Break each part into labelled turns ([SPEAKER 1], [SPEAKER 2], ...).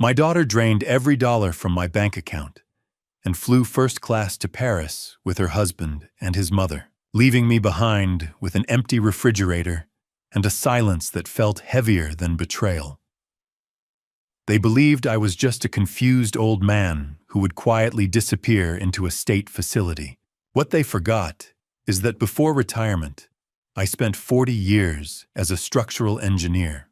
[SPEAKER 1] My daughter drained every dollar from my bank account and flew first class to Paris with her husband and his mother, leaving me behind with an empty refrigerator and a silence that felt heavier than betrayal. They believed I was just a confused old man who would quietly disappear into a state facility. What they forgot is that before retirement, I spent 40 years as a structural engineer.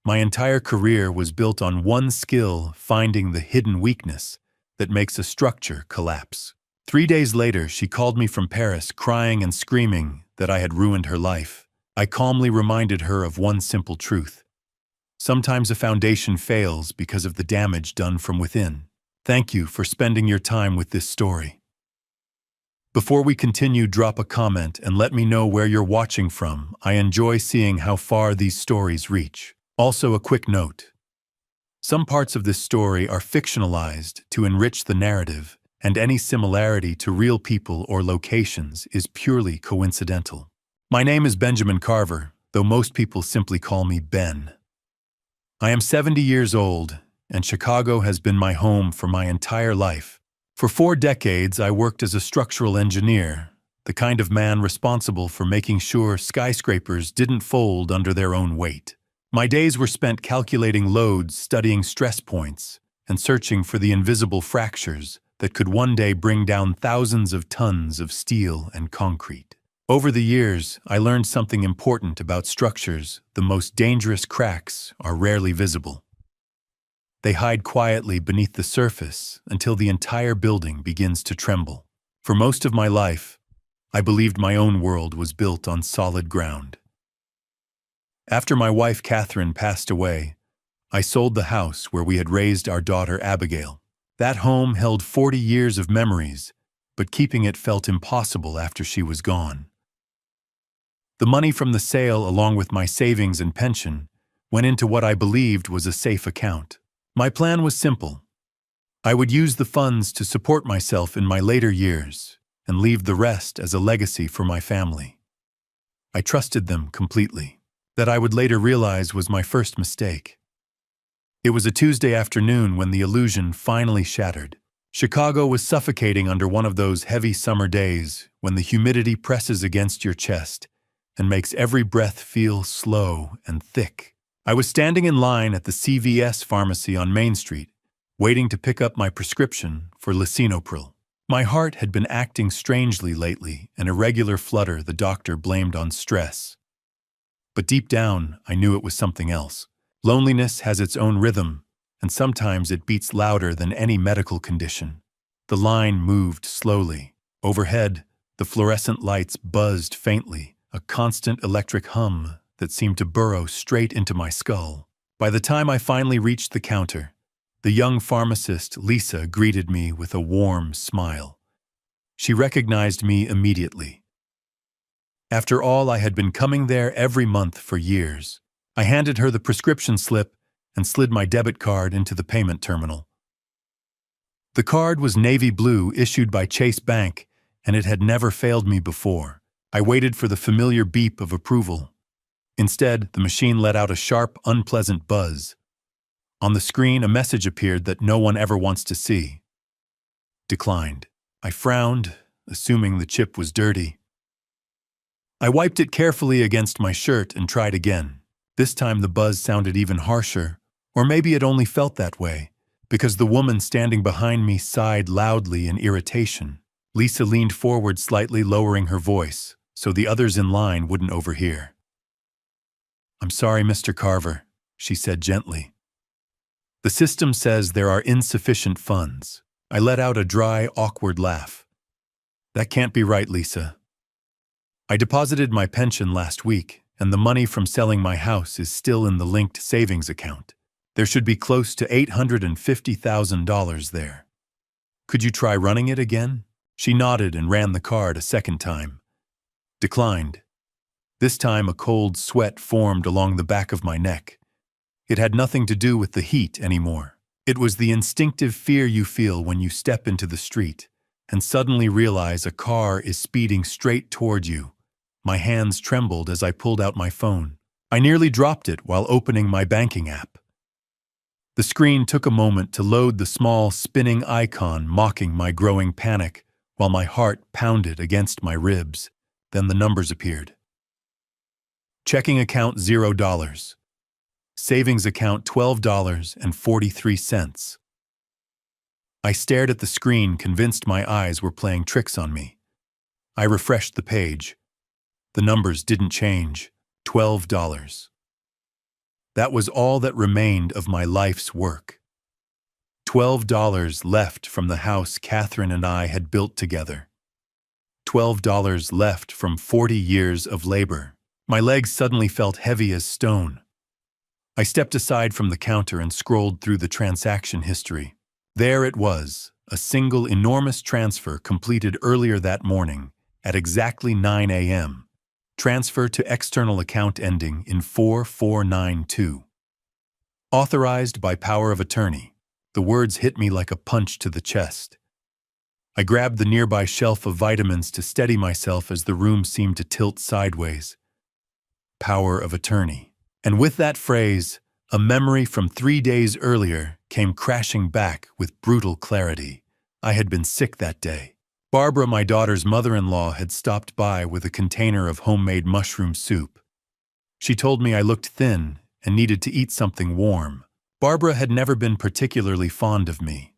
[SPEAKER 1] My entire career was built on one skill: finding the hidden weakness that makes a structure collapse. 3 days later, she called me from Paris, crying and screaming that I had ruined her life. I calmly reminded her of one simple truth: sometimes a foundation fails because of the damage done from within. Thank you for spending your time with this story. Before we continue, drop a comment and let me know where you're watching from. I enjoy seeing how far these stories reach. Also, a quick note: some parts of this story are fictionalized to enrich the narrative, and any similarity to real people or locations is purely coincidental. My name is Benjamin Carver, though most people simply call me Ben. I am 70 years old, and Chicago has been my home for my entire life. For 4 decades, I worked as a structural engineer, the kind of man responsible for making sure skyscrapers didn't fold under their own weight. My days were spent calculating loads, studying stress points, and searching for the invisible fractures that could one day bring down thousands of tons of steel and concrete. Over the years, I learned something important about structures: the most dangerous cracks are rarely visible. They hide quietly beneath the surface until the entire building begins to tremble. For most of my life, I believed my own world was built on solid ground. After my wife Catherine passed away, I sold the house where we had raised our daughter Abigail. That home held 40 years of memories, but keeping it felt impossible after she was gone. The money from the sale, along with my savings and pension, went into what I believed was a safe account. My plan was simple. I would use the funds to support myself in my later years and leave the rest as a legacy for my family. I trusted them completely. That I would later realize was my first mistake. It was a Tuesday afternoon when the illusion finally shattered. Chicago was suffocating under one of those heavy summer days when the humidity presses against your chest and makes every breath feel slow and thick. I was standing in line at the CVS pharmacy on Main Street, waiting to pick up my prescription for lisinopril. My heart had been acting strangely lately, an irregular flutter the doctor blamed on stress. But deep down, I knew it was something else. Loneliness has its own rhythm, and sometimes it beats louder than any medical condition. The line moved slowly. Overhead, the fluorescent lights buzzed faintly, a constant electric hum that seemed to burrow straight into my skull. By the time I finally reached the counter, the young pharmacist, Lisa, greeted me with a warm smile. She recognized me immediately. After all, I had been coming there every month for years. I handed her the prescription slip and slid my debit card into the payment terminal. The card was navy blue, issued by Chase Bank, and it had never failed me before. I waited for the familiar beep of approval. Instead, the machine let out a sharp, unpleasant buzz. On the screen, a message appeared that no one ever wants to see. Declined. I frowned, assuming the chip was dirty. I wiped it carefully against my shirt and tried again. This time the buzz sounded even harsher, or maybe it only felt that way, because the woman standing behind me sighed loudly in irritation. Lisa leaned forward slightly, lowering her voice, so the others in line wouldn't overhear. "I'm sorry, Mr. Carver," she said gently. "The system says there are insufficient funds." I let out a dry, awkward laugh. "That can't be right, Lisa. I deposited my pension last week, and the money from selling my house is still in the linked savings account. There should be close to $850,000 there. Could you try running it again?" She nodded and ran the card a second time. Declined. This time a cold sweat formed along the back of my neck. It had nothing to do with the heat anymore. It was the instinctive fear you feel when you step into the street and suddenly realize a car is speeding straight toward you. My hands trembled as I pulled out my phone. I nearly dropped it while opening my banking app. The screen took a moment to load the small, spinning icon mocking my growing panic while my heart pounded against my ribs. Then the numbers appeared. Checking account $0. Savings account $12.43. I stared at the screen, convinced my eyes were playing tricks on me. I refreshed the page. The numbers didn't change. $12. That was all that remained of my life's work. $12 left from the house Catherine and I had built together. $12 left from 40 years of labor. My legs suddenly felt heavy as stone. I stepped aside from the counter and scrolled through the transaction history. There it was, a single enormous transfer completed earlier that morning at exactly 9 a.m. Transfer to external account ending in 4492. Authorized by power of attorney. The words hit me like a punch to the chest. I grabbed the nearby shelf of vitamins to steady myself as the room seemed to tilt sideways. Power of attorney. And with that phrase, a memory from 3 days earlier came crashing back with brutal clarity. I had been sick that day. Barbara, my daughter's mother-in-law, had stopped by with a container of homemade mushroom soup. She told me I looked thin and needed to eat something warm. Barbara had never been particularly fond of me.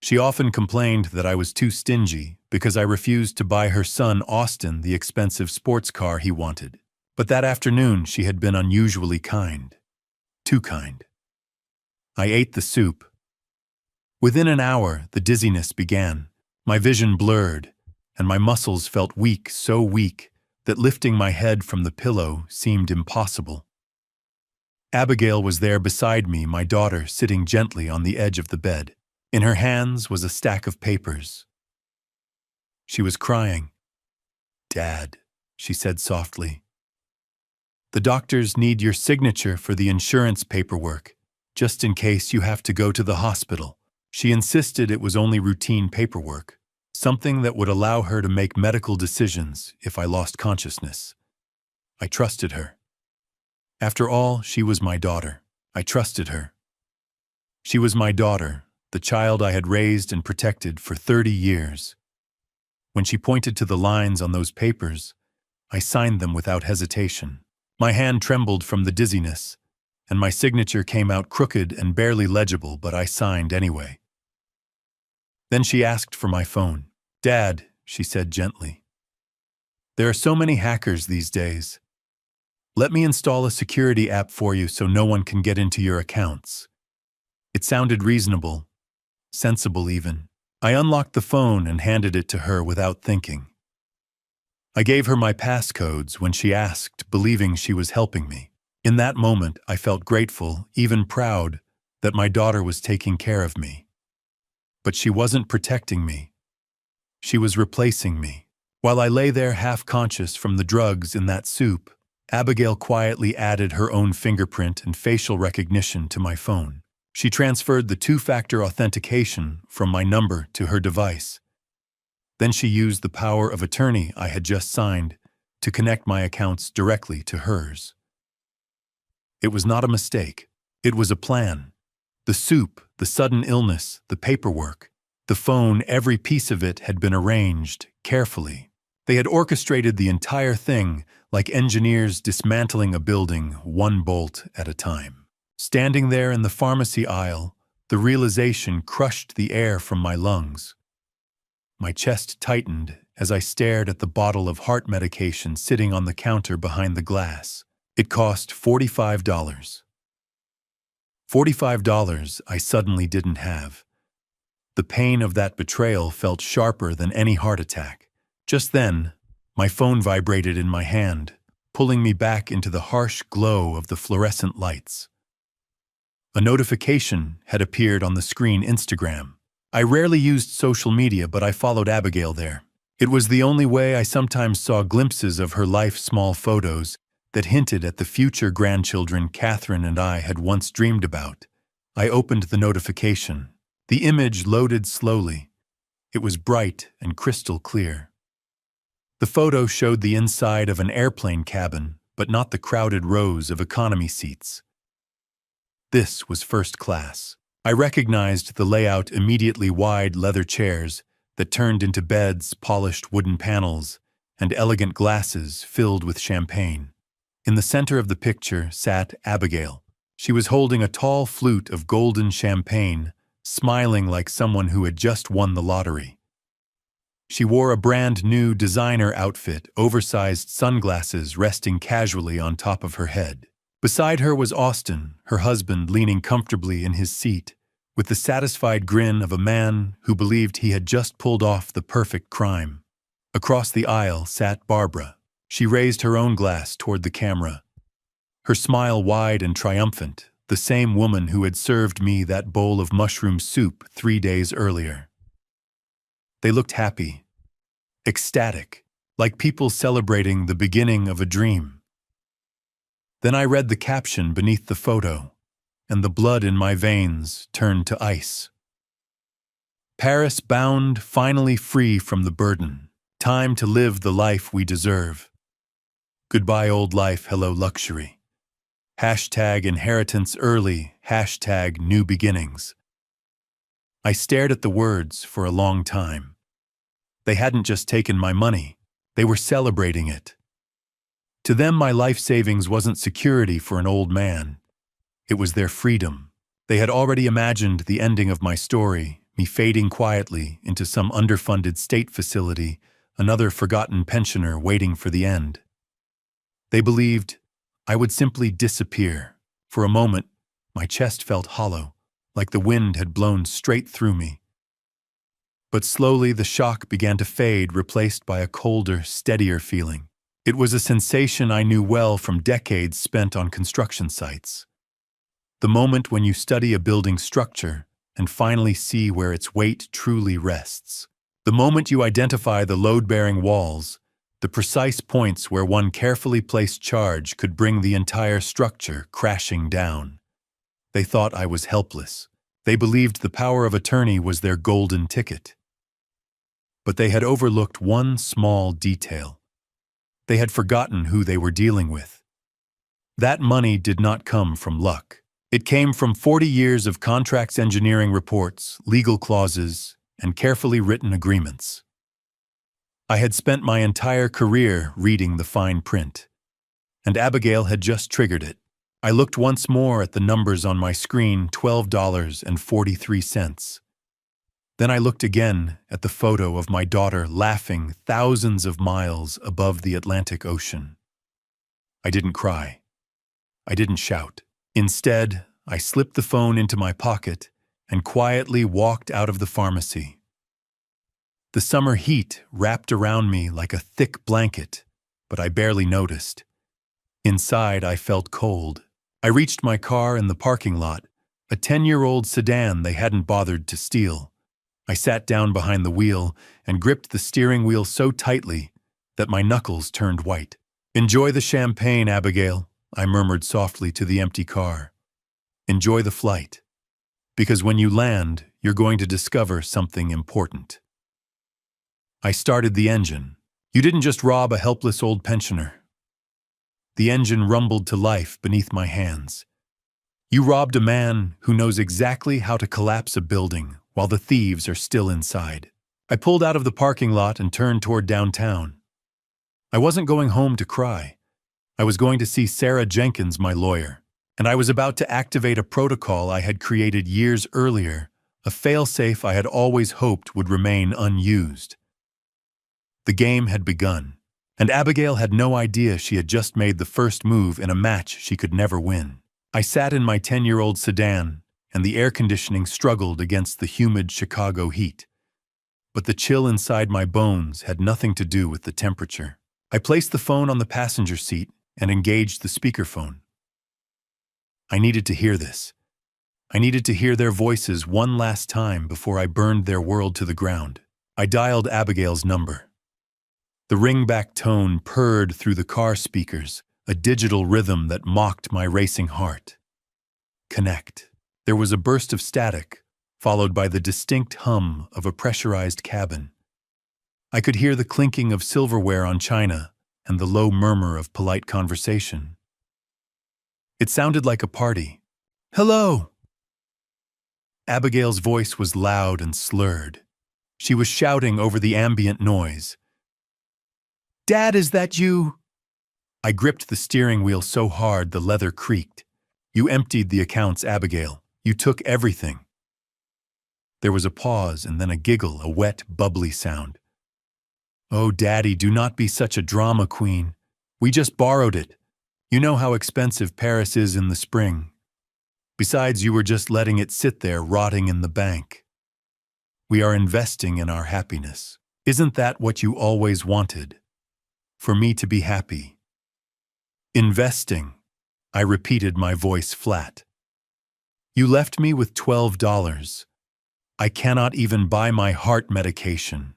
[SPEAKER 1] She often complained that I was too stingy because I refused to buy her son Austin the expensive sports car he wanted. But that afternoon she had been unusually kind. Too kind. I ate the soup. Within an hour, the dizziness began. My vision blurred, and my muscles felt weak, so weak that lifting my head from the pillow seemed impossible. Abigail was there beside me, my daughter sitting gently on the edge of the bed. In her hands was a stack of papers. She was crying. "Dad," she said softly. "The doctors need your signature for the insurance paperwork, just in case you have to go to the hospital." She insisted it was only routine paperwork, something that would allow her to make medical decisions if I lost consciousness. I trusted her. After all, she was my daughter. I trusted her. She was my daughter, the child I had raised and protected for 30 years. When she pointed to the lines on those papers, I signed them without hesitation. My hand trembled from the dizziness, and my signature came out crooked and barely legible, but I signed anyway. Then she asked for my phone. "Dad," she said gently, "there are so many hackers these days. Let me install a security app for you so no one can get into your accounts." It sounded reasonable, sensible even. I unlocked the phone and handed it to her without thinking. I gave her my passcodes when she asked, believing she was helping me. In that moment, I felt grateful, even proud, that my daughter was taking care of me. But she wasn't protecting me. She was replacing me. While I lay there half-conscious from the drugs in that soup, Abigail quietly added her own fingerprint and facial recognition to my phone. She transferred the two-factor authentication from my number to her device. Then she used the power of attorney I had just signed to connect my accounts directly to hers. It was not a mistake. It was a plan. The soup, the sudden illness, the paperwork, the phone, every piece of it had been arranged carefully. They had orchestrated the entire thing like engineers dismantling a building one bolt at a time. Standing there in the pharmacy aisle, the realization crushed the air from my lungs. My chest tightened as I stared at the bottle of heart medication sitting on the counter behind the glass. It cost $45. $45 I suddenly didn't have. The pain of that betrayal felt sharper than any heart attack. Just then, my phone vibrated in my hand, pulling me back into the harsh glow of the fluorescent lights. A notification had appeared on the screen. Instagram. I rarely used social media, but I followed Abigail there. It was the only way. I sometimes saw glimpses of her life, small photos that hinted at the future grandchildren Catherine and I had once dreamed about. I opened the notification. The image loaded slowly. It was bright and crystal clear. The photo showed the inside of an airplane cabin, but not the crowded rows of economy seats. This was first class. I recognized the layout: immediately: wide leather chairs that turned into beds, polished wooden panels, and elegant glasses filled with champagne. In the center of the picture sat Abigail. She was holding a tall flute of golden champagne, smiling like someone who had just won the lottery. She wore a brand new designer outfit, oversized sunglasses resting casually on top of her head. Beside her was Austin, her husband, leaning comfortably in his seat, with the satisfied grin of a man who believed he had just pulled off the perfect crime. Across the aisle sat Barbara. She raised her own glass toward the camera, her smile wide and triumphant, the same woman who had served me that bowl of mushroom soup 3 days earlier. They looked happy, ecstatic, like people celebrating the beginning of a dream. Then I read the caption beneath the photo, and the blood in my veins turned to ice. Paris bound, finally free from the burden. Time to live the life we deserve. Goodbye old life, hello luxury. Hashtag inheritance early, hashtag new beginnings. I stared at the words for a long time. They hadn't just taken my money, they were celebrating it. To them, my life savings wasn't security for an old man. It was their freedom. They had already imagined the ending of my story, me fading quietly into some underfunded state facility, another forgotten pensioner waiting for the end. They believed I would simply disappear. For a moment, my chest felt hollow, like the wind had blown straight through me. But slowly the shock began to fade, replaced by a colder, steadier feeling. It was a sensation I knew well from decades spent on construction sites. The moment when you study a building structure and finally see where its weight truly rests. The moment you identify the load-bearing walls, the precise points where one carefully placed charge could bring the entire structure crashing down. They thought I was helpless. They believed the power of attorney was their golden ticket. But they had overlooked one small detail. They had forgotten who they were dealing with. That money did not come from luck. It came from 40 years of contracts engineering reports, legal clauses, and carefully written agreements. I had spent my entire career reading the fine print, and Abigail had just triggered it. I looked once more at the numbers on my screen, $12.43. Then I looked again at the photo of my daughter laughing thousands of miles above the Atlantic Ocean. I didn't cry. I didn't shout. Instead, I slipped the phone into my pocket and quietly walked out of the pharmacy. The summer heat wrapped around me like a thick blanket, but I barely noticed. Inside, I felt cold. I reached my car in the parking lot, a 10-year-old sedan they hadn't bothered to steal. I sat down behind the wheel and gripped the steering wheel so tightly that my knuckles turned white. "Enjoy the champagne, Abigail," I murmured softly to the empty car. "Enjoy the flight. Because when you land, you're going to discover something important." I started the engine. You didn't just rob a helpless old pensioner. The engine rumbled to life beneath my hands. You robbed a man who knows exactly how to collapse a building while the thieves are still inside. I pulled out of the parking lot and turned toward downtown. I wasn't going home to cry. I was going to see Sarah Jenkins, my lawyer, and I was about to activate a protocol I had created years earlier, a failsafe I had always hoped would remain unused. The game had begun, and Abigail had no idea she had just made the first move in a match she could never win. I sat in my 10-year-old sedan, and the air conditioning struggled against the humid Chicago heat. But the chill inside my bones had nothing to do with the temperature. I placed the phone on the passenger seat and engaged the speakerphone. I needed to hear this. I needed to hear their voices one last time before I burned their world to the ground. I dialed Abigail's number. The ringback tone purred through the car speakers, a digital rhythm that mocked my racing heart. Connect. There was a burst of static, followed by the distinct hum of a pressurized cabin. I could hear the clinking of silverware on china and the low murmur of polite conversation. It sounded like a party, Hello! Abigail's voice was loud and slurred. She was shouting over the ambient noise. Dad, is that you? I gripped the steering wheel so hard the leather creaked. You emptied the accounts, Abigail. You took everything. There was a pause and then a giggle, a wet, bubbly sound. Oh, Daddy, do not be such a drama queen. We just borrowed it. You know how expensive Paris is in the spring. Besides, you were just letting it sit there rotting in the bank. We are investing in our happiness. Isn't that what you always wanted? For me to be happy. Investing, I repeated, my voice flat. You left me with $12. I cannot even buy my heart medication.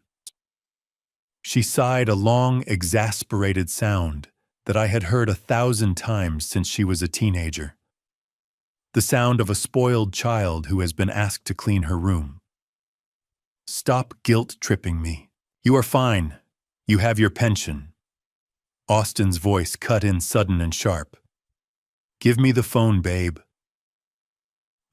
[SPEAKER 1] She sighed, a long, exasperated sound that I had heard 1,000 times since she was a teenager. The sound of a spoiled child who has been asked to clean her room. Stop guilt-tripping me. You are fine. You have your pension. Austin's voice cut in sudden and sharp. Give me the phone, babe.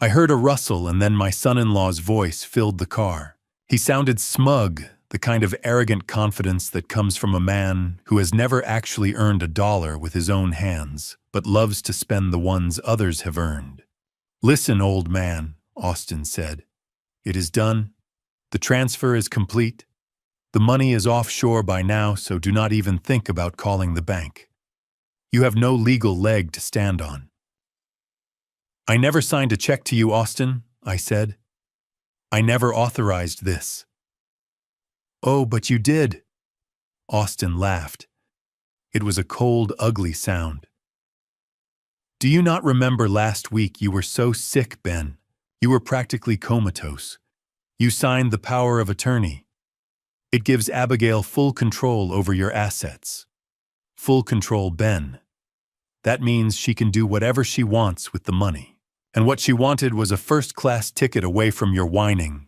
[SPEAKER 1] I heard a rustle and then my son-in-law's voice filled the car. He sounded smug, the kind of arrogant confidence that comes from a man who has never actually earned $1 with his own hands, but loves to spend the ones others have earned. Listen, old man, Austin said. It is done. The transfer is complete. The money is offshore by now, so do not even think about calling the bank. You have no legal leg to stand on. I never signed a check to you, Austin, I said. I never authorized this. Oh, but you did. Austin laughed. It was a cold, ugly sound. Do you not remember last week you were so sick, Ben? You were practically comatose. You signed the power of attorney. It gives Abigail full control over your assets. Full control, Ben. That means she can do whatever she wants with the money. And what she wanted was a first-class ticket away from your whining.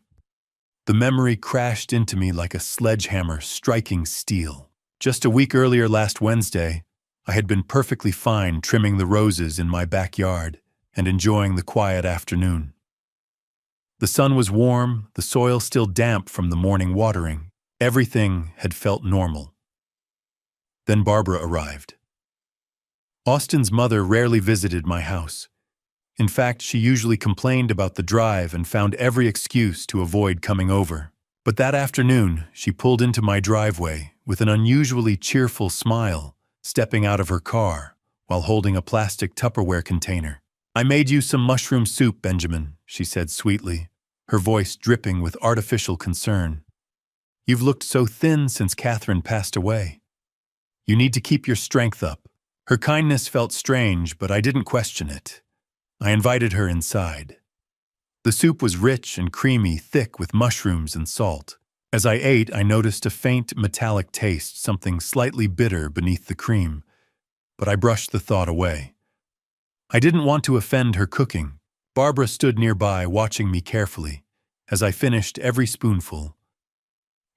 [SPEAKER 1] The memory crashed into me like a sledgehammer striking steel. Just a week earlier, last Wednesday, I had been perfectly fine trimming the roses in my backyard and enjoying the quiet afternoon. The sun was warm, the soil still damp from the morning watering. Everything had felt normal. Then Barbara arrived. Austin's mother rarely visited my house. In fact, she usually complained about the drive and found every excuse to avoid coming over. But that afternoon, she pulled into my driveway with an unusually cheerful smile, stepping out of her car while holding a plastic Tupperware container. I made you some mushroom soup, Benjamin, she said sweetly, her voice dripping with artificial concern. You've looked so thin since Catherine passed away. You need to keep your strength up. Her kindness felt strange, but I didn't question it. I invited her inside. The soup was rich and creamy, thick with mushrooms and salt. As I ate, I noticed a faint metallic taste, something slightly bitter beneath the cream, but I brushed the thought away. I didn't want to offend her cooking. Barbara stood nearby, watching me carefully, as I finished every spoonful.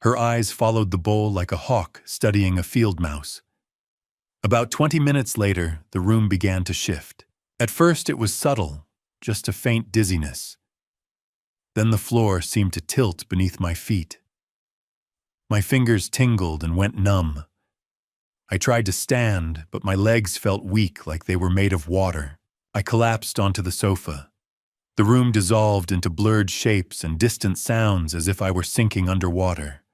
[SPEAKER 1] Her eyes followed the bowl like a hawk studying a field mouse. About 20 minutes later, the room began to shift. At first it was subtle, just a faint dizziness. Then the floor seemed to tilt beneath my feet. My fingers tingled and went numb. I tried to stand, but my legs felt weak like they were made of water. I collapsed onto the sofa. The room dissolved into blurred shapes and distant sounds as if I were sinking underwater.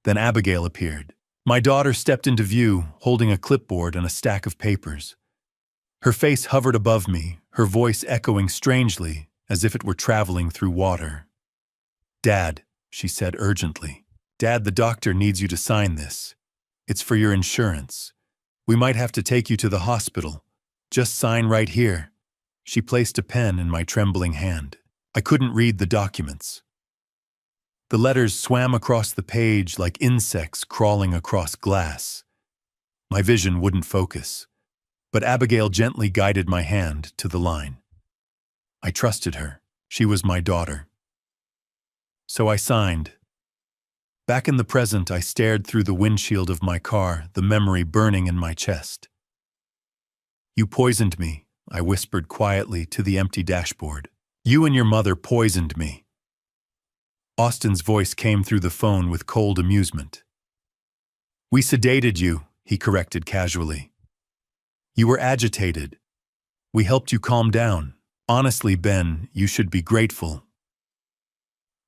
[SPEAKER 1] Then Abigail appeared. My daughter stepped into view, holding a clipboard and a stack of papers. Her face hovered above me, her voice echoing strangely, as if it were traveling through water. Dad, she said urgently. Dad, the doctor needs you to sign this. It's for your insurance. We might have to take you to the hospital. Just sign right here. She placed a pen in my trembling hand. I couldn't read the documents. The letters swam across the page like insects crawling across glass. My vision wouldn't focus, but Abigail gently guided my hand to the line. I trusted her. She was my daughter. So I signed. Back in the present, I stared through the windshield of my car, the memory burning in my chest. You poisoned me, I whispered quietly to the empty dashboard. You and your mother poisoned me. Austin's voice came through the phone with cold amusement. We sedated you, he corrected casually. You were agitated. We helped you calm down. Honestly, Ben, you should be grateful.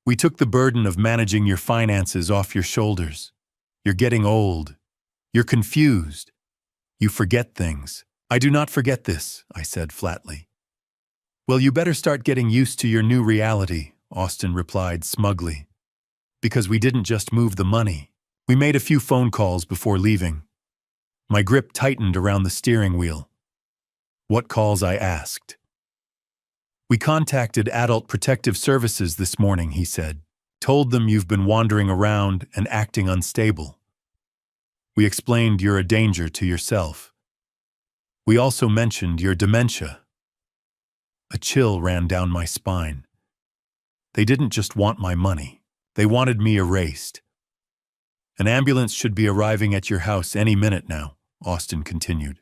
[SPEAKER 1] We took the burden of managing your finances off your shoulders. You're getting old. You're confused. You forget things. I do not forget this, I said flatly. Well, you better start getting used to your new reality, Austin replied smugly. Because we didn't just move the money. We made a few phone calls before leaving. My grip tightened around the steering wheel. What calls? I asked. We contacted Adult Protective Services this morning, he said. Told them you've been wandering around and acting unstable. We explained you're a danger to yourself. We also mentioned your dementia. A chill ran down my spine. They didn't just want my money. They wanted me erased. An ambulance should be arriving at your house any minute now, Austin continued.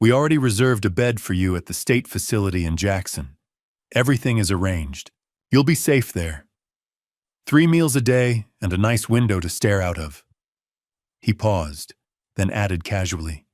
[SPEAKER 1] We already reserved a bed for you at the state facility in Jackson. Everything is arranged. You'll be safe there. 3 meals a day and a nice window to stare out of. He paused, then added casually.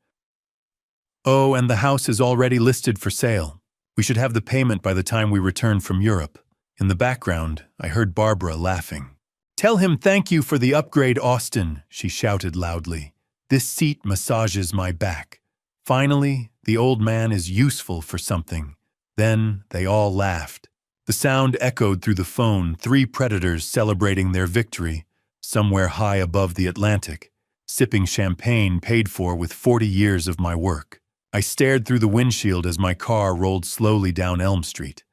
[SPEAKER 1] Oh, and the house is already listed for sale. We should have the payment by the time we return from Europe. In the background, I heard Barbara laughing. Tell him thank you for the upgrade, Austin, she shouted loudly. This seat massages my back. Finally, the old man is useful for something. Then they all laughed. The sound echoed through the phone, 3 predators celebrating their victory, somewhere high above the Atlantic, sipping champagne paid for with 40 years of my work. I stared through the windshield as my car rolled slowly down Elm Street.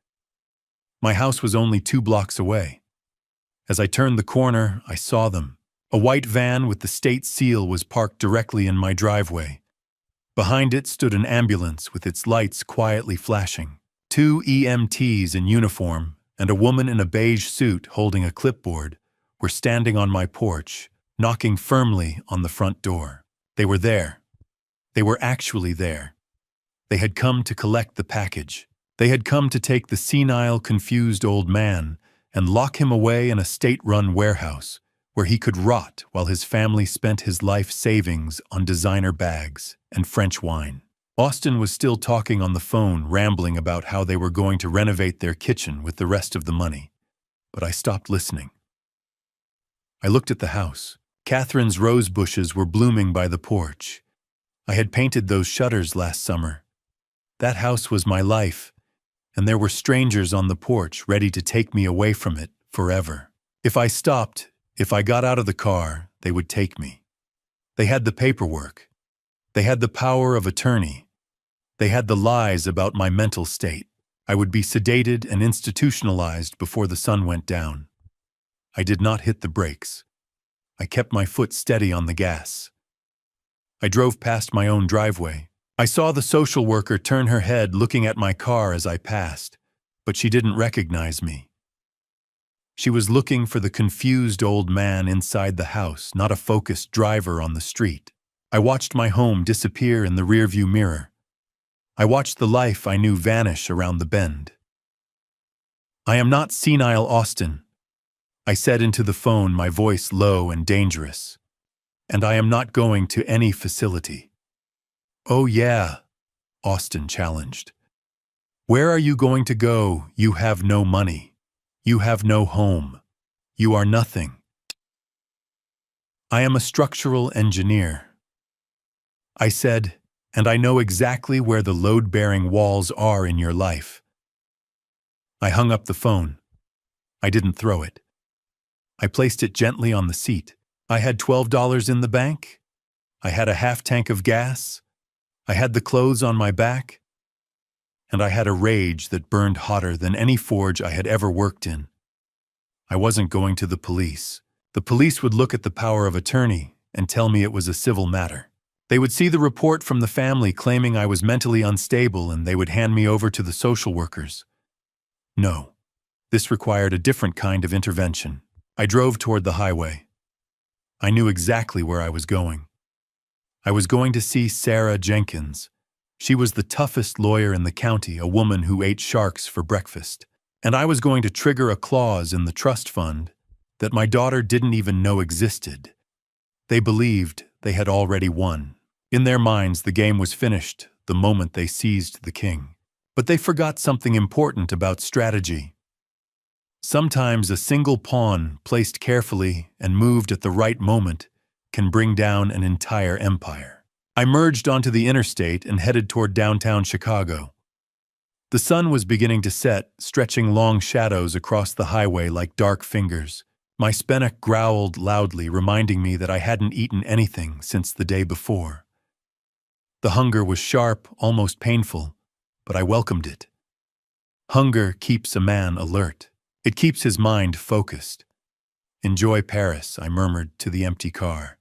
[SPEAKER 1] My house was only 2 blocks away. As I turned the corner, I saw them. A white van with the state seal was parked directly in my driveway. Behind it stood an ambulance with its lights quietly flashing. 2 EMTs in uniform and a woman in a beige suit holding a clipboard were standing on my porch, knocking firmly on the front door. They were there. They were actually there. They had come to collect the package. They had come to take the senile, confused old man and lock him away in a state-run warehouse where he could rot while his family spent his life savings on designer bags and French wine. Austin was still talking on the phone, rambling about how they were going to renovate their kitchen with the rest of the money. But I stopped listening. I looked at the house. Catherine's rose bushes were blooming by the porch. I had painted those shutters last summer. That house was my life, and there were strangers on the porch ready to take me away from it forever. If I stopped, if I got out of the car, they would take me. They had the paperwork. They had the power of attorney. They had the lies about my mental state. I would be sedated and institutionalized before the sun went down. I did not hit the brakes. I kept my foot steady on the gas. I drove past my own driveway. I saw the social worker turn her head looking at my car as I passed, but she didn't recognize me. She was looking for the confused old man inside the house, not a focused driver on the street. I watched my home disappear in the rearview mirror. I watched the life I knew vanish around the bend. I am not senile, Austin, I said into the phone, my voice low and dangerous. And I am not going to any facility. Oh yeah, Austin challenged. Where are you going to go? You have no money. You have no home. You are nothing. I am a structural engineer. I said, and I know exactly where the load-bearing walls are in your life. I hung up the phone. I didn't throw it. I placed it gently on the seat. I had $12 in the bank. I had a half tank of gas. I had the clothes on my back. And I had a rage that burned hotter than any forge I had ever worked in. I wasn't going to the police. The police would look at the power of attorney and tell me it was a civil matter. They would see the report from the family claiming I was mentally unstable, and they would hand me over to the social workers. No, this required a different kind of intervention. I drove toward the highway. I knew exactly where I was going. I was going to see Sarah Jenkins, She was the toughest lawyer in the county, a woman who ate sharks for breakfast. And I was going to trigger a clause in the trust fund that my daughter didn't even know existed. They believed they had already won. In their minds, the game was finished the moment they seized the king. But they forgot something important about strategy. Sometimes a single pawn, placed carefully and moved at the right moment, can bring down an entire empire. I merged onto the interstate and headed toward downtown Chicago. The sun was beginning to set, stretching long shadows across the highway like dark fingers. My stomach growled loudly, reminding me that I hadn't eaten anything since the day before. The hunger was sharp, almost painful, but I welcomed it. Hunger keeps a man alert. It keeps his mind focused. "Enjoy Paris," I murmured to the empty car.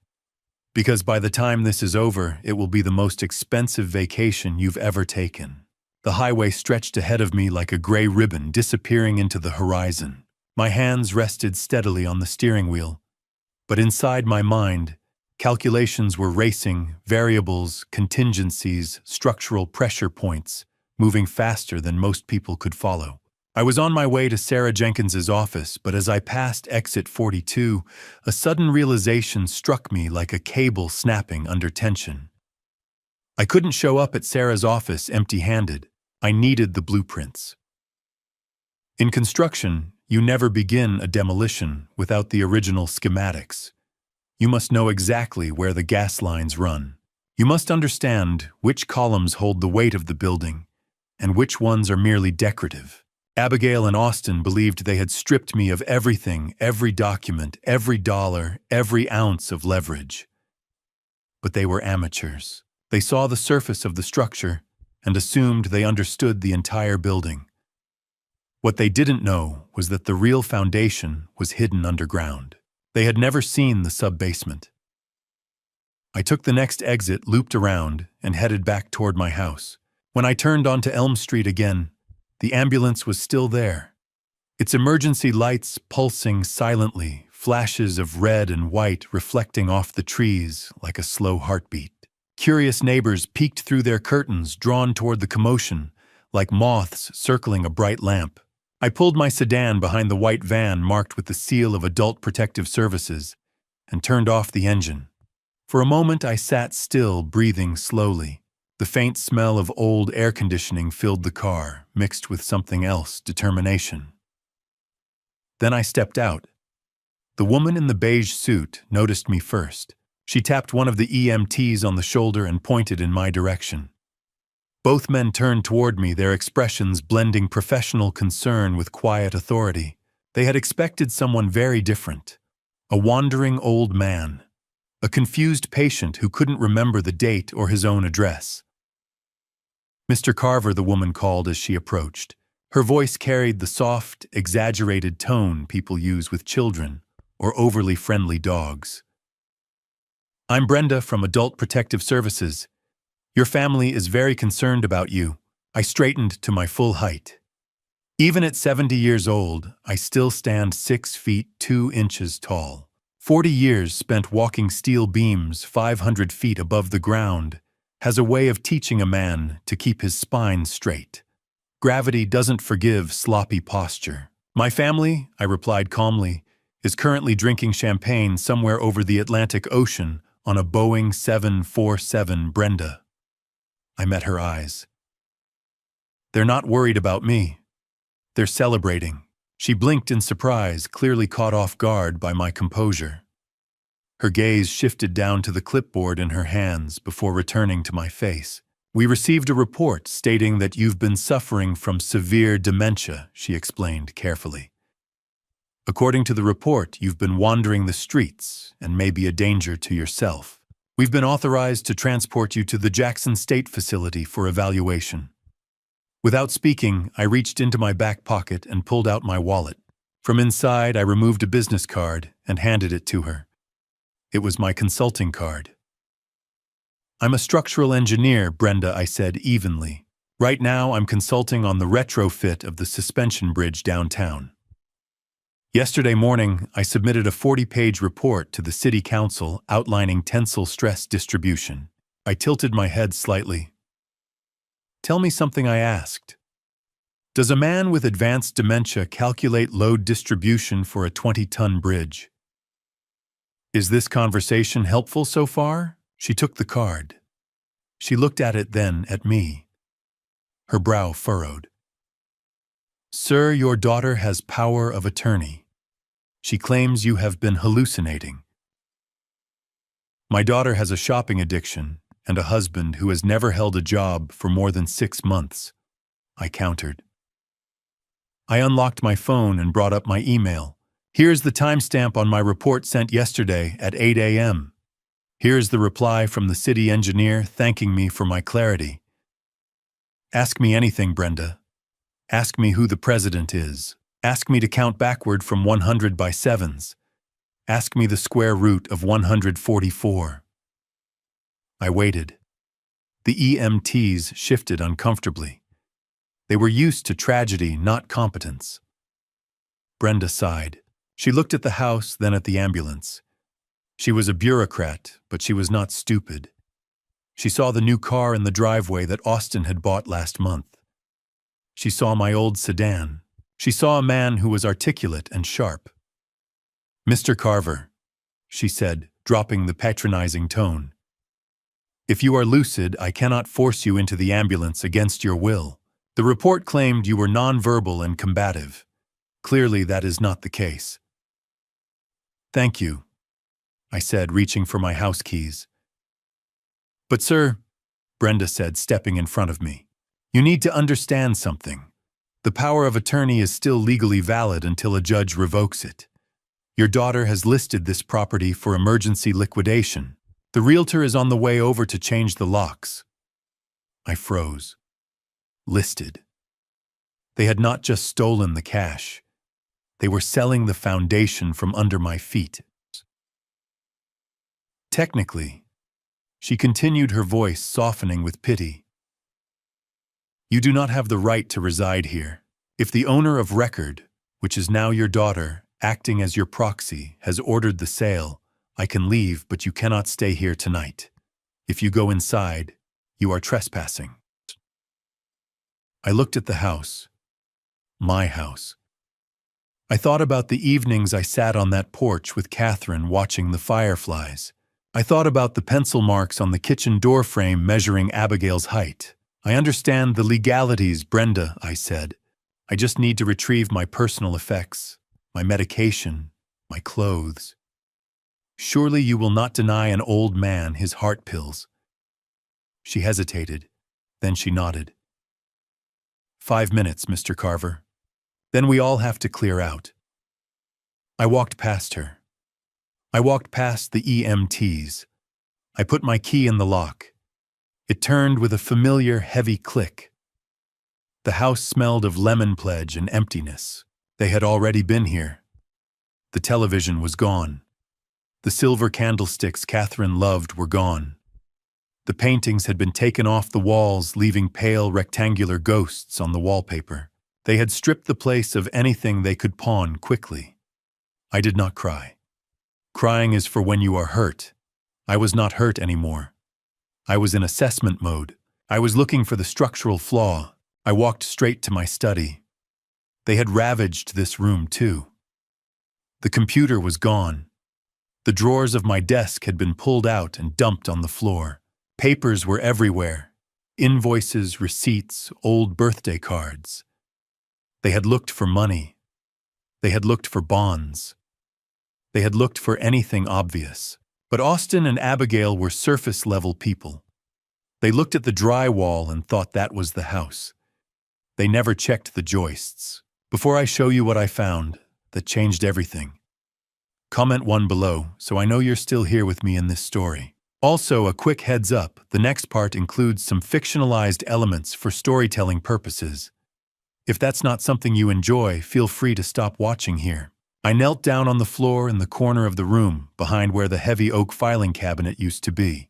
[SPEAKER 1] "Because by the time this is over, it will be the most expensive vacation you've ever taken." The highway stretched ahead of me like a gray ribbon disappearing into the horizon. My hands rested steadily on the steering wheel, but inside my mind, calculations were racing, variables, contingencies, structural pressure points, moving faster than most people could follow. I was on my way to Sarah Jenkins's office, but as I passed exit 42, a sudden realization struck me like a cable snapping under tension. I couldn't show up at Sarah's office empty-handed. I needed the blueprints. In construction, you never begin a demolition without the original schematics. You must know exactly where the gas lines run. You must understand which columns hold the weight of the building and which ones are merely decorative. Abigail and Austin believed they had stripped me of everything, every document, every dollar, every ounce of leverage. But they were amateurs. They saw the surface of the structure and assumed they understood the entire building. What they didn't know was that the real foundation was hidden underground. They had never seen the sub-basement. I took the next exit, looped around, and headed back toward my house. When I turned onto Elm Street again, the ambulance was still there. Its emergency lights pulsing silently, flashes of red and white reflecting off the trees like a slow heartbeat. Curious neighbors peeked through their curtains, drawn toward the commotion, like moths circling a bright lamp. I pulled my sedan behind the white van marked with the seal of Adult Protective Services and turned off the engine. For a moment I sat still, breathing slowly. The faint smell of old air conditioning filled the car, mixed with something else, determination. Then I stepped out. The woman in the beige suit noticed me first. She tapped one of the EMTs on the shoulder and pointed in my direction. Both men turned toward me, their expressions blending professional concern with quiet authority. They had expected someone very different. A wandering old man. A confused patient who couldn't remember the date or his own address. "Mr. Carver," the woman called as she approached. Her voice carried the soft, exaggerated tone people use with children or overly friendly dogs. "I'm Brenda from Adult Protective Services. Your family is very concerned about you." I straightened to my full height. Even at 70 years old, I still stand 6 feet 2 inches tall. 40 years spent walking steel beams 500 feet above the ground has a way of teaching a man to keep his spine straight. Gravity doesn't forgive sloppy posture. "My family," I replied calmly, "is currently drinking champagne somewhere over the Atlantic Ocean on a Boeing 747, Brenda." I met her eyes. "They're not worried about me. They're celebrating." She blinked in surprise, clearly caught off guard by my composure. Her gaze shifted down to the clipboard in her hands before returning to my face. "We received a report stating that you've been suffering from severe dementia," she explained carefully. "According to the report, you've been wandering the streets and may be a danger to yourself. We've been authorized to transport you to the Jackson State Facility for evaluation." Without speaking, I reached into my back pocket and pulled out my wallet. From inside, I removed a business card and handed it to her. It was my consulting card. "I'm a structural engineer," Brenda, I said evenly. "Right now, I'm consulting on the retrofit of the suspension bridge downtown. Yesterday morning, I submitted a 40-page report to the City Council outlining tensile stress distribution." I tilted my head slightly. Tell me something, I asked. Does a man with advanced dementia calculate load distribution for a 20-ton bridge? Is this conversation helpful so far? She took the card. She looked at it, then at me. Her brow furrowed. Sir, your daughter has power of attorney. She claims you have been hallucinating. My daughter has a shopping addiction and a husband who has never held a job for more than 6 months, I countered. I unlocked my phone and brought up my email. Here's the timestamp on my report sent yesterday at 8 a.m. Here's the reply from the city engineer thanking me for my clarity. Ask me anything, Brenda. Ask me who the president is. Ask me to count backward from 100 by sevens. Ask me the square root of 144. I waited. The EMTs shifted uncomfortably. They were used to tragedy, not competence. Brenda sighed. She looked at the house, then at the ambulance. She was a bureaucrat, but she was not stupid. She saw the new car in the driveway that Austin had bought last month. She saw my old sedan. She saw a man who was articulate and sharp. Mr. Carver, she said, dropping the patronizing tone. If you are lucid, I cannot force you into the ambulance against your will. The report claimed you were nonverbal and combative. Clearly, that is not the case. Thank you, I said, reaching for my house keys. But sir, Brenda said, stepping in front of me, you need to understand something. The power of attorney is still legally valid until a judge revokes it. Your daughter has listed this property for emergency liquidation. The realtor is on the way over to change the locks. I froze. Listed. They had not just stolen the cash. They were selling the foundation from under my feet. Technically, she continued, her voice softening with pity. You do not have the right to reside here. If the owner of record, which is now your daughter, acting as your proxy, has ordered the sale, I can leave, but you cannot stay here tonight. If you go inside, you are trespassing. I looked at the house. My house. I thought about the evenings I sat on that porch with Catherine watching the fireflies. I thought about the pencil marks on the kitchen door frame measuring Abigail's height. I understand the legalities, Brenda, I said. I just need to retrieve my personal effects, my medication, my clothes. Surely you will not deny an old man his heart pills. She hesitated, then she nodded. 5 minutes, Mr. Carver. Then we all have to clear out. I walked past her. I walked past the EMTs. I put my key in the lock. It turned with a familiar, heavy click. The house smelled of lemon pledge and emptiness. They had already been here. The television was gone. The silver candlesticks Catherine loved were gone. The paintings had been taken off the walls, leaving pale rectangular ghosts on the wallpaper. They had stripped the place of anything they could pawn quickly. I did not cry. Crying is for when you are hurt. I was not hurt anymore. I was in assessment mode. I was looking for the structural flaw. I walked straight to my study. They had ravaged this room too. The computer was gone. The drawers of my desk had been pulled out and dumped on the floor. Papers were everywhere. Invoices, receipts, old birthday cards. They had looked for money. They had looked for bonds. They had looked for anything obvious. But Austin and Abigail were surface-level people. They looked at the drywall and thought that was the house. They never checked the joists. Before I show you what I found, that changed everything. Comment 1 below, so I know you're still here with me in this story. Also, a quick heads up, the next part includes some fictionalized elements for storytelling purposes. If that's not something you enjoy, feel free to stop watching here. I knelt down on the floor in the corner of the room, behind where the heavy oak filing cabinet used to be.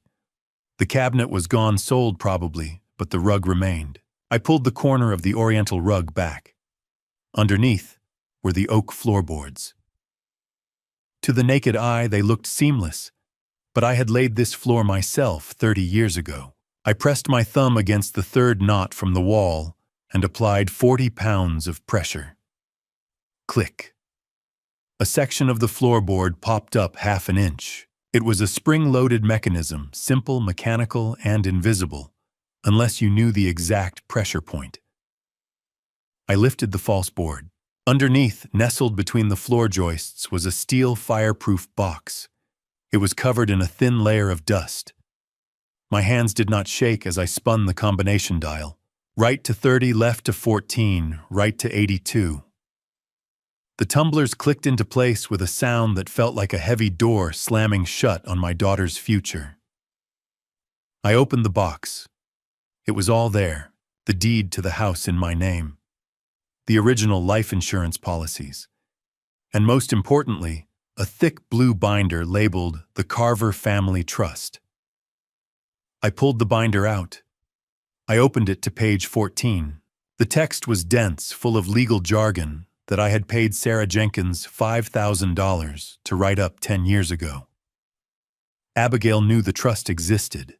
[SPEAKER 1] The cabinet was gone, sold probably, but the rug remained. I pulled the corner of the oriental rug back. Underneath were the oak floorboards. To the naked eye, they looked seamless, but I had laid this floor myself 30 years ago. I pressed my thumb against the third knot from the wall and applied 40 pounds of pressure. Click. A section of the floorboard popped up half an inch. It was a spring-loaded mechanism, simple, mechanical, and invisible, unless you knew the exact pressure point. I lifted the false board. Underneath, nestled between the floor joists, was a steel fireproof box. It was covered in a thin layer of dust. My hands did not shake as I spun the combination dial. Right to 30, left to 14, right to 82. The tumblers clicked into place with a sound that felt like a heavy door slamming shut on my daughter's future. I opened the box. It was all there, the deed to the house in my name, the original life insurance policies, and most importantly, a thick blue binder labeled the Carver Family Trust. I pulled the binder out. I opened it to page 14. The text was dense, full of legal jargon that I had paid Sarah Jenkins $5,000 to write up 10 years ago. Abigail knew the trust existed.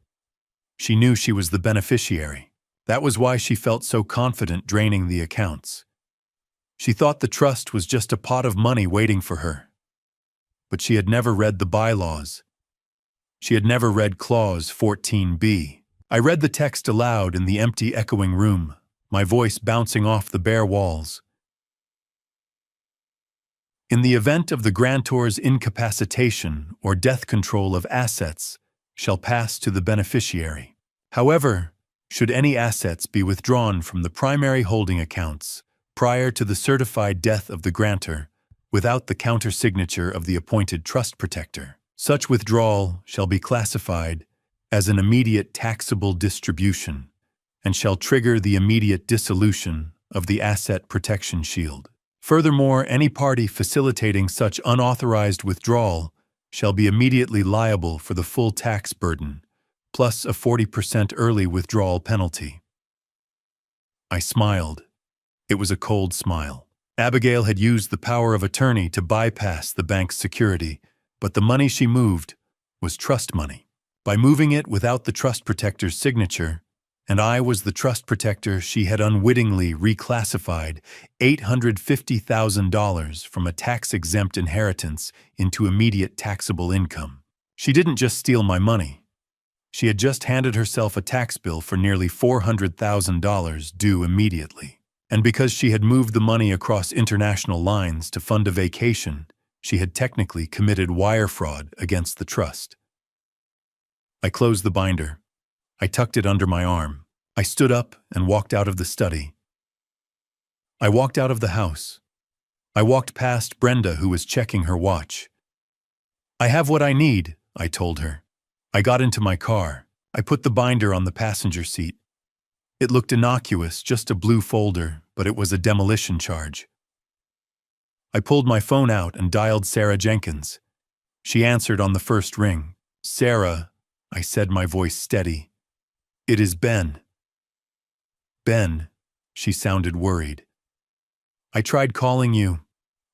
[SPEAKER 1] She knew she was the beneficiary. That was why she felt so confident draining the accounts. She thought the trust was just a pot of money waiting for her. But she had never read the bylaws. She had never read Clause 14b. I read the text aloud in the empty, echoing room, my voice bouncing off the bare walls. In the event of the grantor's incapacitation or death, control of assets shall pass to the beneficiary. However, should any assets be withdrawn from the primary holding accounts prior to the certified death of the grantor without the countersignature of the appointed trust protector, such withdrawal shall be classified as an immediate taxable distribution and shall trigger the immediate dissolution of the asset protection shield. Furthermore, any party facilitating such unauthorized withdrawal shall be immediately liable for the full tax burden, plus a 40% early withdrawal penalty. I smiled. It was a cold smile. Abigail had used the power of attorney to bypass the bank's security, but the money she moved was trust money. By moving it without the trust protector's signature, and I was the trust protector, she had unwittingly reclassified $850,000 from a tax-exempt inheritance into immediate taxable income. She didn't just steal my money. She had just handed herself a tax bill for nearly $400,000 due immediately. And because she had moved the money across international lines to fund a vacation, she had technically committed wire fraud against the trust. I closed the binder. I tucked it under my arm. I stood up and walked out of the study. I walked out of the house. I walked past Brenda, who was checking her watch. "I have what I need," I told her. I got into my car. I put the binder on the passenger seat. It looked innocuous, just a blue folder, but it was a demolition charge. I pulled my phone out and dialed Sarah Jenkins. She answered on the first ring. "Sarah," I said, my voice steady. "It is Ben." "Ben," she sounded worried. "I tried calling you.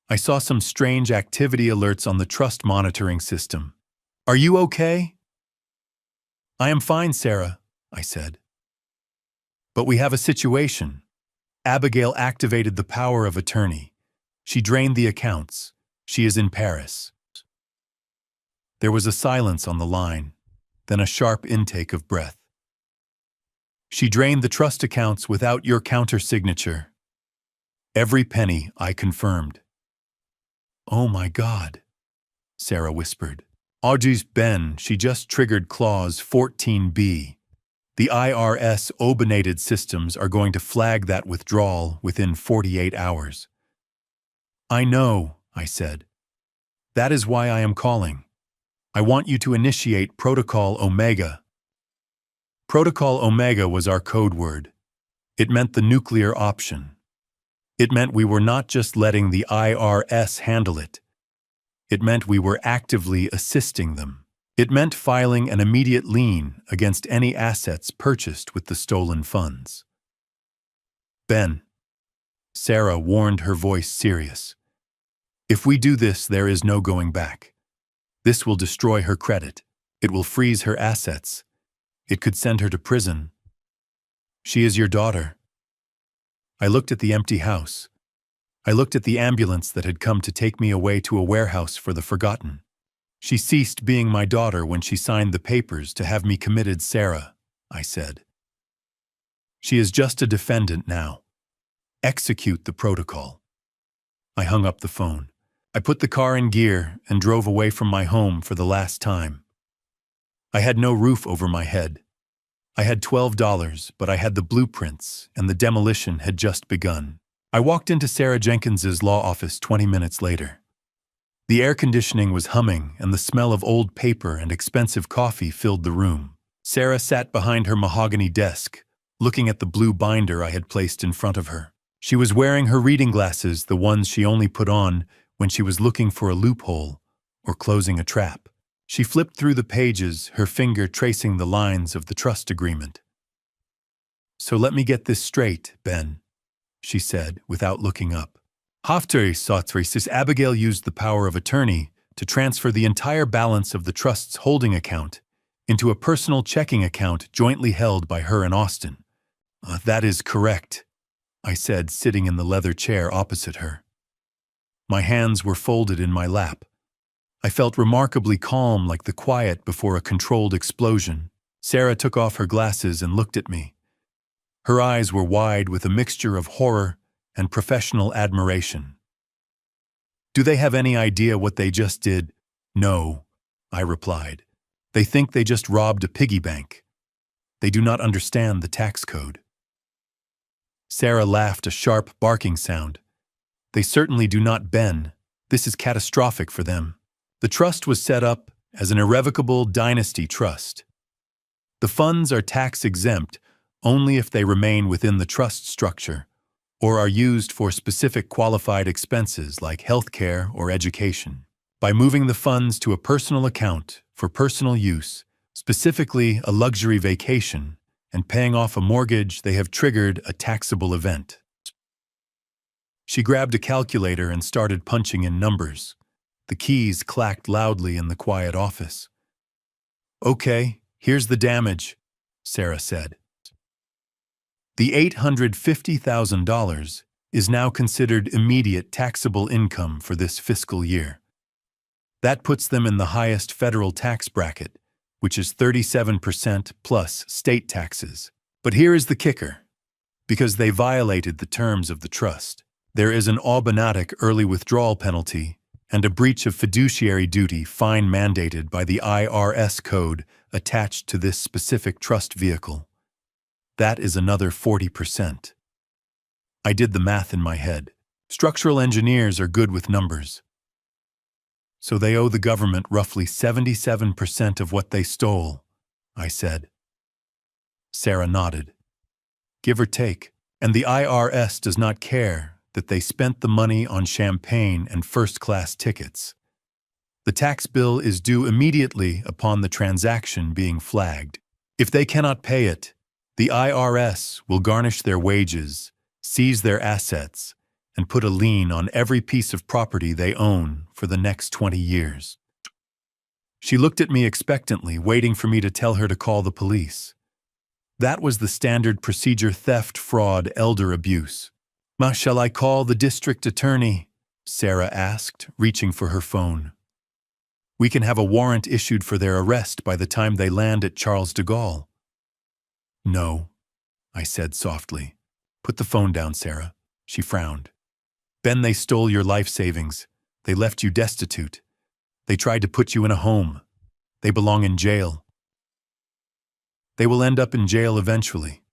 [SPEAKER 1] I saw some strange activity alerts on the trust monitoring system. Are you okay?" "I am fine, Sarah," I said. "But we have a situation." Abigail activated the power of attorney. She drained the accounts. She is in Paris. There was a silence on the line, then a sharp intake of breath. "She drained the trust accounts without your counter-signature." "Every penny," I confirmed. "Oh my God," Sarah whispered. "Audrey's Ben, she just triggered Clause 14b. The IRS obinated systems are going to flag that withdrawal within 48 hours. "I know," I said. "That is why I am calling. I want you to initiate Protocol Omega." Protocol Omega was our code word. It meant the nuclear option. It meant we were not just letting the IRS handle it. It meant we were actively assisting them. It meant filing an immediate lien against any assets purchased with the stolen funds. "Ben," Sarah warned, her voice serious. "If we do this, there is no going back. This will destroy her credit. It will freeze her assets. It could send her to prison. She is your daughter. I looked at the empty house. I looked at the ambulance that had come to take me away to a warehouse for the forgotten. She ceased being my daughter when she signed the papers to have me committed, Sarah, I said. She is just a defendant now. Execute the protocol. I hung up the phone. I put the car in gear and drove away from my home for the last time. I had no roof over my head. I had $12, but I had the blueprints, and the demolition had just begun. I walked into Sarah Jenkins's law office 20 minutes later. The air conditioning was humming, and the smell of old paper and expensive coffee filled the room. Sarah sat behind her mahogany desk, looking at the blue binder I had placed in front of her. She was wearing her reading glasses, the ones she only put on when she was looking for a loophole or closing a trap. She flipped through the pages, her finger tracing the lines of the trust agreement. "So let me get this straight, Ben," she said, without looking up. Abigail used the power of attorney to transfer the entire balance of the trust's holding account into a personal checking account jointly held by her and Austin. That is correct," I said, sitting in the leather chair opposite her. My hands were folded in my lap. I felt remarkably calm, like the quiet before a controlled explosion. Sarah took off her glasses and looked at me. Her eyes were wide with a mixture of horror and professional admiration. "Do they have any idea what they just did?" "No," I replied. "They think they just robbed a piggy bank. They do not understand the tax code." Sarah laughed, a sharp barking sound. "They certainly do not, Ben. This is catastrophic for them. The trust was set up as an irrevocable dynasty trust. The funds are tax-exempt only if they remain within the trust structure or are used for specific qualified expenses like health care or education. By moving the funds to a personal account for personal use, specifically a luxury vacation, and paying off a mortgage, they have triggered a taxable event." She grabbed a calculator and started punching in numbers. The keys clacked loudly in the quiet office. "Okay, here's the damage," Sarah said. "The $850,000 is now considered immediate taxable income for this fiscal year. That puts them in the highest federal tax bracket, which is 37% plus state taxes. But here is the kicker. Because they violated the terms of the trust, there is an automatic early withdrawal penalty and a breach of fiduciary duty fine mandated by the IRS code attached to this specific trust vehicle. That is another 40%. I did the math in my head. Structural engineers are good with numbers. "So they owe the government roughly 77% of what they stole," I said. Sarah nodded. "Give or take. And the IRS does not care that they spent the money on champagne and first-class tickets. The tax bill is due immediately upon the transaction being flagged. If they cannot pay it, the IRS will garnish their wages, seize their assets, and put a lien on every piece of property they own for the next 20 years. She looked at me expectantly, waiting for me to tell her to call the police. That was the standard procedure: theft, fraud, elder abuse. "Shall I call the district attorney?" Sarah asked, reaching for her phone. "We can have a warrant issued for their arrest by the time they land at Charles de Gaulle." "No," I said softly. "Put the phone down, Sarah." She frowned. "Ben, they stole your life savings. They left you destitute. They tried to put you in a home. They belong in jail. They will end up in jail eventually."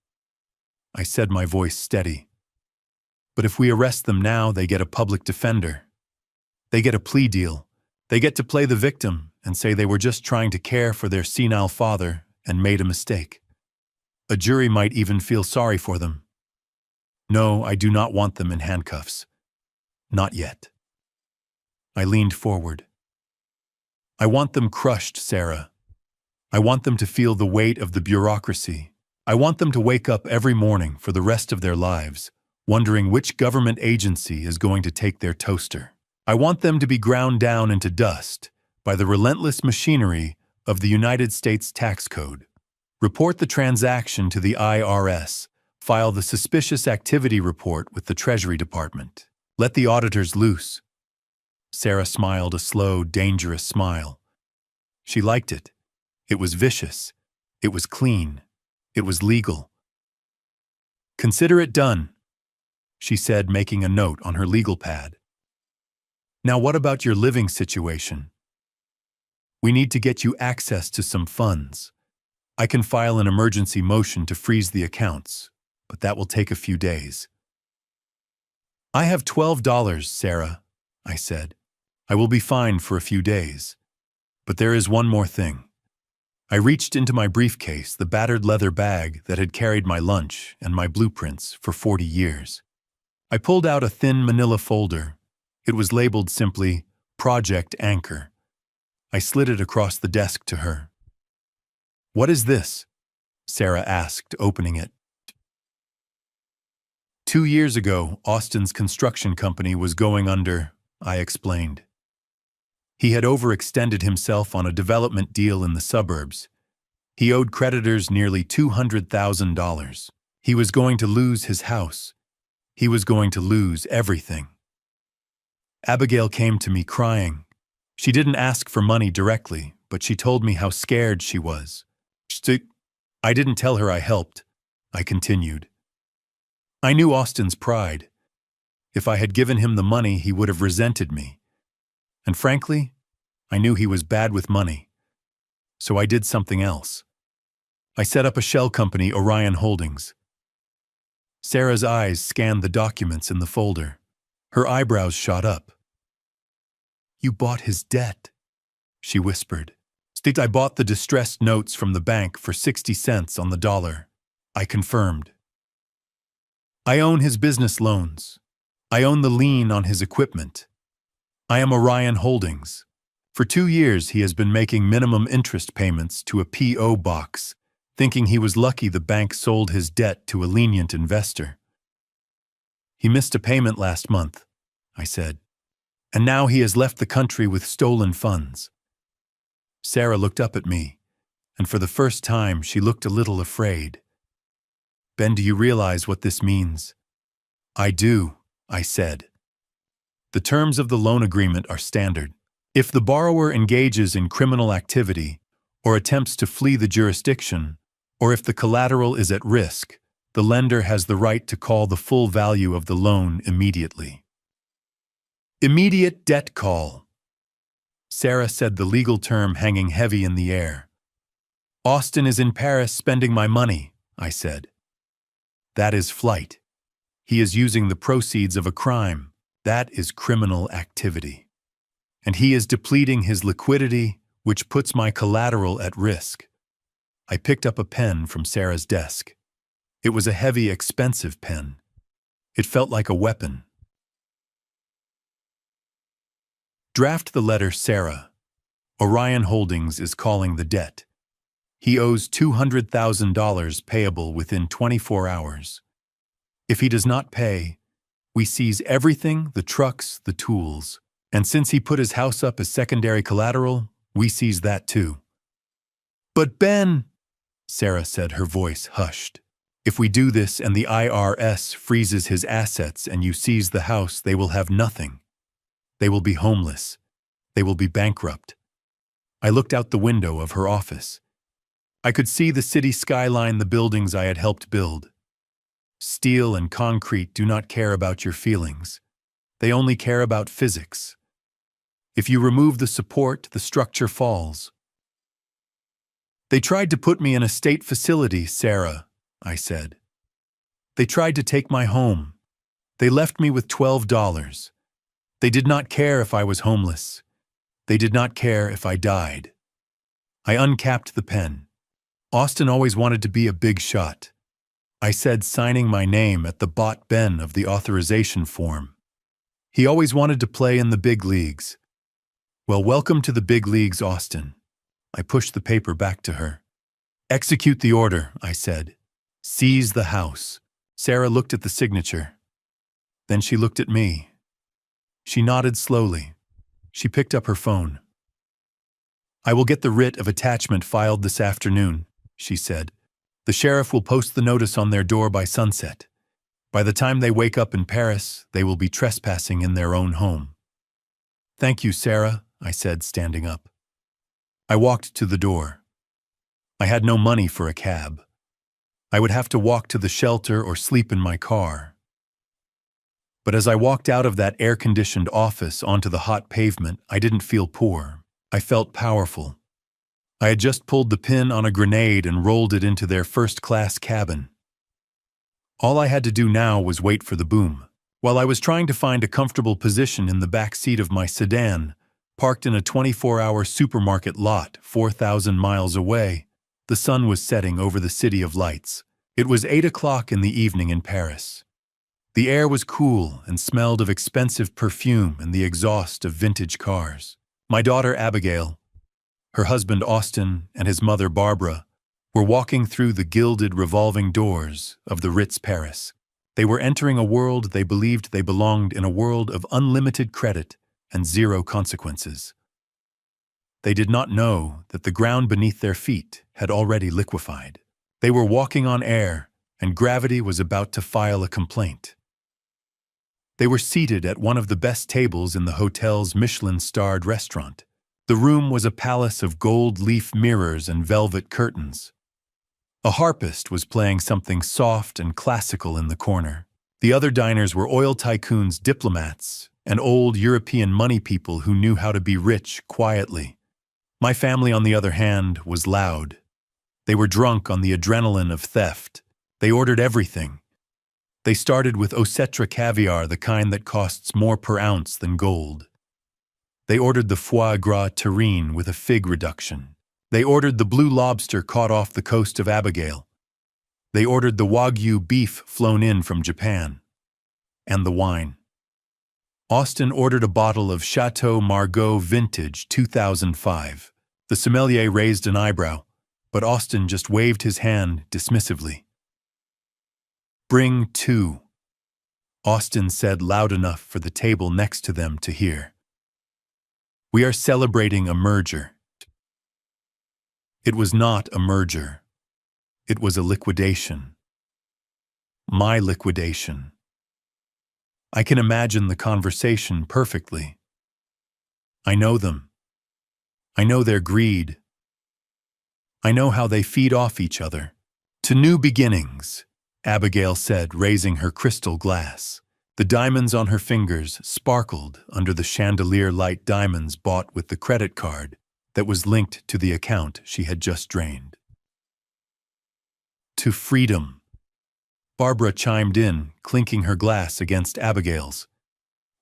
[SPEAKER 1] I said, my voice steady. "But if we arrest them now, they get a public defender. They get a plea deal. They get to play the victim and say they were just trying to care for their senile father and made a mistake. A jury might even feel sorry for them. No, I do not want them in handcuffs. Not yet." I leaned forward. "I want them crushed, Sarah. I want them to feel the weight of the bureaucracy. I want them to wake up every morning for the rest of their lives, wondering which government agency is going to take their toaster. I want them to be ground down into dust by the relentless machinery of the United States tax code. Report the transaction to the IRS. File the suspicious activity report with the Treasury Department. Let the auditors loose." Sarah smiled a slow, dangerous smile. She liked it. It was vicious. It was clean. It was legal. "Consider it done," she said, making a note on her legal pad. "Now what about your living situation? We need to get you access to some funds. I can file an emergency motion to freeze the accounts, but that will take a few days." "I have $12, Sarah," I said. "I will be fine for a few days. But there is one more thing." I reached into my briefcase, the battered leather bag that had carried my lunch and my blueprints for 40 years. I pulled out a thin manila folder. It was labeled simply, "Project Anchor." I slid it across the desk to her. "What is this?" Sarah asked, opening it. 2 years ago, Austin's construction company was going under, I explained. He had overextended himself on a development deal in the suburbs. He owed creditors nearly $200,000. He was going to lose his house. He was going to lose everything. Abigail came to me crying. She didn't ask for money directly, but she told me how scared she was. I didn't tell her I helped. I continued. I knew Austin's pride. If I had given him the money, he would have resented me. And frankly, I knew he was bad with money. So I did something else. I set up a shell company, Orion Holdings. Sarah's eyes scanned the documents in the folder. Her eyebrows shot up. "You bought his debt," she whispered. "I bought the distressed notes from the bank for 60 cents on the dollar," I confirmed. "I own his business loans. I own the lien on his equipment. I am Orion Holdings. For 2 years he has been making minimum interest payments to a P.O. box, thinking he was lucky the bank sold his debt to a lenient investor. He missed a payment last month," I said, "and now he has left the country with stolen funds." Sarah looked up at me, and for the first time she looked a little afraid. "Ben, do you realize what this means?" "I do," I said. "The terms of the loan agreement are standard. If the borrower engages in criminal activity or attempts to flee the jurisdiction, or if the collateral is at risk, the lender has the right to call the full value of the loan immediately." "Immediate debt call." Sarah said, the legal term hanging heavy in the air. "Austin is in Paris spending my money," I said. "That is flight. He is using the proceeds of a crime. That is criminal activity. And he is depleting his liquidity, which puts my collateral at risk." I picked up a pen from Sarah's desk. It was a heavy, expensive pen. It felt like a weapon. "Draft the letter, Sarah. Orion Holdings is calling the debt. He owes $200,000 payable within 24 hours. If he does not pay, we seize everything, the trucks, the tools. And since he put his house up as secondary collateral, we seize that too." "But Ben," Sarah said, her voice hushed. "If we do this and the IRS freezes his assets and you seize the house, they will have nothing. They will be homeless. They will be bankrupt." I looked out the window of her office. I could see the city skyline, the buildings I had helped build. Steel and concrete do not care about your feelings. They only care about physics. If you remove the support, the structure falls. "They tried to put me in a state facility, Sarah," I said. "They tried to take my home. They left me with $12. They did not care if I was homeless. They did not care if I died." I uncapped the pen. Austin always wanted to be a big shot. I said, signing my name at the bot Ben of the authorization form. He always wanted to play in the big leagues. "Well, welcome to the big leagues, Austin." I pushed the paper back to her. "Execute the order," I said. "Seize the house." Sarah looked at the signature. Then she looked at me. She nodded slowly. She picked up her phone. "I will get the writ of attachment filed this afternoon," she said. "The sheriff will post the notice on their door by sunset. By the time they wake up in Paris, they will be trespassing in their own home." "Thank you, Sarah," I said, standing up. I walked to the door. I had no money for a cab. I would have to walk to the shelter or sleep in my car. But as I walked out of that air-conditioned office onto the hot pavement, I didn't feel poor. I felt powerful. I had just pulled the pin on a grenade and rolled it into their first-class cabin. All I had to do now was wait for the boom. While I was trying to find a comfortable position in the back seat of my sedan, parked in a 24-hour supermarket lot 4,000 miles away, the sun was setting over the city of lights. It was 8 o'clock in the evening in Paris. The air was cool and smelled of expensive perfume and the exhaust of vintage cars. My daughter Abigail, her husband Austin, and his mother Barbara were walking through the gilded revolving doors of the Ritz Paris. They were entering a world they believed they belonged in, a world of unlimited credit and zero consequences. They did not know that the ground beneath their feet had already liquefied. They were walking on air, and gravity was about to file a complaint. They were seated at one of the best tables in the hotel's Michelin-starred restaurant. The room was a palace of gold leaf mirrors and velvet curtains. A harpist was playing something soft and classical in the corner. The other diners were oil tycoons, diplomats, and old European money people who knew how to be rich quietly. My family, on the other hand, was loud. They were drunk on the adrenaline of theft. They ordered everything. They started with Osetra caviar, the kind that costs more per ounce than gold. They ordered the foie gras terrine with a fig reduction. They ordered the blue lobster caught off the coast of Abigail. They ordered the Wagyu beef flown in from Japan. And the wine. Austin ordered a bottle of Chateau Margaux Vintage 2005. The sommelier raised an eyebrow, but Austin just waved his hand dismissively. "Bring 2. Austin said loud enough for the table next to them to hear. "We are celebrating a merger." It was not a merger. It was a liquidation. My liquidation. I can imagine the conversation perfectly. I know them. I know their greed. I know how they feed off each other. "To new beginnings," Abigail said, raising her crystal glass. The diamonds on her fingers sparkled under the chandelier-light diamonds bought with the credit card that was linked to the account she had just drained. "To freedom," Barbara chimed in, clinking her glass against Abigail's.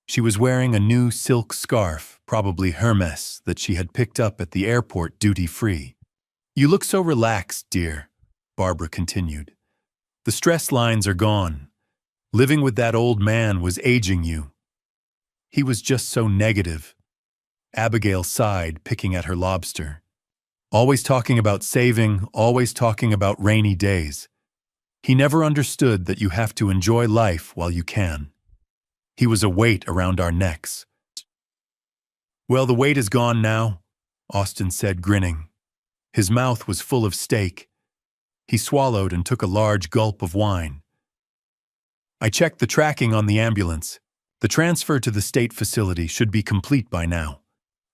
[SPEAKER 1] She was wearing a new silk scarf, probably Hermes, that she had picked up at the airport duty-free. "You look so relaxed, dear," Barbara continued. "The stress lines are gone. Living with that old man was aging you. He was just so negative." Abigail sighed, picking at her lobster. "Always talking about saving, always talking about rainy days. He never understood that you have to enjoy life while you can. He was a weight around our necks." "Well, the weight is gone now," Austin said, grinning. His mouth was full of steak. He swallowed and took a large gulp of wine. "I checked the tracking on the ambulance. The transfer to the state facility should be complete by now.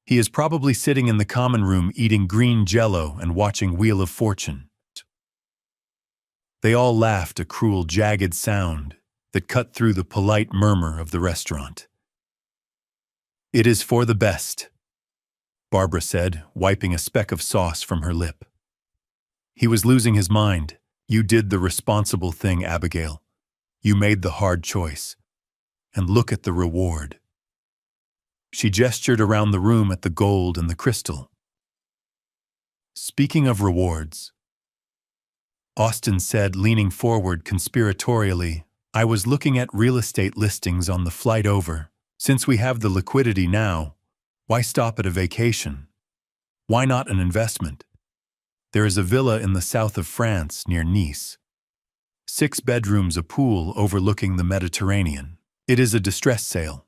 [SPEAKER 1] He is probably sitting in the common room eating green jello and watching Wheel of Fortune." They all laughed, a cruel, jagged sound that cut through the polite murmur of the restaurant. "It is for the best," Barbara said, wiping a speck of sauce from her lip. "He was losing his mind. You did the responsible thing, Abigail. You made the hard choice. And look at the reward." She gestured around the room at the gold and the crystal. "Speaking of rewards," Austin said, leaning forward conspiratorially, "I was looking at real estate listings on the flight over. Since we have the liquidity now, why stop at a vacation? Why not an investment? There is a villa in the south of France near Nice. 6 bedrooms, a pool overlooking the Mediterranean. It is a distress sale.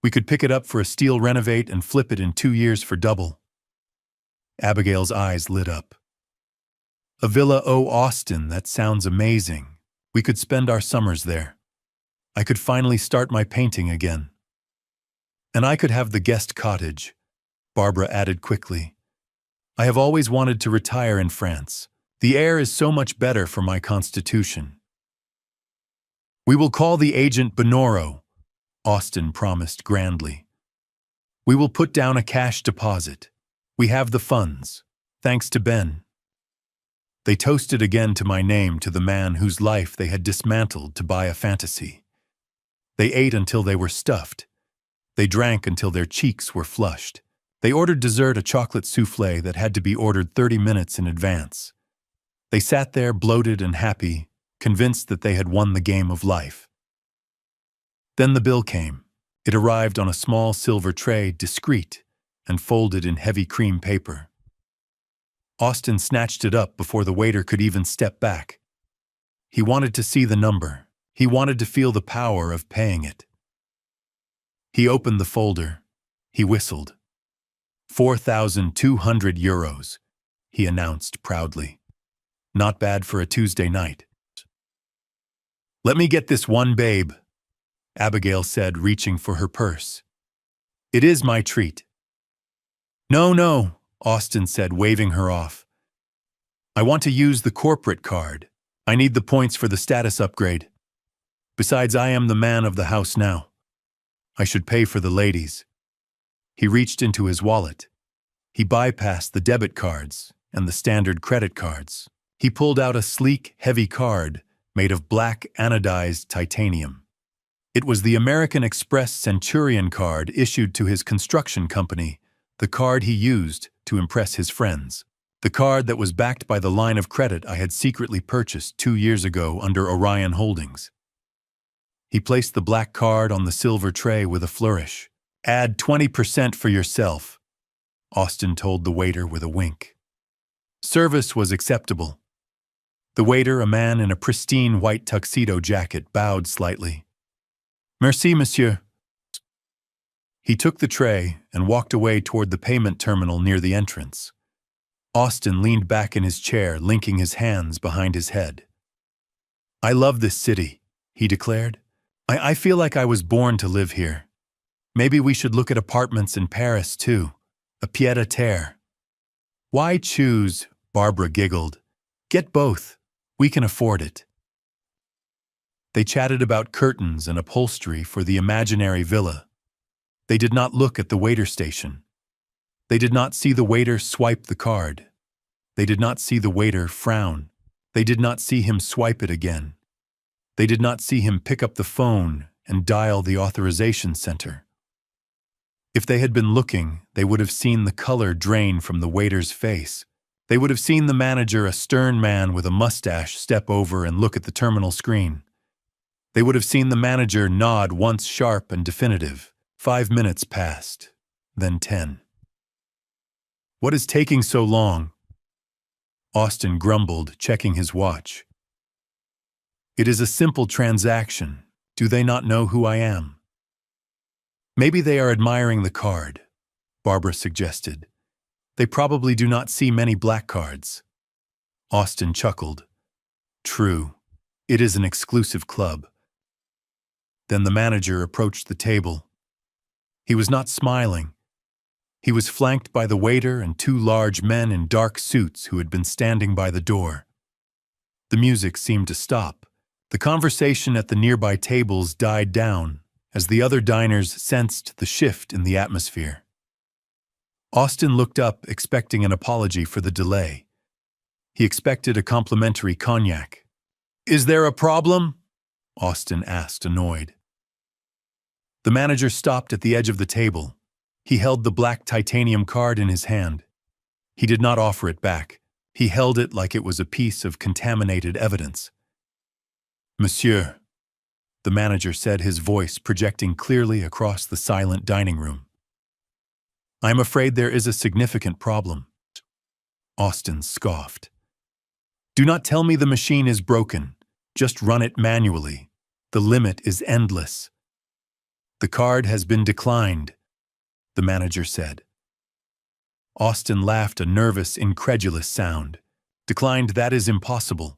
[SPEAKER 1] We could pick it up for a steal, renovate, and flip it in 2 years for double." Abigail's eyes lit up. A villa, oh Austin, that sounds amazing. We could spend our summers there. I could finally start my painting again. And I could have the guest cottage, Barbara added quickly. I have always wanted to retire in France. The air is so much better for my constitution. We will call the agent Bonoro, Austin promised grandly. We will put down a cash deposit. We have the funds, thanks to Ben. They toasted again to my name, to the man whose life they had dismantled to buy a fantasy. They ate until they were stuffed. They drank until their cheeks were flushed. They ordered dessert, a chocolate soufflé that had to be ordered 30 minutes in advance. They sat there bloated and happy, convinced that they had won the game of life. Then the bill came. It arrived on a small silver tray, discreet, and folded in heavy cream paper. Austin snatched it up before the waiter could even step back. He wanted to see the number. He wanted to feel the power of paying it. He opened the folder. He whistled. 4,200 euros, he announced proudly. Not bad for a Tuesday night. Let me get this one, babe, Abigail said, reaching for her purse. It is my treat. No, Austin said, waving her off. I want to use the corporate card. I need the points for the status upgrade. Besides, I am the man of the house now. I should pay for the ladies. He reached into his wallet. He bypassed the debit cards and the standard credit cards. He pulled out a sleek, heavy card made of black anodized titanium. It was the American Express Centurion card issued to his construction company, the card he used to impress his friends. The card that was backed by the line of credit I had secretly purchased 2 years ago under Orion Holdings. He placed the black card on the silver tray with a flourish. Add 20% for yourself, Austin told the waiter with a wink. Service was acceptable. The waiter, a man in a pristine white tuxedo jacket, bowed slightly. Merci, monsieur. He took the tray and walked away toward the payment terminal near the entrance. Austin leaned back in his chair, linking his hands behind his head. I love this city, he declared. I feel like I was born to live here. Maybe we should look at apartments in Paris, too. A pied-à-terre. Why choose? Barbara giggled. Get both. We can afford it. They chatted about curtains and upholstery for the imaginary villa. They did not look at the waiter station. They did not see the waiter swipe the card. They did not see the waiter frown. They did not see him swipe it again. They did not see him pick up the phone and dial the authorization center. If they had been looking, they would have seen the color drain from the waiter's face. They would have seen the manager, a stern man with a mustache, step over and look at the terminal screen. They would have seen the manager nod once sharp and definitive. 5 minutes passed, then 10. What is taking so long? Austin grumbled, checking his watch. It is a simple transaction. Do they not know who I am? Maybe they are admiring the card, Barbara suggested. They probably do not see many black cards. Austin chuckled. True, it is an exclusive club. Then the manager approached the table. He was not smiling. He was flanked by the waiter and 2 large men in dark suits who had been standing by the door. The music seemed to stop. The conversation at the nearby tables died down as the other diners sensed the shift in the atmosphere. Austin looked up, expecting an apology for the delay. He expected a complimentary cognac. Is there a problem? Austin asked, annoyed. The manager stopped at the edge of the table. He held the black titanium card in his hand. He did not offer it back. He held it like it was a piece of contaminated evidence. Monsieur, the manager said, his voice projecting clearly across the silent dining room. I am afraid there is a significant problem. Austin scoffed. Do not tell me the machine is broken. Just run it manually. The limit is endless. The card has been declined, the manager said. Austin laughed, a nervous, incredulous sound. Declined, that is impossible.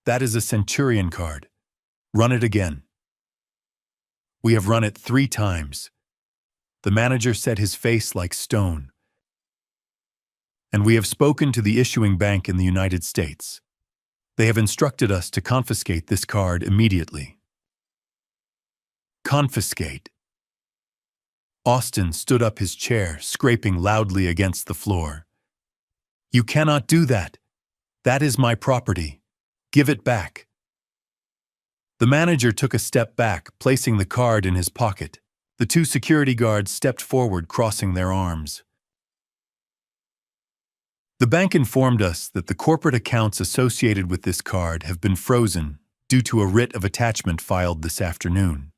[SPEAKER 1] That is a Centurion card. Run it again. We have run it 3 times. The manager set his face like stone. And we have spoken to the issuing bank in the United States. They have instructed us to confiscate this card immediately. Confiscate. Austin stood up his chair, scraping loudly against the floor. You cannot do that. That is my property. Give it back. The manager took a step back, placing the card in his pocket. The 2 security guards stepped forward, crossing their arms. The bank informed us that the corporate accounts associated with this card have been frozen due to a writ of attachment filed this afternoon.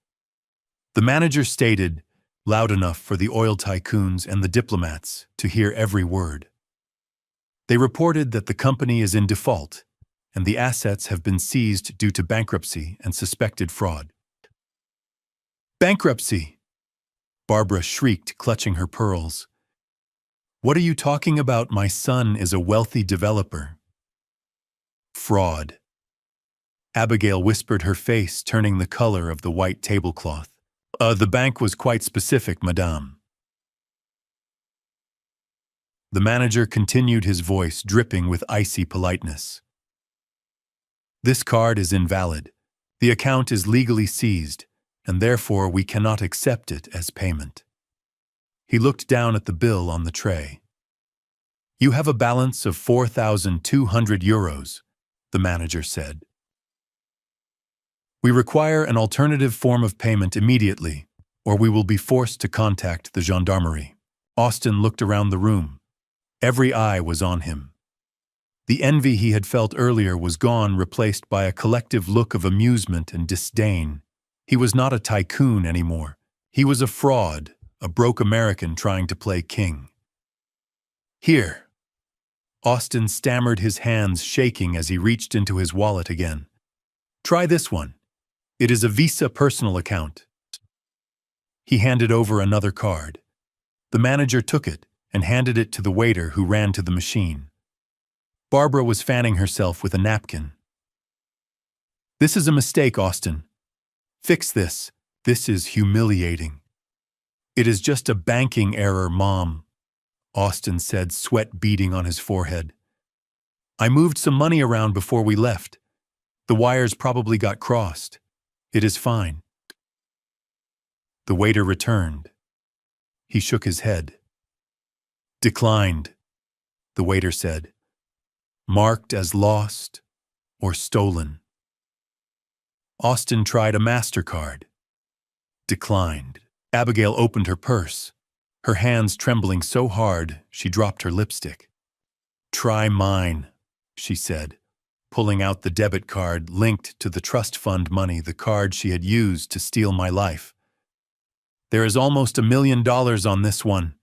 [SPEAKER 1] The manager stated, loud enough for the oil tycoons and the diplomats to hear every word. They reported that the company is in default, and the assets have been seized due to bankruptcy and suspected fraud. Bankruptcy! Barbara shrieked, clutching her pearls. What are you talking about? My son is a wealthy developer. Fraud. Abigail whispered, her face turning the color of the white tablecloth. The bank was quite specific, madame. The manager continued, his voice dripping with icy politeness. This card is invalid. The account is legally seized, and therefore we cannot accept it as payment. He looked down at the bill on the tray. You have a balance of 4,200 euros, the manager said. We require an alternative form of payment immediately, or we will be forced to contact the gendarmerie. Austin looked around the room. Every eye was on him. The envy he had felt earlier was gone, replaced by a collective look of amusement and disdain. He was not a tycoon anymore. He was a fraud, a broke American trying to play king. Here. Austin stammered, his hands shaking as he reached into his wallet again. Try this one. It is a Visa personal account. He handed over another card. The manager took it and handed it to the waiter, who ran to the machine. Barbara was fanning herself with a napkin. This is a mistake, Austin. Fix this. This is humiliating. It is just a banking error, Mom, Austin said, sweat beading on his forehead. I moved some money around before we left. The wires probably got crossed. It is fine. The waiter returned. He shook his head. Declined, the waiter said. Marked as lost or stolen. Austin tried a MasterCard. Declined. Abigail opened her purse, her hands trembling so hard she dropped her lipstick. Try mine, she said, pulling out the debit card linked to the trust fund money, the card she had used to steal my life. There is almost $1 million on this one,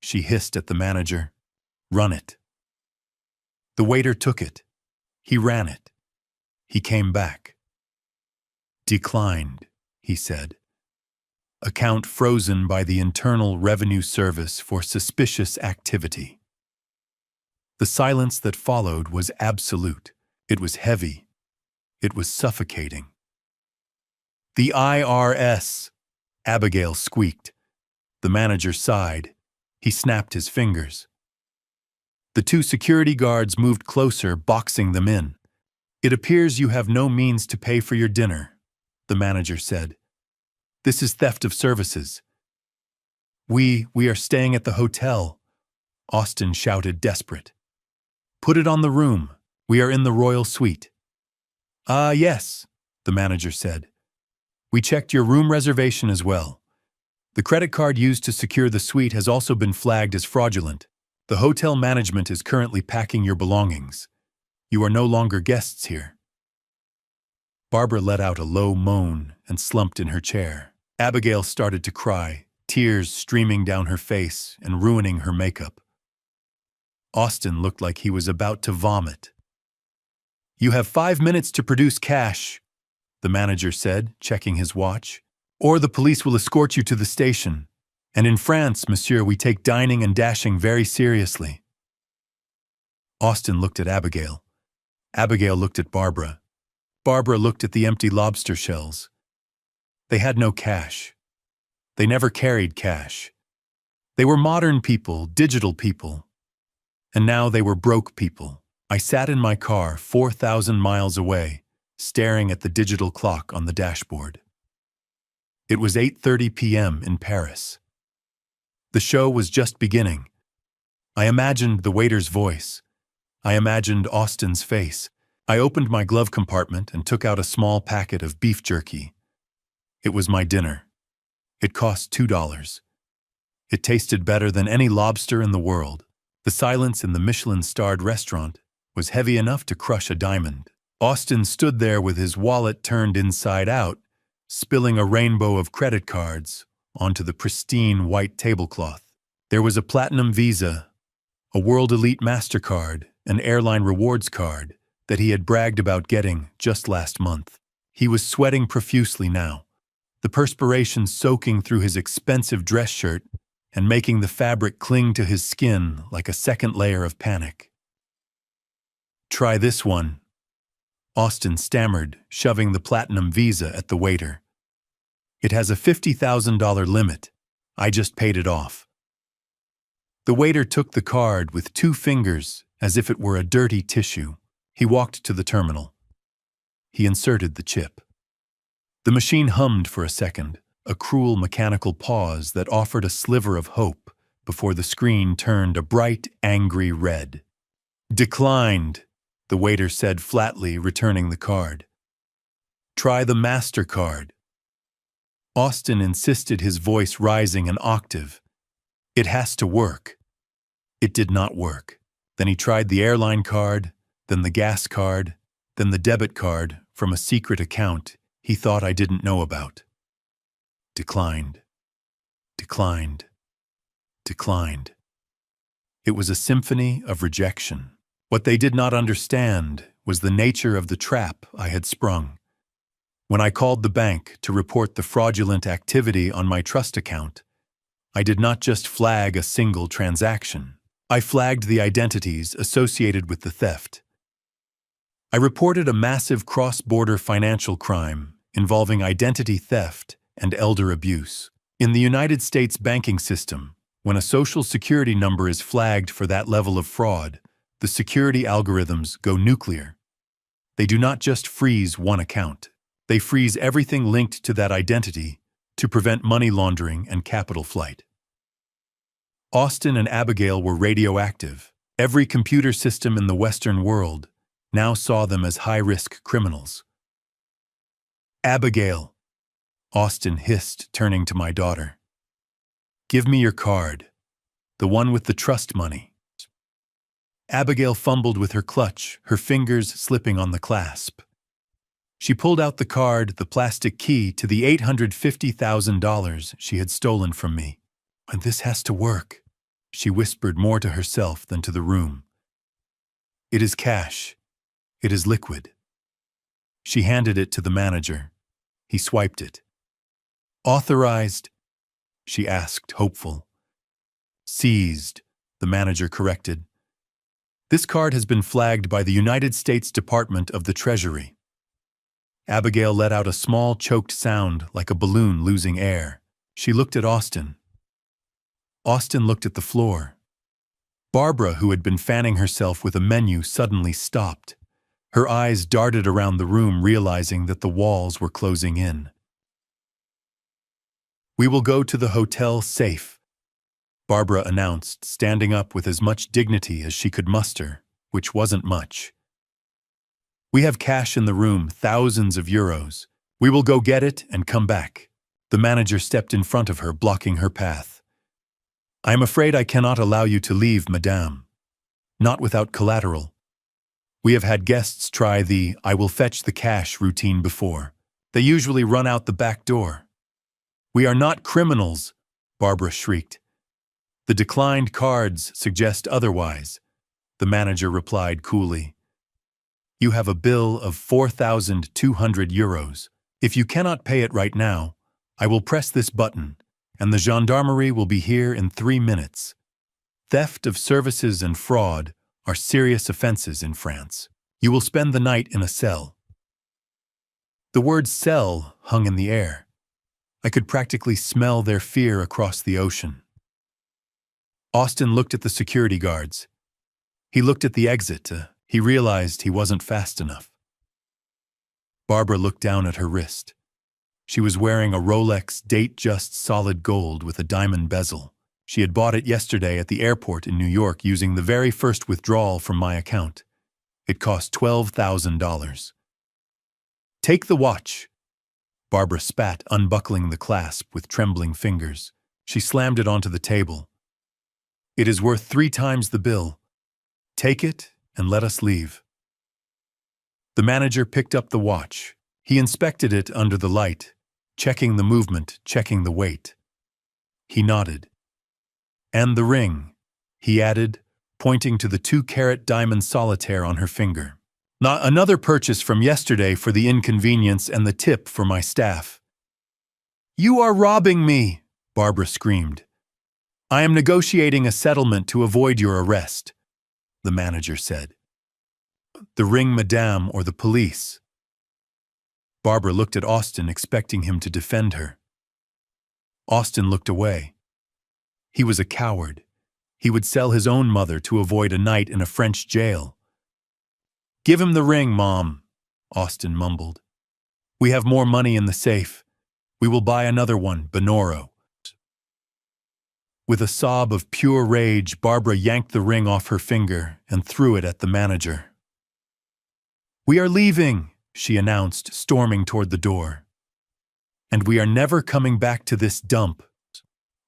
[SPEAKER 1] she hissed at the manager. Run it. The waiter took it. He ran it. He came back. Declined, he said. Account frozen by the Internal Revenue Service for suspicious activity. The silence that followed was absolute. It was heavy. It was suffocating. The IRS, Abigail squeaked. The manager sighed. He snapped his fingers. The 2 security guards moved closer, boxing them in. It appears you have no means to pay for your dinner, the manager said. This is theft of services. We are staying at the hotel, Austin shouted, desperate. Put it on the room. We are in the royal suite. Yes, the manager said. We checked your room reservation as well. The credit card used to secure the suite has also been flagged as fraudulent. The hotel management is currently packing your belongings. You are no longer guests here. Barbara let out a low moan and slumped in her chair. Abigail started to cry, tears streaming down her face and ruining her makeup. Austin looked like he was about to vomit. You have 5 minutes to produce cash, the manager said, checking his watch. Or the police will escort you to the station. And in France, monsieur, we take dining and dashing very seriously. Austin looked at Abigail. Abigail looked at Barbara. Barbara looked at the empty lobster shells. They had no cash. They never carried cash. They were modern people, digital people. And now they were broke people. I sat in my car 4,000 miles away, staring at the digital clock on the dashboard. It was 8:30 p.m. in Paris. The show was just beginning. I imagined the waiter's voice. I imagined Austin's face. I opened my glove compartment and took out a small packet of beef jerky. It was my dinner. It cost $2. It tasted better than any lobster in the world. The silence in the Michelin-starred restaurant was heavy enough to crush a diamond. Austin stood there with his wallet turned inside out, spilling a rainbow of credit cards onto the pristine white tablecloth. There was a Platinum Visa, a World Elite MasterCard, an airline rewards card that he had bragged about getting just last month. He was sweating profusely now, the perspiration soaking through his expensive dress shirt and making the fabric cling to his skin like a second layer of panic. "Try this one," Austin stammered, shoving the Platinum Visa at the waiter. "It has a $50,000 limit. I just paid it off." The waiter took the card with 2 fingers as if it were a dirty tissue. He walked to the terminal. He inserted the chip. The machine hummed for a second, a cruel mechanical pause that offered a sliver of hope before the screen turned a bright, angry red. "Declined," the waiter said flatly, returning the card. "Try the MasterCard." Austin insisted, his voice rising an octave. "It has to work." It did not work. Then he tried the airline card, then the gas card, then the debit card from a secret account he thought I didn't know about. Declined. Declined. Declined. It was a symphony of rejection. What they did not understand was the nature of the trap I had sprung. When I called the bank to report the fraudulent activity on my trust account, I did not just flag a single transaction. I flagged the identities associated with the theft. I reported a massive cross-border financial crime involving identity theft and elder abuse. In the United States banking system, when a social security number is flagged for that level of fraud, the security algorithms go nuclear. They do not just freeze one account. They freeze everything linked to that identity to prevent money laundering and capital flight. Austin and Abigail were radioactive. Every computer system in the Western world now saw them as high-risk criminals. "Abigail," Austin hissed, turning to my daughter. "Give me your card, the one with the trust money." Abigail fumbled with her clutch, her fingers slipping on the clasp. She pulled out the card, the plastic key to the $850,000 she had stolen from me. "And this has to work," she whispered, more to herself than to the room. "It is cash. It is liquid." She handed it to the manager. He swiped it. "Authorized?" she asked, hopeful. "Seized," the manager corrected. "This card has been flagged by the United States Department of the Treasury." Abigail let out a small, choked sound like a balloon losing air. She looked at Austin. Austin looked at the floor. Barbara, who had been fanning herself with a menu, suddenly stopped. Her eyes darted around the room, realizing that the walls were closing in. "We will go to the hotel safe," Barbara announced, standing up with as much dignity as she could muster, which wasn't much. "We have cash in the room, thousands of euros. We will go get it and come back." The manager stepped in front of her, blocking her path. "I am afraid I cannot allow you to leave, madame. Not without collateral. We have had guests try the 'I will fetch the cash' routine before. They usually run out the back door." "We are not criminals," Barbara shrieked. "The declined cards suggest otherwise," the manager replied coolly. "You have a bill of 4,200 euros. If you cannot pay it right now, I will press this button, and the gendarmerie will be here in 3 minutes. Theft of services and fraud are serious offenses in France." You will spend the night in a cell." The word cell hung in the air. I could practically smell their fear across the ocean. Austin looked at the security guards. He looked at the exit. He realized he wasn't fast enough. Barbara looked down at her wrist. She was wearing a Rolex Datejust solid gold with a diamond bezel. She had bought it yesterday at the airport in New York using the very first withdrawal from my account. It cost $12,000. "Take the watch." Barbara spat, unbuckling the clasp with trembling fingers. She slammed it onto the table. "It is worth 3 times the bill. Take it and let us leave." The manager picked up the watch. He inspected it under the light, checking the movement, checking the weight. He nodded. "And the ring," he added, pointing to the 2-carat diamond solitaire on her finger. "Not another purchase from yesterday for the inconvenience and the tip for my staff." "You are robbing me," Barbara screamed. "I am negotiating a settlement to avoid your arrest," the manager said. "The ring, madame, or the police?" Barbara looked at Austin, expecting him to defend her. Austin looked away. He was a coward. He would sell his own mother to avoid a night in a French jail. "Give him the ring, Mom," Austin mumbled. "We have more money in the safe. We will buy another one, Benoro." With a sob of pure rage, Barbara yanked the ring off her finger and threw it at the manager. "We are leaving," she announced, storming toward the door. "And we are never coming back to this dump."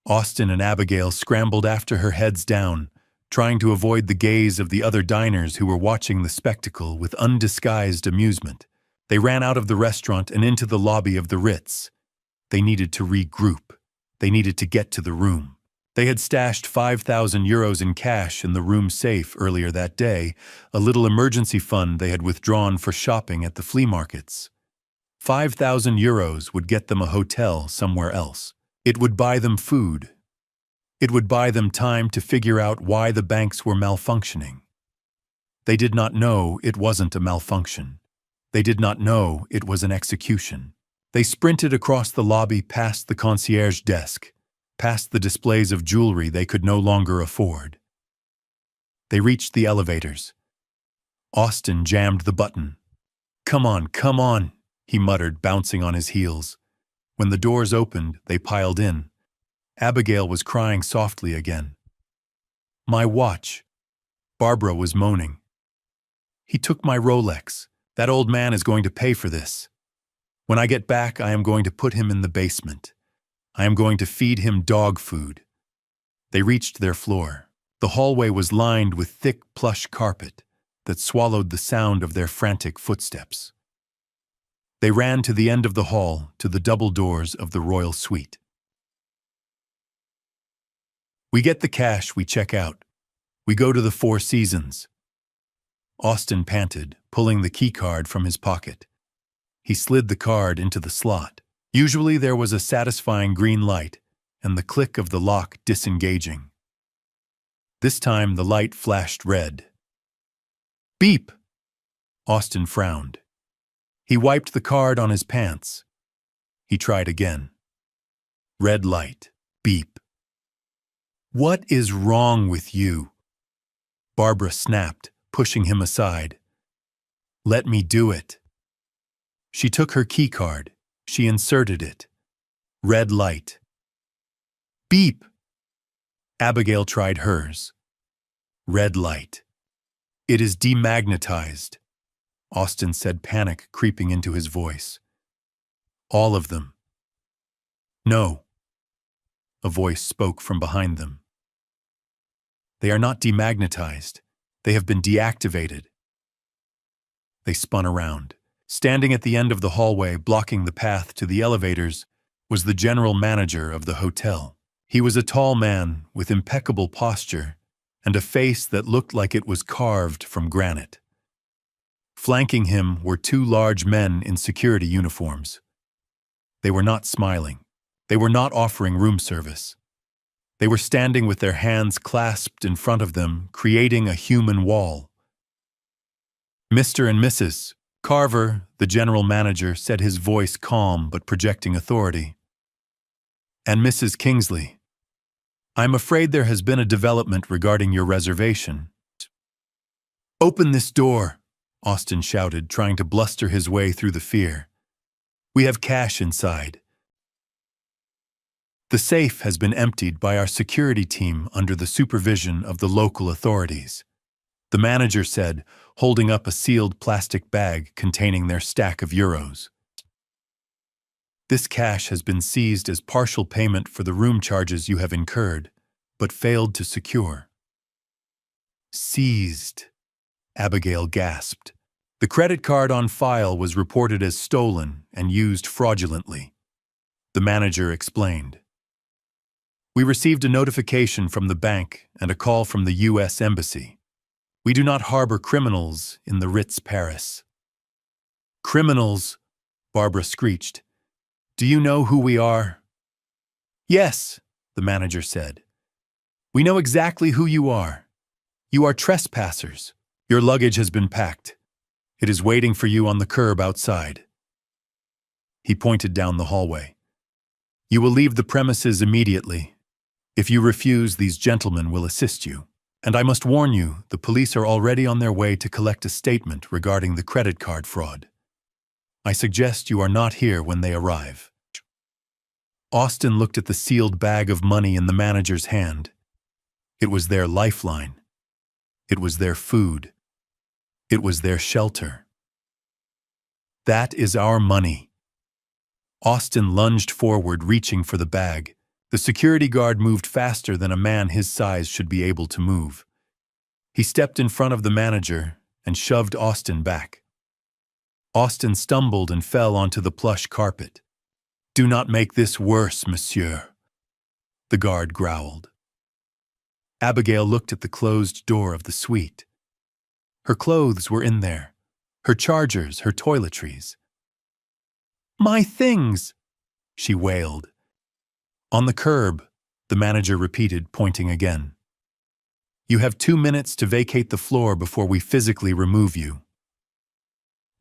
[SPEAKER 1] Austin and Abigail scrambled after her, heads down, trying to avoid the gaze of the other diners who were watching the spectacle with undisguised amusement. They ran out of the restaurant and into the lobby of the Ritz. They needed to regroup. They needed to get to the room. They had stashed €5,000 in cash in the room safe earlier that day, a little emergency fund they had withdrawn for shopping at the flea markets. €5,000 would get them a hotel somewhere else. It would buy them food. It would buy them time to figure out why the banks were malfunctioning. They did not know it wasn't a malfunction. They did not know it was an execution. They sprinted across the lobby, past the concierge desk, past the displays of jewelry they could no longer afford. They reached the elevators. Austin jammed the button. Come on," he muttered, bouncing on his heels. When the doors opened, they piled in. Abigail was crying softly again. "My watch." Barbara was moaning. "He took my Rolex. That old man is going to pay for this. When I get back, I am going to put him in the basement. I am going to feed him dog food." They reached their floor. The hallway was lined with thick plush carpet that swallowed the sound of their frantic footsteps. They ran to the end of the hall, to the double doors of the royal suite. "We get the cash, we check out. We go to the Four Seasons." Austin panted, pulling the keycard from his pocket. He slid the card into the slot. Usually there was a satisfying green light and the click of the lock disengaging. This time the light flashed red. "Beep!" Austin frowned. He wiped the card on his pants. He tried again. Red light. Beep. "What is wrong with you?" Barbara snapped, pushing him aside. "Let me do it." She took her keycard. She inserted it. Red light. Beep! Abigail tried hers. Red light. "It is demagnetized," Austin said, panic creeping into his voice. "All of them." "No." A voice spoke from behind them. "They are not demagnetized. They have been deactivated." They spun around. Standing at the end of the hallway, blocking the path to the elevators, was the general manager of the hotel. He was a tall man with impeccable posture and a face that looked like it was carved from granite. Flanking him were 2 large men in security uniforms. They were not smiling. They were not offering room service. They were standing with their hands clasped in front of them, creating a human wall. Mr. and Mrs. Carver, the general manager, said, his voice calm but projecting authority. And Mrs. Kingsley, I'm afraid there has been a development regarding your reservation. Open this door, Austin shouted, trying to bluster his way through the fear. We have cash inside. The safe has been emptied by our security team under the supervision of the local authorities, the manager said, holding up a sealed plastic bag containing their stack of euros. This cash has been seized as partial payment for the room charges you have incurred, but failed to secure. Seized, Abigail gasped. The credit card on file was reported as stolen and used fraudulently, the manager explained. We received a notification from the bank and a call from the U.S. Embassy. We do not harbor criminals in the Ritz Paris. Criminals, Barbara screeched. Do you know who we are? Yes, the manager said. We know exactly who you are. You are trespassers. Your luggage has been packed. It is waiting for you on the curb outside. He pointed down the hallway. You will leave the premises immediately. If you refuse, these gentlemen will assist you. And I must warn you, the police are already on their way to collect a statement regarding the credit card fraud. I suggest you are not here when they arrive. Austin looked at the sealed bag of money in the manager's hand. It was their lifeline. It was their food. It was their shelter. That is our money. Austin lunged forward, reaching for the bag. The security guard moved faster than a man his size should be able to move. He stepped in front of the manager and shoved Austin back. Austin stumbled and fell onto the plush carpet. Do not make this worse, monsieur, the guard growled. Abigail looked at the closed door of the suite. Her clothes were in there, her chargers, her toiletries. My things, she wailed. On the curb, the manager repeated, pointing again. You have 2 minutes to vacate the floor before we physically remove you.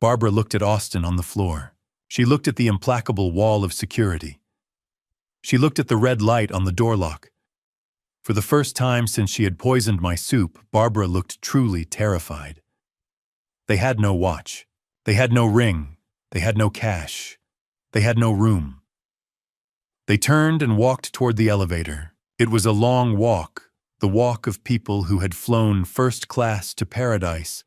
[SPEAKER 1] Barbara looked at Austin on the floor. She looked at the implacable wall of security. She looked at the red light on the door lock. For the first time since she had poisoned my soup, Barbara looked truly terrified. They had no watch. They had no ring. They had no cash. They had no room. They turned and walked toward the elevator. It was a long walk, the walk of people who had flown first class to paradise,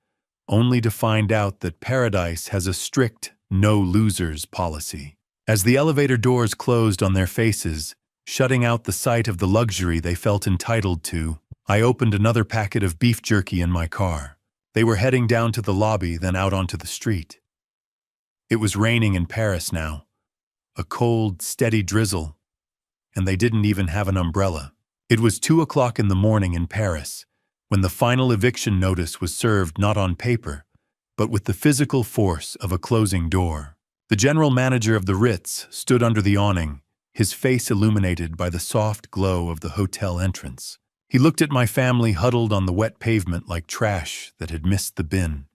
[SPEAKER 1] only to find out that paradise has a strict no-losers policy. As the elevator doors closed on their faces, shutting out the sight of the luxury they felt entitled to, I opened another packet of beef jerky in my car. They were heading down to the lobby, then out onto the street. It was raining in Paris now. A cold, steady drizzle, and they didn't even have an umbrella. It was 2 o'clock in the morning in Paris, when the final eviction notice was served not on paper, but with the physical force of a closing door. The general manager of the Ritz stood under the awning, his face illuminated by the soft glow of the hotel entrance. He looked at my family huddled on the wet pavement like trash that had missed the bin.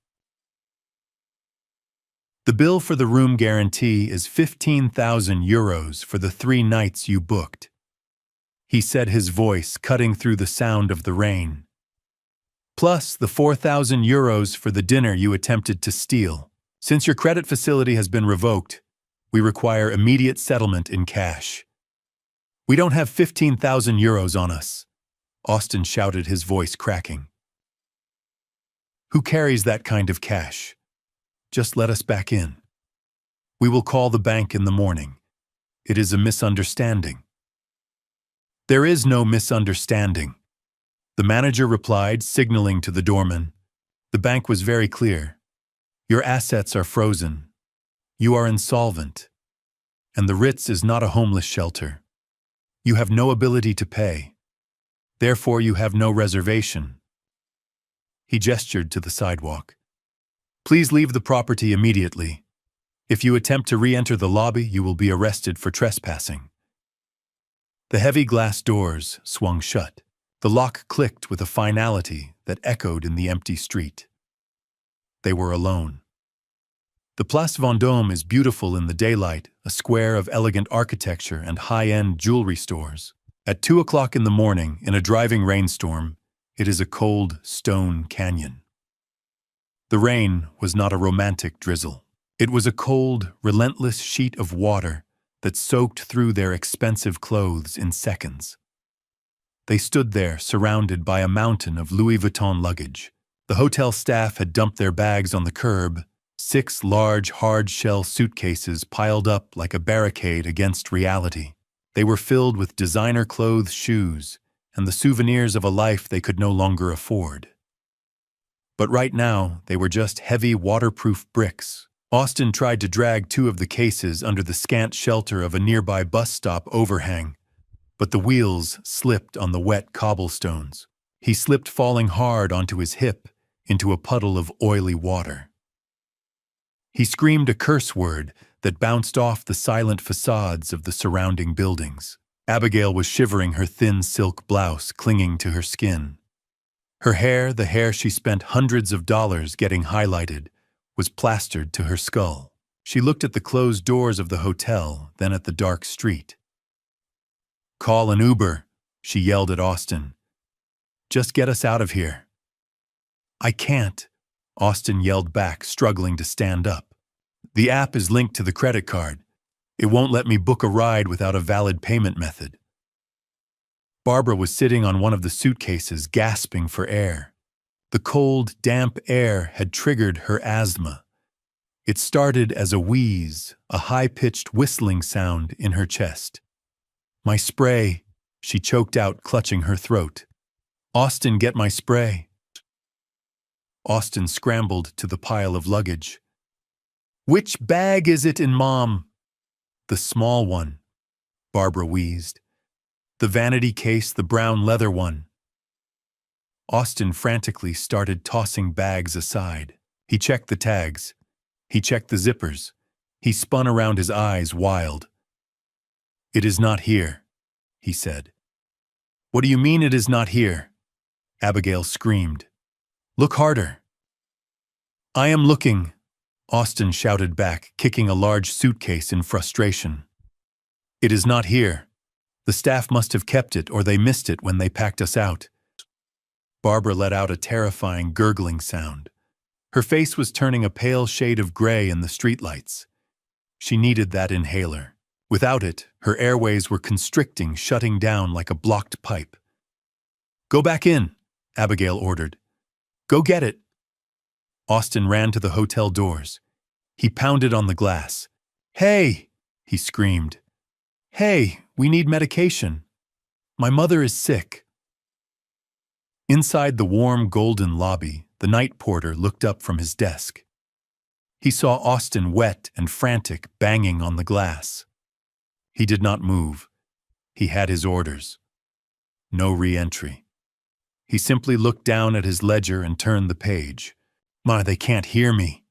[SPEAKER 1] The bill for the room guarantee is 15,000 euros for the 3 nights you booked, he said, his voice cutting through the sound of the rain. Plus the 4,000 euros for the dinner you attempted to steal. Since your credit facility has been revoked, we require immediate settlement in cash. We don't have 15,000 euros on us, Austin shouted, his voice cracking. Who carries that kind of cash? Just let us back in. We will call the bank in the morning. It is a misunderstanding. There is no misunderstanding, the manager replied, signaling to the doorman. The bank was very clear. Your assets are frozen. You are insolvent. And the Ritz is not a homeless shelter. You have no ability to pay. Therefore, you have no reservation. He gestured to the sidewalk. Please leave the property immediately. If you attempt to re-enter the lobby, you will be arrested for trespassing. The heavy glass doors swung shut. The lock clicked with a finality that echoed in the empty street. They were alone. The Place Vendôme is beautiful in the daylight, a square of elegant architecture and high-end jewelry stores. At 2 o'clock in the morning, in a driving rainstorm, it is a cold stone canyon. The rain was not a romantic drizzle. It was a cold, relentless sheet of water that soaked through their expensive clothes in seconds. They stood there, surrounded by a mountain of Louis Vuitton luggage. The hotel staff had dumped their bags on the curb, 6 large, hard-shell suitcases piled up like a barricade against reality. They were filled with designer-clothes, shoes, and the souvenirs of a life they could no longer afford. But right now, they were just heavy, waterproof bricks. Austin tried to drag 2 of the cases under the scant shelter of a nearby bus stop overhang, but the wheels slipped on the wet cobblestones. He slipped, falling hard onto his hip into a puddle of oily water. He screamed a curse word that bounced off the silent facades of the surrounding buildings. Abigail was shivering, her thin silk blouse clinging to her skin. Her hair, the hair she spent hundreds of dollars getting highlighted, was plastered to her skull. She looked at the closed doors of the hotel, then at the dark street. "Call an Uber," she yelled at Austin. "Just get us out of here." "I can't," Austin yelled back, struggling to stand up. "The app is linked to the credit card. It won't let me book a ride without a valid payment method." Barbara was sitting on one of the suitcases, gasping for air. The cold, damp air had triggered her asthma. It started as a wheeze, a high-pitched whistling sound in her chest. "My spray," she choked out, clutching her throat. "Austin, get my spray." Austin scrambled to the pile of luggage. "Which bag is it in, Mom?" "The small one," Barbara wheezed. "The vanity case, the brown leather one." Austin frantically started tossing bags aside. He checked the tags. He checked the zippers. He spun around, his eyes wild. "It is not here," he said. "What do you mean it is not here?" Abigail screamed. "Look harder." "I am looking," Austin shouted back, kicking a large suitcase in frustration. "It is not here. The staff must have kept it, or they missed it when they packed us out." Barbara let out a terrifying gurgling sound. Her face was turning a pale shade of gray in the streetlights. She needed that inhaler. Without it, her airways were constricting, shutting down like a blocked pipe. "Go back in," Abigail ordered. "Go get it." Austin ran to the hotel doors. He pounded on the glass. "Hey!" he screamed. "Hey, we need medication. My mother is sick." Inside the warm, golden lobby, the night porter looked up from his desk. He saw Austin, wet and frantic, banging on the glass. He did not move. He had his orders. No re-entry. He simply looked down at his ledger and turned the page. "Ma, they can't hear me,"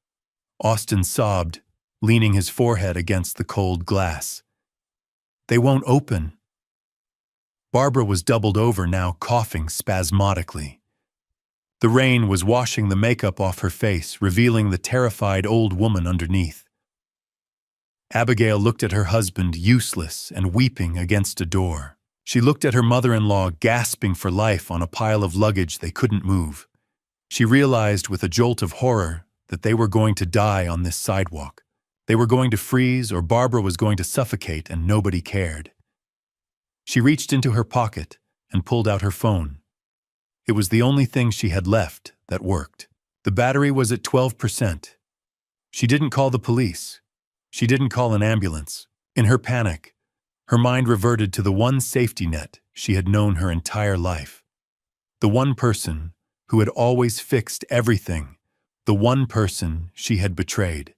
[SPEAKER 1] Austin sobbed, leaning his forehead against the cold glass. "They won't open." Barbara was doubled over now, coughing spasmodically. The rain was washing the makeup off her face, revealing the terrified old woman underneath. Abigail looked at her husband, useless and weeping against a door. She looked at her mother-in-law, gasping for life on a pile of luggage they couldn't move. She realized with a jolt of horror that they were going to die on this sidewalk. They were going to freeze, or Barbara was going to suffocate, and nobody cared. She reached into her pocket and pulled out her phone. It was the only thing she had left that worked. The battery was at 12%. She didn't call the police. She didn't call an ambulance. In her panic, her mind reverted to the one safety net she had known her entire life. The one person who had always fixed everything. The one person she had betrayed.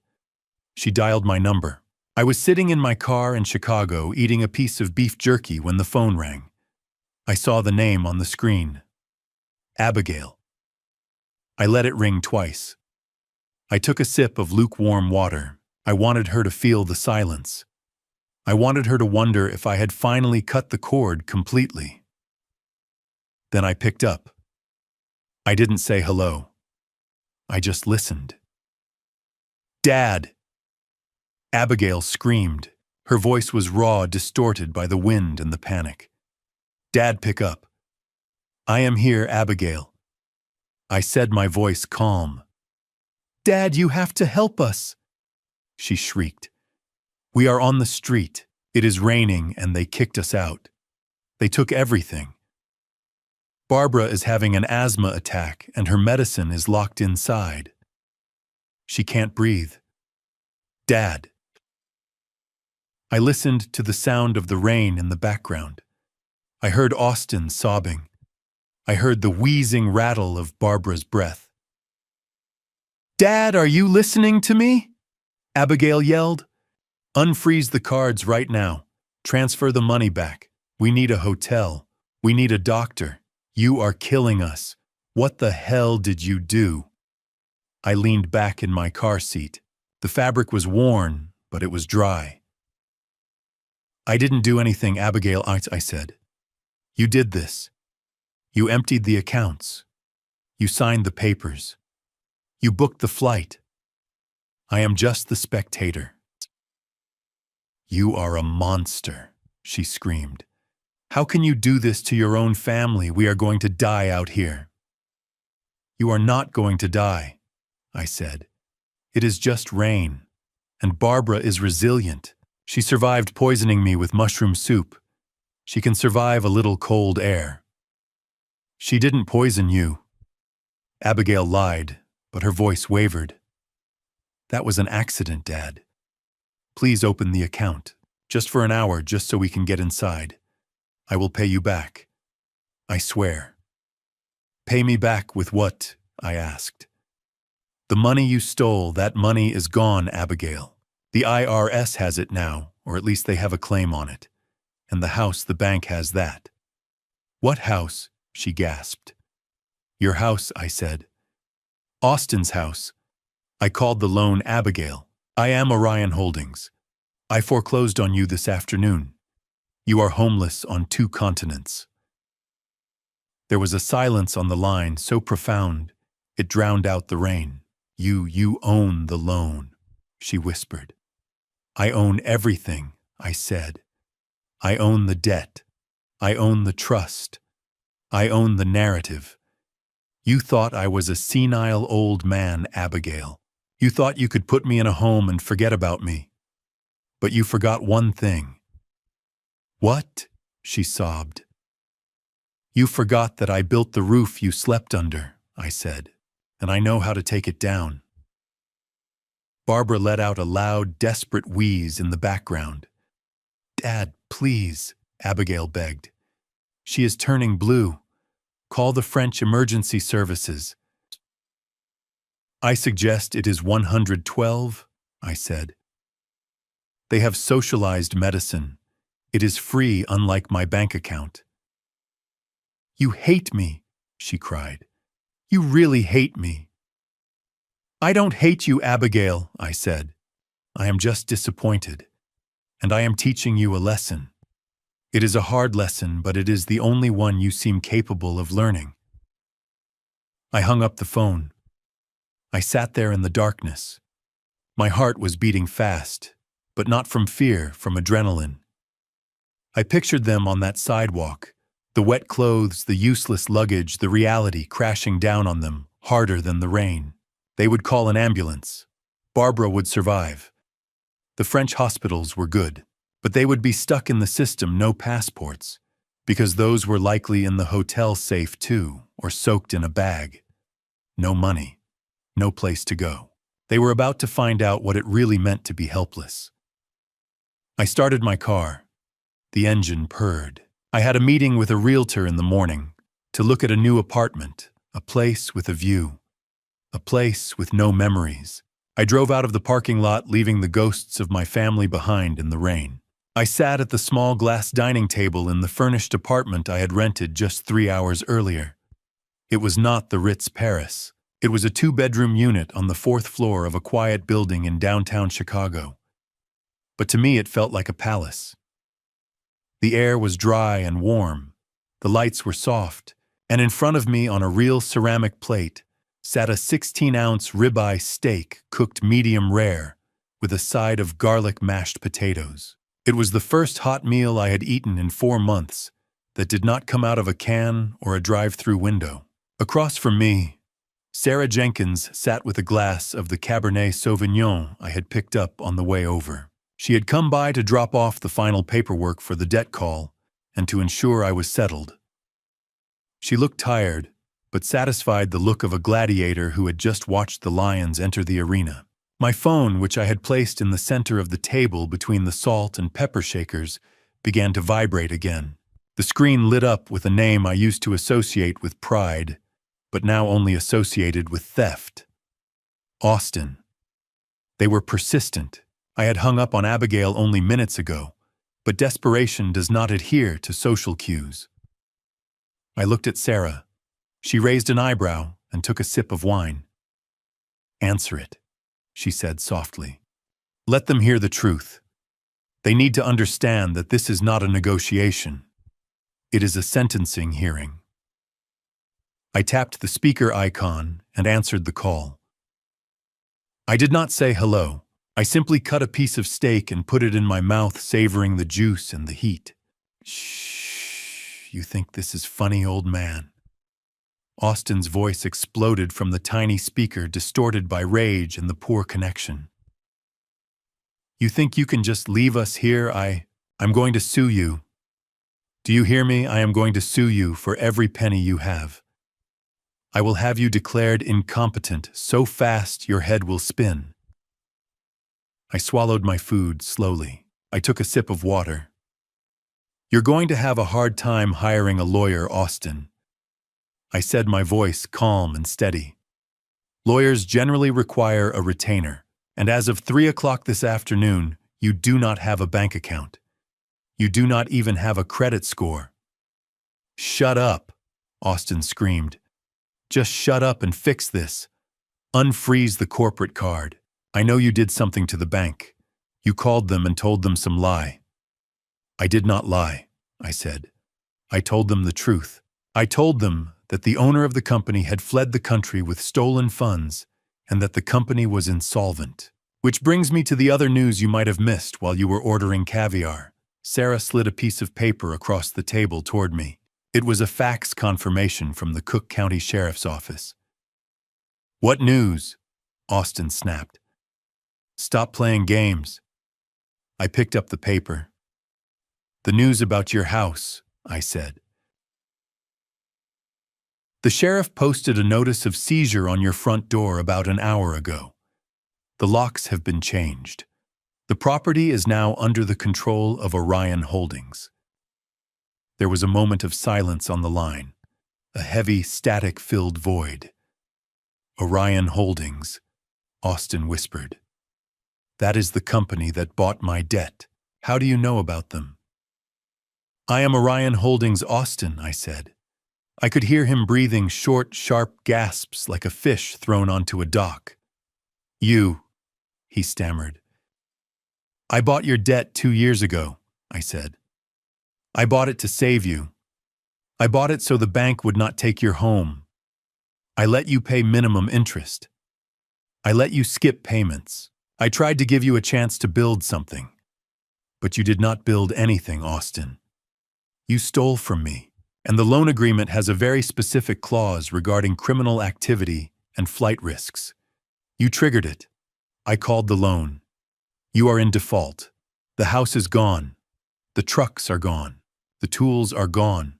[SPEAKER 1] She dialed my number. I was sitting in my car in Chicago eating a piece of beef jerky when the phone rang. I saw the name on the screen. Abigail. I let it ring twice. I took a sip of lukewarm water. I wanted her to feel the silence. I wanted her to wonder if I had finally cut the cord completely. Then I picked up. I didn't say hello. I just listened. Dad! Abigail screamed. Her voice was raw, distorted by the wind and the panic. Dad, pick up. I am here, Abigail. I said, my voice calm. Dad, you have to help us, she shrieked. We are on the street. It is raining and they kicked us out. They took everything. Barbara is having an asthma attack and her medicine is locked inside. She can't breathe. Dad. I listened to the sound of the rain in the background. I heard Austin sobbing. I heard the wheezing rattle of Barbara's breath. Dad, are you listening to me? Abigail yelled. Unfreeze the cards right now. Transfer the money back. We need a hotel. We need a doctor. You are killing us. What the hell did you do? I leaned back in my car seat. The fabric was worn, but it was dry. I didn't do anything, Abigail, I said. You did this. You emptied the accounts. You signed the papers. You booked the flight. I am just the spectator. You are a monster, she screamed. How can you do this to your own family? We are going to die out here. You are not going to die, I said. It is just rain. And Barbara is resilient. She survived poisoning me with mushroom soup. She can survive a little cold air. She didn't poison you. Abigail lied, but her voice wavered. That was an accident, Dad. Please open the account, just for an hour, just so we can get inside. I will pay you back. I swear. Pay me back with what? I asked. The money you stole, that money is gone, Abigail. The IRS has it now, or at least they have a claim on it. And the house, the bank has that. What house? She gasped. Your house, I said. Austin's house. I called the loan Abigail. I am Orion Holdings. I foreclosed on you this afternoon. You are homeless on 2 continents. There was a silence on the line so profound, it drowned out the rain. You own the loan, she whispered. I own everything, I said. I own the debt. I own the trust. I own the narrative. You thought I was a senile old man, Abigail. You thought you could put me in a home and forget about me. But you forgot one thing. What? She sobbed. You forgot that I built the roof you slept under, I said, and I know how to take it down. Barbara let out a loud, desperate wheeze in the background. Dad, please, Abigail begged. She is turning blue. Call the French emergency services. I suggest it is 112, I said. They have socialized medicine. It is free, unlike my bank account. You hate me, she cried. You really hate me. I don't hate you, Abigail, I said. I am just disappointed. And I am teaching you a lesson. It is a hard lesson, but it is the only one you seem capable of learning. I hung up the phone. I sat there in the darkness. My heart was beating fast, but not from fear, from adrenaline. I pictured them on that sidewalk, the wet clothes, the useless luggage, the reality crashing down on them, harder than the rain. They would call an ambulance. Barbara would survive. The French hospitals were good, but they would be stuck in the system, no passports, because those were likely in the hotel safe too, or soaked in a bag. No money, no place to go. They were about to find out what it really meant to be helpless. I started my car. The engine purred. I had a meeting with a realtor in the morning to look at a new apartment, a place with a view, a place with no memories. I drove out of the parking lot, leaving the ghosts of my family behind in the rain. I sat at the small glass dining table in the furnished apartment I had rented just 3 hours earlier. It was not the Ritz Paris. It was a 2-bedroom unit on the 4th floor of a quiet building in downtown Chicago. But to me it felt like a palace. The air was dry and warm, the lights were soft, and in front of me on a real ceramic plate sat a 16-ounce ribeye steak cooked medium rare with a side of garlic mashed potatoes. It was the first hot meal I had eaten in 4 months that did not come out of a can or a drive-through window. Across from me, Sarah Jenkins sat with a glass of the Cabernet Sauvignon I had picked up on the way over. She had come by to drop off the final paperwork for the debt call and to ensure I was settled. She looked tired, but satisfied the look of a gladiator who had just watched the lions enter the arena. My phone, which I had placed in the center of the table between the salt and pepper shakers, began to vibrate again. The screen lit up with a name I used to associate with pride, but now only associated with theft. Austin. They were persistent. I had hung up on Abigail only minutes ago, but desperation does not adhere to social cues. I looked at Sarah. She raised an eyebrow and took a sip of wine. "Answer it," she said softly. "Let them hear the truth. They need to understand that this is not a negotiation. It is a sentencing hearing." I tapped the speaker icon and answered the call. I did not say hello. I simply cut a piece of steak and put it in my mouth, savoring the juice and the heat. "Shh, you think this is funny, old man?" Austin's voice exploded from the tiny speaker, distorted by rage and the poor connection. "You think you can just leave us here? I'm going to sue you. Do you hear me? I am going to sue you for every penny you have. I will have you declared incompetent so fast your head will spin." I swallowed my food slowly. I took a sip of water. "You're going to have a hard time hiring a lawyer, Austin," I said, my voice calm and steady. "Lawyers generally require a retainer, and as of 3 o'clock this afternoon, you do not have a bank account. You do not even have a credit score." "Shut up," Austin screamed. "Just shut up and fix this. Unfreeze the corporate card. I know you did something to the bank. You called them and told them some lie." "I did not lie," I said. "I told them the truth. I told them that the owner of the company had fled the country with stolen funds and that the company was insolvent. Which brings me to the other news you might have missed while you were ordering caviar." Sarah slid a piece of paper across the table toward me. It was a fax confirmation from the Cook County Sheriff's Office. "What news?" Austin snapped. "Stop playing games." I picked up the paper. "The news about your house," I said. "The sheriff posted a notice of seizure on your front door about an hour ago. The locks have been changed. The property is now under the control of Orion Holdings." There was a moment of silence on the line, a heavy, static-filled void. "Orion Holdings," Austin whispered. "That is the company that bought my debt. How do you know about them?" "I am Orion Holdings, Austin," I said. I could hear him breathing short, sharp gasps like a fish thrown onto a dock. "You," he stammered. "I bought your debt 2 years ago," I said. "I bought it to save you. I bought it so the bank would not take your home. I let you pay minimum interest. I let you skip payments. I tried to give you a chance to build something. But you did not build anything, Austin. You stole from me. And the loan agreement has a very specific clause regarding criminal activity and flight risks. You triggered it. I called the loan. You are in default. The house is gone. The trucks are gone. The tools are gone."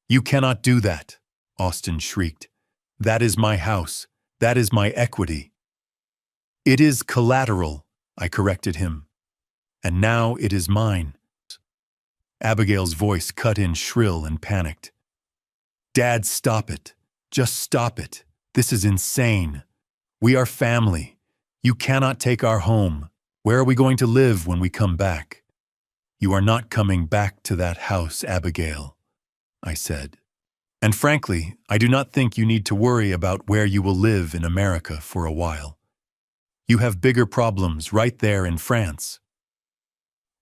[SPEAKER 1] "You cannot do that," Austin shrieked. "That is my house. That is my equity." "It is collateral," I corrected him. "And now it is mine." Abigail's voice cut in shrill and panicked. "Dad, stop it. Just stop it. This is insane. We are family. You cannot take our home. Where are we going to live when we come back?" "You are not coming back to that house, Abigail," I said. "And frankly, I do not think you need to worry about where you will live in America for a while. You have bigger problems right there in France."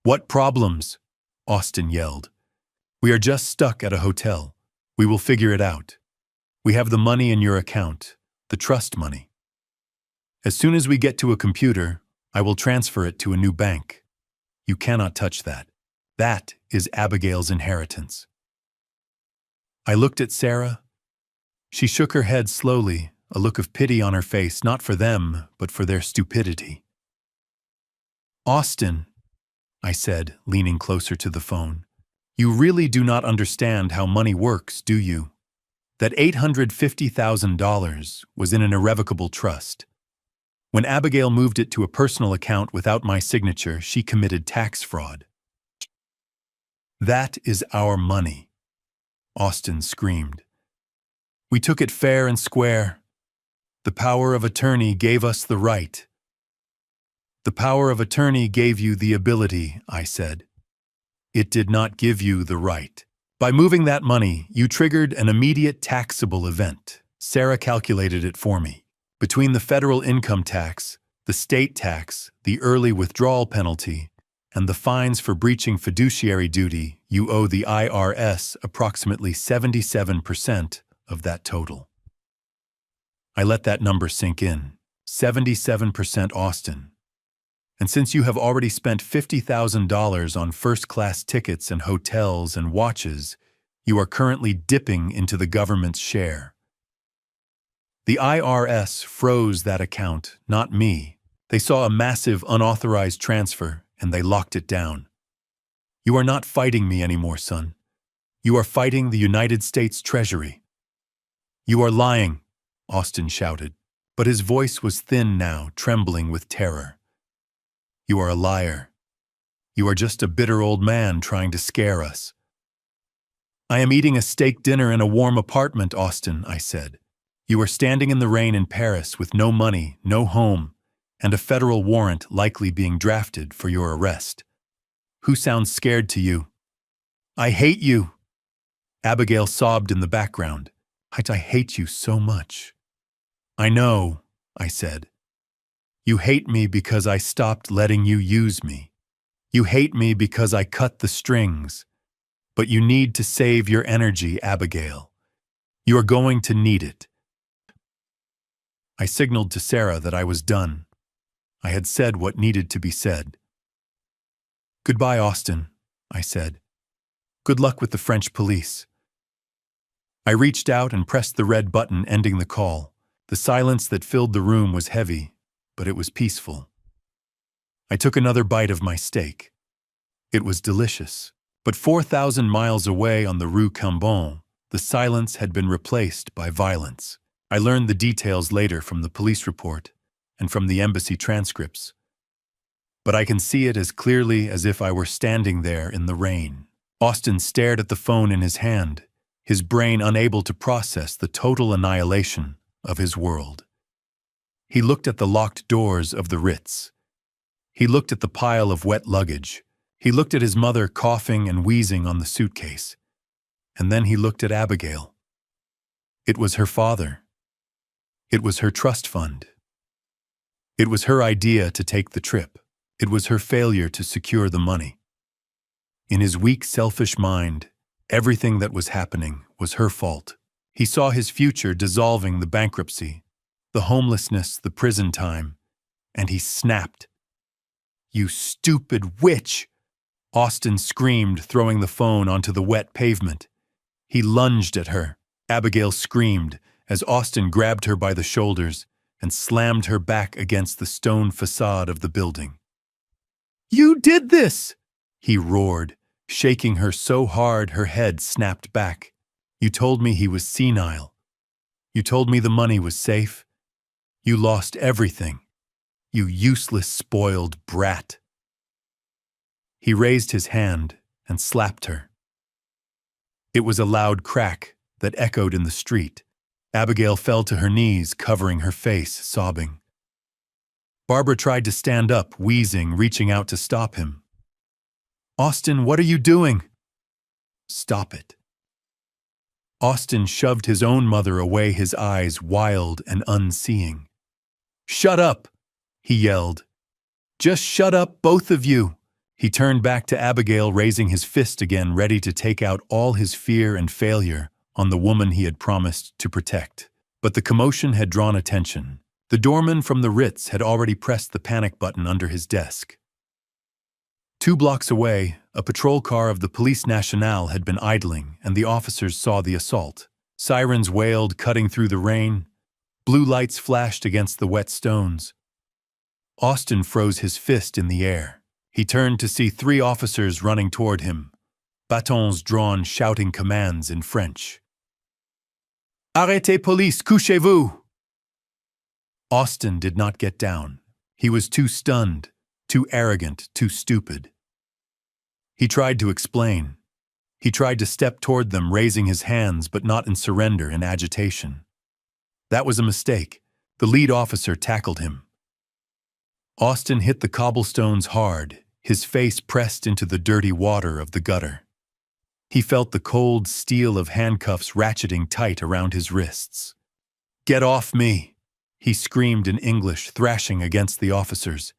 [SPEAKER 1] "What problems?" Austin yelled. "We are just stuck at a hotel. We will figure it out. We have the money in your account. the trust money. As soon as we get to a computer, I will transfer it to a new bank. You cannot touch that. That is Abigail's inheritance." I looked at Sarah. She shook her head slowly, a look of pity on her face, not for them, but for their stupidity. "Austin," I said, leaning closer to the phone, "you really do not understand how money works, do you? That $850,000 was in an irrevocable trust. When Abigail moved it to a personal account without my signature, she committed tax fraud." "That is our money," Austin screamed. "We took it fair and square. The power of attorney gave us the right." "The power of attorney gave you the ability," I said. "It did not give you the right. By moving that money, you triggered an immediate taxable event." Sarah calculated it for me. "Between the federal income tax, the state tax, the early withdrawal penalty, and the fines for breaching fiduciary duty, you owe the IRS approximately 77% of that total." I let that number sink in. 77%, Austin. "And since you have already spent $50,000 on first-class tickets and hotels and watches, you are currently dipping into the government's share." The IRS froze that account, not me. They saw a massive unauthorized transfer, and they locked it down. "You are not fighting me anymore, son. You are fighting the United States Treasury." "You are lying," Austin shouted, but his voice was thin now, trembling with terror. "You are a liar. You are just a bitter old man trying to scare us." "I am eating a steak dinner in a warm apartment, Austin," I said. "You are standing in the rain in Paris with no money, no home, and a federal warrant likely being drafted for your arrest. Who sounds scared to you?" "I hate you," Abigail sobbed in the background. I hate you so much." "I know," I said. "You hate me because I stopped letting you use me. You hate me because I cut the strings. But you need to save your energy, Abigail. You are going to need it." I signaled to Sarah that I was done. I had said what needed to be said. "Goodbye, Austin," I said. "Good luck with the French police." I reached out and pressed the red button ending the call. The silence that filled the room was heavy, but it was peaceful. I took another bite of my steak. It was delicious, but 4,000 miles away on the Rue Cambon, the silence had been replaced by violence. I learned the details later from the police report and from the embassy transcripts. But I can see it as clearly as if I were standing there in the rain. Austin stared at the phone in his hand, his brain unable to process the total annihilation of his world. He looked at the locked doors of the Ritz. He looked at the pile of wet luggage. He looked at his mother coughing and wheezing on the suitcase. And then he looked at Abigail. It was her father. It was her trust fund. It was her idea to take the trip. It was her failure to secure the money. In his weak, selfish mind, everything that was happening was her fault. He saw his future dissolving the bankruptcy, the homelessness, the prison time, and he snapped. "You stupid witch!" Austin screamed, throwing the phone onto the wet pavement. He lunged at her. Abigail screamed as Austin grabbed her by the shoulders and slammed her back against the stone facade of the building. "You did this!" he roared, shaking her so hard her head snapped back. "You told me he was senile. You told me the money was safe. You lost everything. You useless, spoiled brat." He raised his hand and slapped her. It was a loud crack that echoed in the street. Abigail fell to her knees, covering her face, sobbing. Barbara tried to stand up, wheezing, reaching out to stop him. "Austin, what are you doing?" "Stop it." Austin shoved his own mother away, his eyes wild and unseeing. "Shut up," he yelled. "Just shut up, both of you." He turned back to Abigail, raising his fist again, ready to take out all his fear and failure on the woman he had promised to protect. But the commotion had drawn attention. The doorman from the Ritz had already pressed the panic button under his desk. 2 blocks away, a patrol car of the Police Nationale had been idling, and the officers saw the assault. Sirens wailed, cutting through the rain. Blue lights flashed against the wet stones. Austin froze his fist in the air. He turned to see 3 officers running toward him, batons drawn, shouting commands in French. Arrêtez police, couchez-vous! Austin did not get down. He was too stunned, too arrogant, too stupid. He tried to explain. He tried to step toward them, raising his hands, but not in surrender, in agitation. That was a mistake. The lead officer tackled him. Austin hit the cobblestones hard, his face pressed into the dirty water of the gutter. He felt the cold steel of handcuffs ratcheting tight around his wrists. "Get off me!" he screamed in English, thrashing against the officers.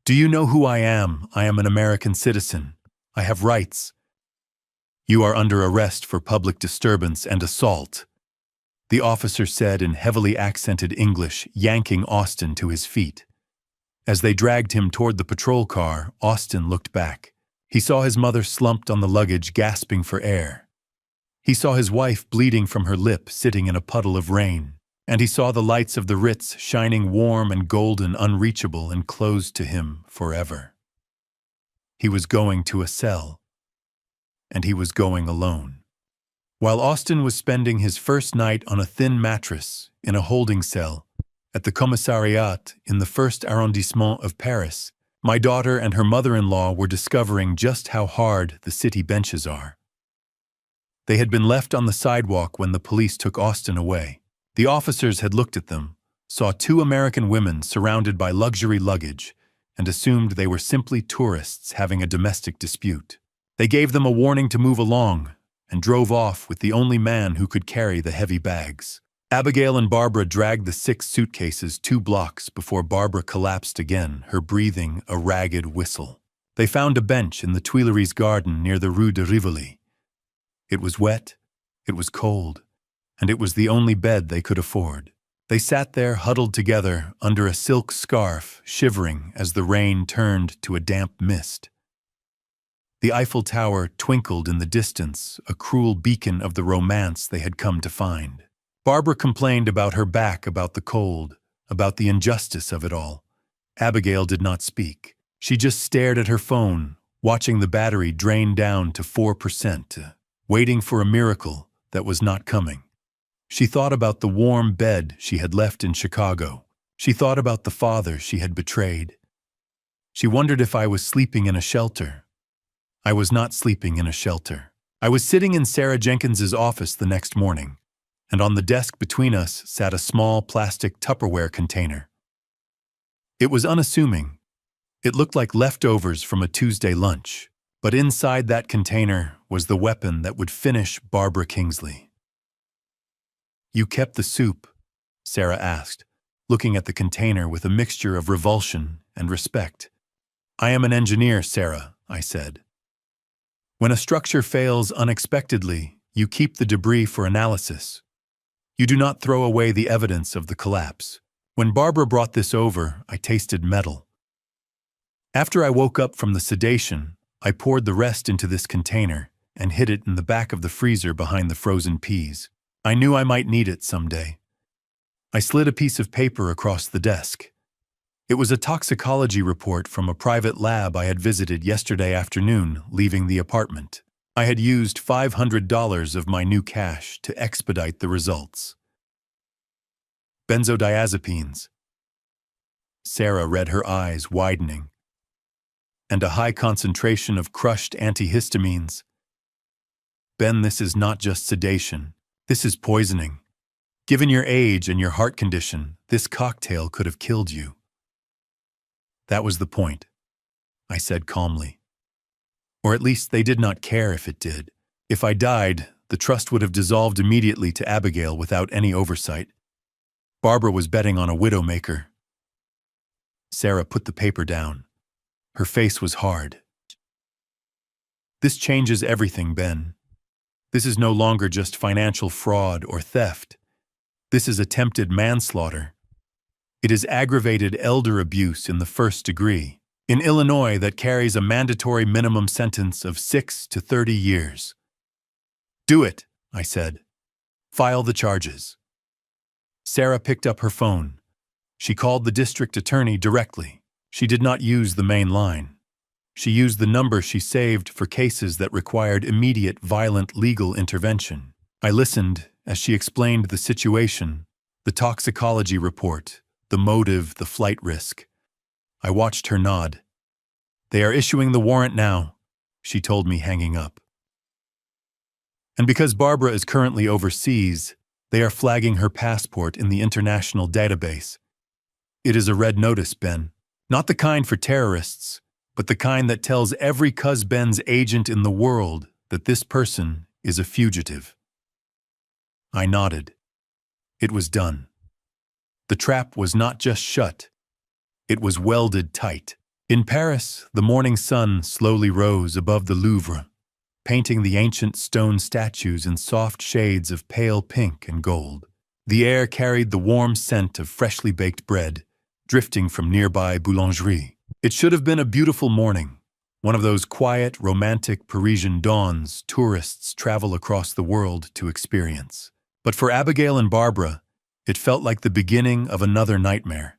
[SPEAKER 1] "Do you know who I am? I am an American citizen. I have rights. You are under arrest for public disturbance and assault," the officer said in heavily accented English, yanking Austin to his feet. As they dragged him toward the patrol car, Austin looked back. He saw his mother slumped on the luggage, gasping for air. He saw his wife bleeding from her lip, sitting in a puddle of rain. And he saw the lights of the Ritz shining warm and golden, unreachable, and closed to him forever. He was going to a cell. And he was going alone. While Austin was spending his first night on a thin mattress in a holding cell at the commissariat in the 1st arrondissement of Paris, my daughter and her mother-in-law were discovering just how hard the city benches are. They had been left on the sidewalk when the police took Austin away. The officers had looked at them, saw 2 American women surrounded by luxury luggage, and assumed they were simply tourists having a domestic dispute. They gave them a warning to move along, and drove off with the only man who could carry the heavy bags. Abigail and Barbara dragged the 6 suitcases 2 blocks before Barbara collapsed again, her breathing a ragged whistle. They found a bench in the Tuileries garden near the Rue de Rivoli. It was wet, it was cold, and it was the only bed they could afford. They sat there huddled together under a silk scarf, shivering as the rain turned to a damp mist. The Eiffel Tower twinkled in the distance, a cruel beacon of the romance they had come to find. Barbara complained about her back, about the cold, about the injustice of it all. Abigail did not speak. She just stared at her phone, watching the battery drain down to 4%, waiting for a miracle that was not coming. She thought about the warm bed she had left in Chicago. She thought about the father she had betrayed. She wondered if I was sleeping in a shelter. I was not sleeping in a shelter. I was sitting in Sarah Jenkins's office the next morning, and on the desk between us sat a small plastic Tupperware container. It was unassuming. It looked like leftovers from a Tuesday lunch, but inside that container was the weapon that would finish Barbara Kingsley. "You kept the soup?" Sarah asked, looking at the container with a mixture of revulsion and respect. "I am an engineer, Sarah," I said. "When a structure fails unexpectedly, you keep the debris for analysis. You do not throw away the evidence of the collapse. When Barbara brought this over, I tasted metal. After I woke up from the sedation, I poured the rest into this container and hid it in the back of the freezer behind the frozen peas. I knew I might need it someday." I slid a piece of paper across the desk. It was a toxicology report from a private lab I had visited yesterday afternoon, leaving the apartment. I had used $500 of my new cash to expedite the results. Benzodiazepines. Sarah read, her eyes widening. And a high concentration of crushed antihistamines. "Ben, this is not just sedation. This is poisoning. Given your age and your heart condition, this cocktail could have killed you." "That was the point," I said calmly. "Or at least they did not care if it did. If I died, the trust would have dissolved immediately to Abigail without any oversight. Barbara was betting on a widowmaker." Sarah put the paper down. Her face was hard. "This changes everything, Ben. This is no longer just financial fraud or theft. This is attempted manslaughter. It is aggravated elder abuse in the first degree. In Illinois, that carries a mandatory minimum sentence of 6 to 30 years. Do it, I said. File the charges. Sarah picked up her phone. She called the district attorney directly. She did not use the main line. She used the number she saved for cases that required immediate, violent legal intervention. I listened as she explained the situation, the toxicology report, the motive, the flight risk. I watched her nod. They are issuing the warrant now, she told me, hanging up. And because Barbara is currently overseas, they are flagging her passport in the international database. It is a red notice, Ben. Not the kind for terrorists, but the kind that tells every Cuz-Benz agent in the world that this person is a fugitive. I nodded. It was done. The trap was not just shut. It was welded tight. In Paris, the morning sun slowly rose above the Louvre, painting the ancient stone statues in soft shades of pale pink and gold. The air carried the warm scent of freshly baked bread, drifting from nearby boulangerie. It should have been a beautiful morning, one of those quiet, romantic Parisian dawns tourists travel across the world to experience. But for Abigail and Barbara, it felt like the beginning of another nightmare.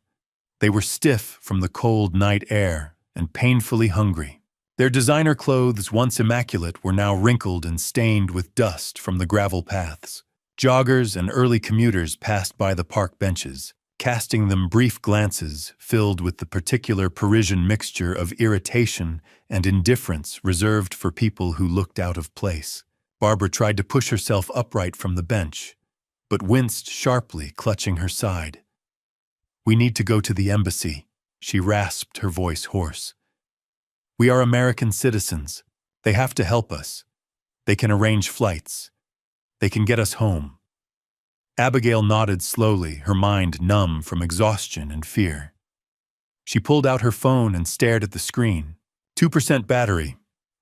[SPEAKER 1] They were stiff from the cold night air and painfully hungry. Their designer clothes, once immaculate, were now wrinkled and stained with dust from the gravel paths. Joggers and early commuters passed by the park benches, casting them brief glances filled with the particular Parisian mixture of irritation and indifference reserved for people who looked out of place. Barbara tried to push herself upright from the bench, but winced sharply, clutching her side. "We need to go to the embassy," she rasped, her voice hoarse. "We are American citizens. They have to help us. They can arrange flights. They can get us home." Abigail nodded slowly, her mind numb from exhaustion and fear. She pulled out her phone and stared at the screen. 2% battery,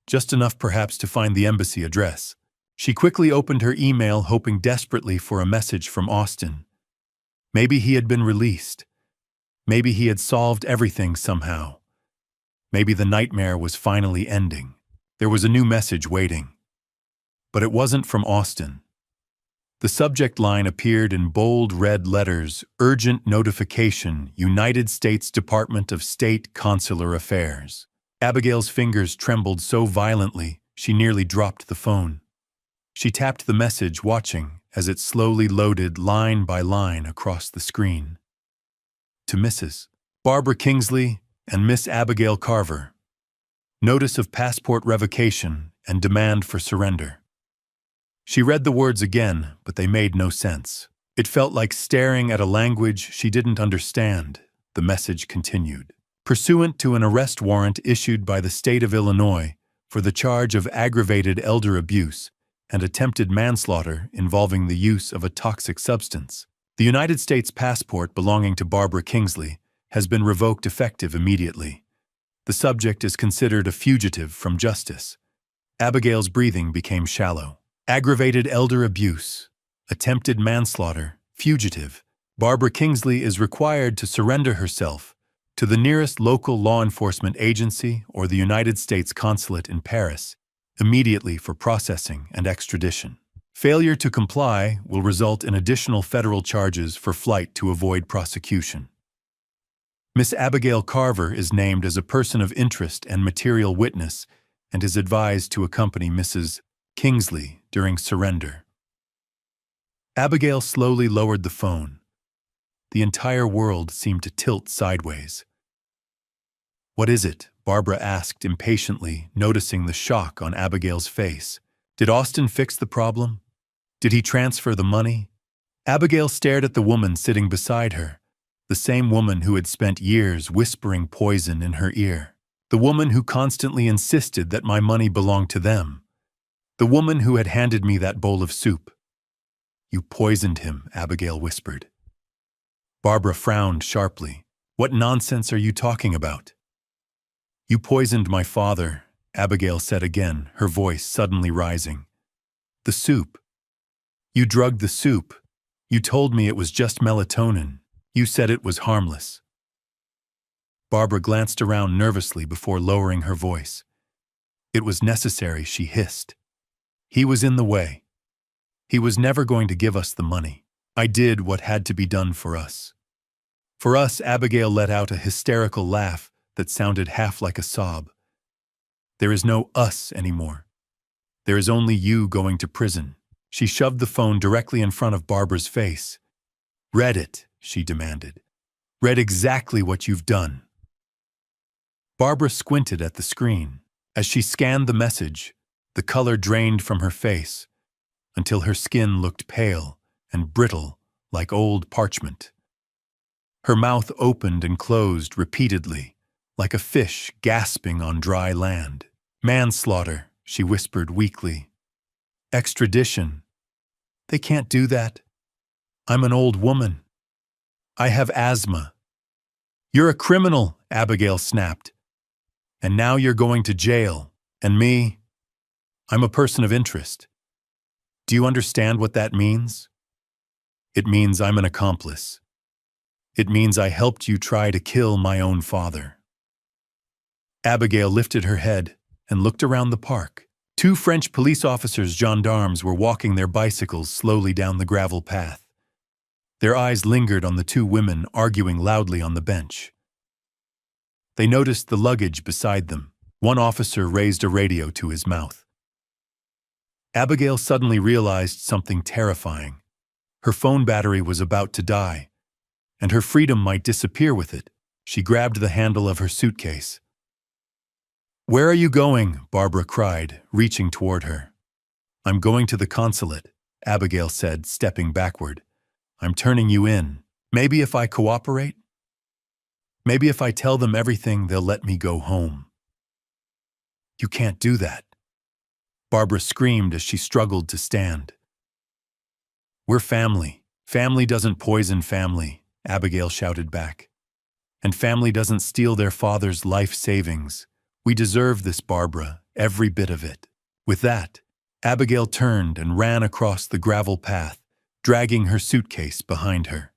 [SPEAKER 1] just enough perhaps to find the embassy address. She quickly opened her email, hoping desperately for a message from Austin. Maybe he had been released. Maybe he had solved everything somehow. Maybe the nightmare was finally ending. There was a new message waiting. But it wasn't from Austin. The subject line appeared in bold red letters, "Urgent Notification, United States Department of State Consular Affairs." Abigail's fingers trembled so violently, she nearly dropped the phone. She tapped the message, watching as it slowly loaded line by line across the screen. To Mrs. Barbara Kingsley and Miss Abigail Carver. Notice of passport revocation and demand for surrender. She read the words again, but they made no sense. It felt like staring at a language she didn't understand. The message continued. Pursuant to an arrest warrant issued by the state of Illinois for the charge of aggravated elder abuse and attempted manslaughter involving the use of a toxic substance, the United States passport belonging to Barbara Kingsley has been revoked effective immediately. The subject is considered a fugitive from justice. Abigail's breathing became shallow. Aggravated elder abuse, attempted manslaughter, fugitive. Barbara Kingsley is required to surrender herself to the nearest local law enforcement agency or the United States consulate in Paris immediately for processing and extradition. Failure to comply will result in additional federal charges for flight to avoid prosecution. Miss Abigail Carver is named as a person of interest and material witness and is advised to accompany Mrs. Kingsley during surrender. Abigail slowly lowered the phone. The entire world seemed to tilt sideways. "What is it?" Barbara asked impatiently, noticing the shock on Abigail's face. "Did Austin fix the problem? Did he transfer the money?" Abigail stared at the woman sitting beside her, the same woman who had spent years whispering poison in her ear. The woman who constantly insisted that my money belonged to them. The woman who had handed me that bowl of soup. "You poisoned him," Abigail whispered. Barbara frowned sharply. "What nonsense are you talking about?" "You poisoned my father," Abigail said again, her voice suddenly rising. "The soup. You drugged the soup. You told me it was just melatonin. You said it was harmless. Barbara glanced around nervously before lowering her voice. It was necessary, she hissed. He was in the way. He was never going to give us the money. I did what had to be done for us. For us, Abigail let out a hysterical laugh that sounded half like a sob. There is no us anymore. There is only you going to prison. She shoved the phone directly in front of Barbara's face. Read it, she demanded. Read exactly what you've done. Barbara squinted at the screen. As she scanned the message, the color drained from her face until her skin looked pale and brittle like old parchment. Her mouth opened and closed repeatedly, like a fish gasping on dry land. Manslaughter, she whispered weakly. Extradition. They can't do that. I'm an old woman. I have asthma. You're a criminal, Abigail snapped. And now you're going to jail. And me? I'm a person of interest. Do you understand what that means? It means I'm an accomplice. It means I helped you try to kill my own father. Abigail lifted her head and looked around the park. 2 French police officers, gendarmes, were walking their bicycles slowly down the gravel path. Their eyes lingered on the 2 women arguing loudly on the bench. They noticed the luggage beside them. One officer raised a radio to his mouth. Abigail suddenly realized something terrifying. Her phone battery was about to die, and her freedom might disappear with it. She grabbed the handle of her suitcase. Where are you going? Barbara cried, reaching toward her. I'm going to the consulate, Abigail said, stepping backward. I'm turning you in. Maybe if I cooperate? Maybe if I tell them everything, they'll let me go home. You can't do that. Barbara screamed as she struggled to stand. We're family. Family doesn't poison family, Abigail shouted back. And family doesn't steal their father's life savings. We deserve this, Barbara, every bit of it. With that, Abigail turned and ran across the gravel path, dragging her suitcase behind her.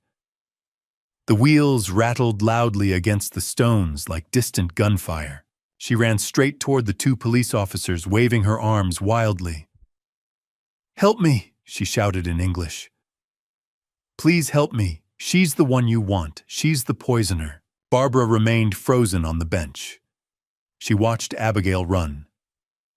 [SPEAKER 1] The wheels rattled loudly against the stones like distant gunfire. She ran straight toward the 2 police officers, waving her arms wildly. Help me, she shouted in English. Please help me. She's the one you want. She's the poisoner. Barbara remained frozen on the bench. She watched Abigail run.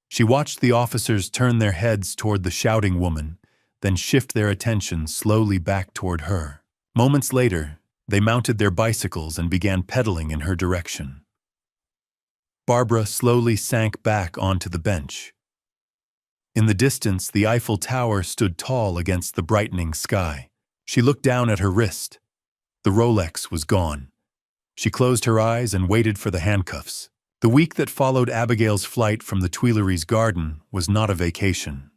[SPEAKER 1] She watched the officers turn their heads toward the shouting woman, then shift their attention slowly back toward her. Moments later, they mounted their bicycles and began pedaling in her direction. Barbara slowly sank back onto the bench. In the distance, the Eiffel Tower stood tall against the brightening sky. She looked down at her wrist. The Rolex was gone. She closed her eyes and waited for the handcuffs. The week that followed Abigail's flight from the Tuileries garden was not a vacation.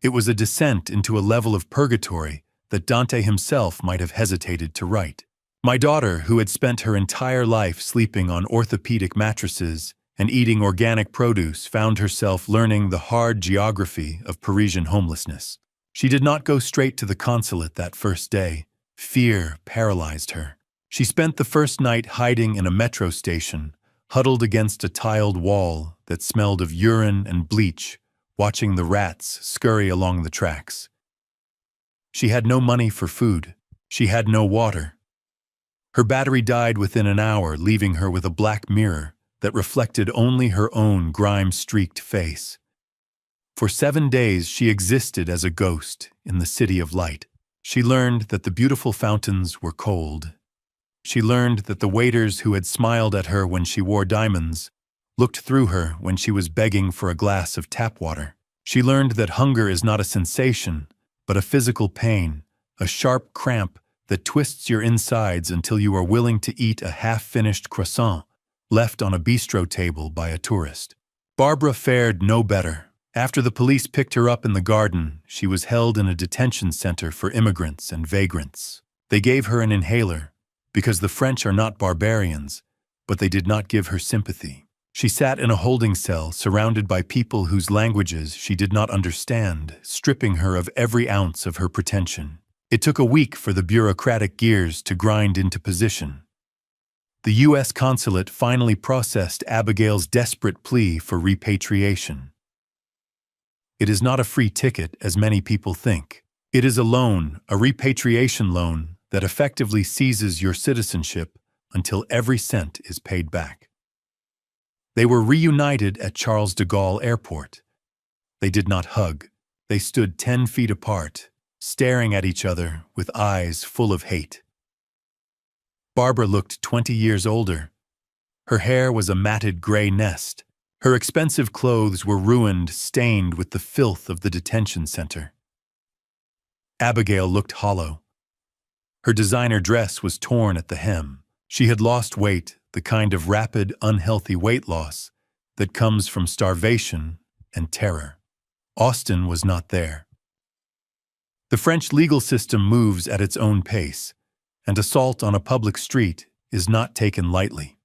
[SPEAKER 1] It was a descent into a level of purgatory that Dante himself might have hesitated to write. My daughter, who had spent her entire life sleeping on orthopedic mattresses and eating organic produce, found herself learning the hard geography of Parisian homelessness. She did not go straight to the consulate that first day. Fear paralyzed her. She spent the first night hiding in a metro station, huddled against a tiled wall that smelled of urine and bleach, watching the rats scurry along the tracks. She had no money for food. She had no water. Her battery died within an hour, leaving her with a black mirror that reflected only her own grime-streaked face. For 7 days she existed as a ghost in the city of light. She learned that the beautiful fountains were cold. She learned that the waiters who had smiled at her when she wore diamonds looked through her when she was begging for a glass of tap water. She learned that hunger is not a sensation, but a physical pain, a sharp cramp that twists your insides until you are willing to eat a half-finished croissant left on a bistro table by a tourist. Barbara fared no better. After the police picked her up in the garden, she was held in a detention center for immigrants and vagrants. They gave her an inhaler, because the French are not barbarians, but they did not give her sympathy. She sat in a holding cell surrounded by people whose languages she did not understand, stripping her of every ounce of her pretension. It took a week for the bureaucratic gears to grind into position. The U.S. consulate finally processed Abigail's desperate plea for repatriation. It is not a free ticket, as many people think. It is a loan, a repatriation loan, that effectively seizes your citizenship until every cent is paid back. They were reunited at Charles de Gaulle Airport. They did not hug. They stood 10 feet apart, staring at each other with eyes full of hate. Barbara looked 20 years older. Her hair was a matted gray nest. Her expensive clothes were ruined, stained with the filth of the detention center. Abigail looked hollow. Her designer dress was torn at the hem. She had lost weight, the kind of rapid, unhealthy weight loss that comes from starvation and terror. Austin was not there. The French legal system moves at its own pace, and assault on a public street is not taken lightly.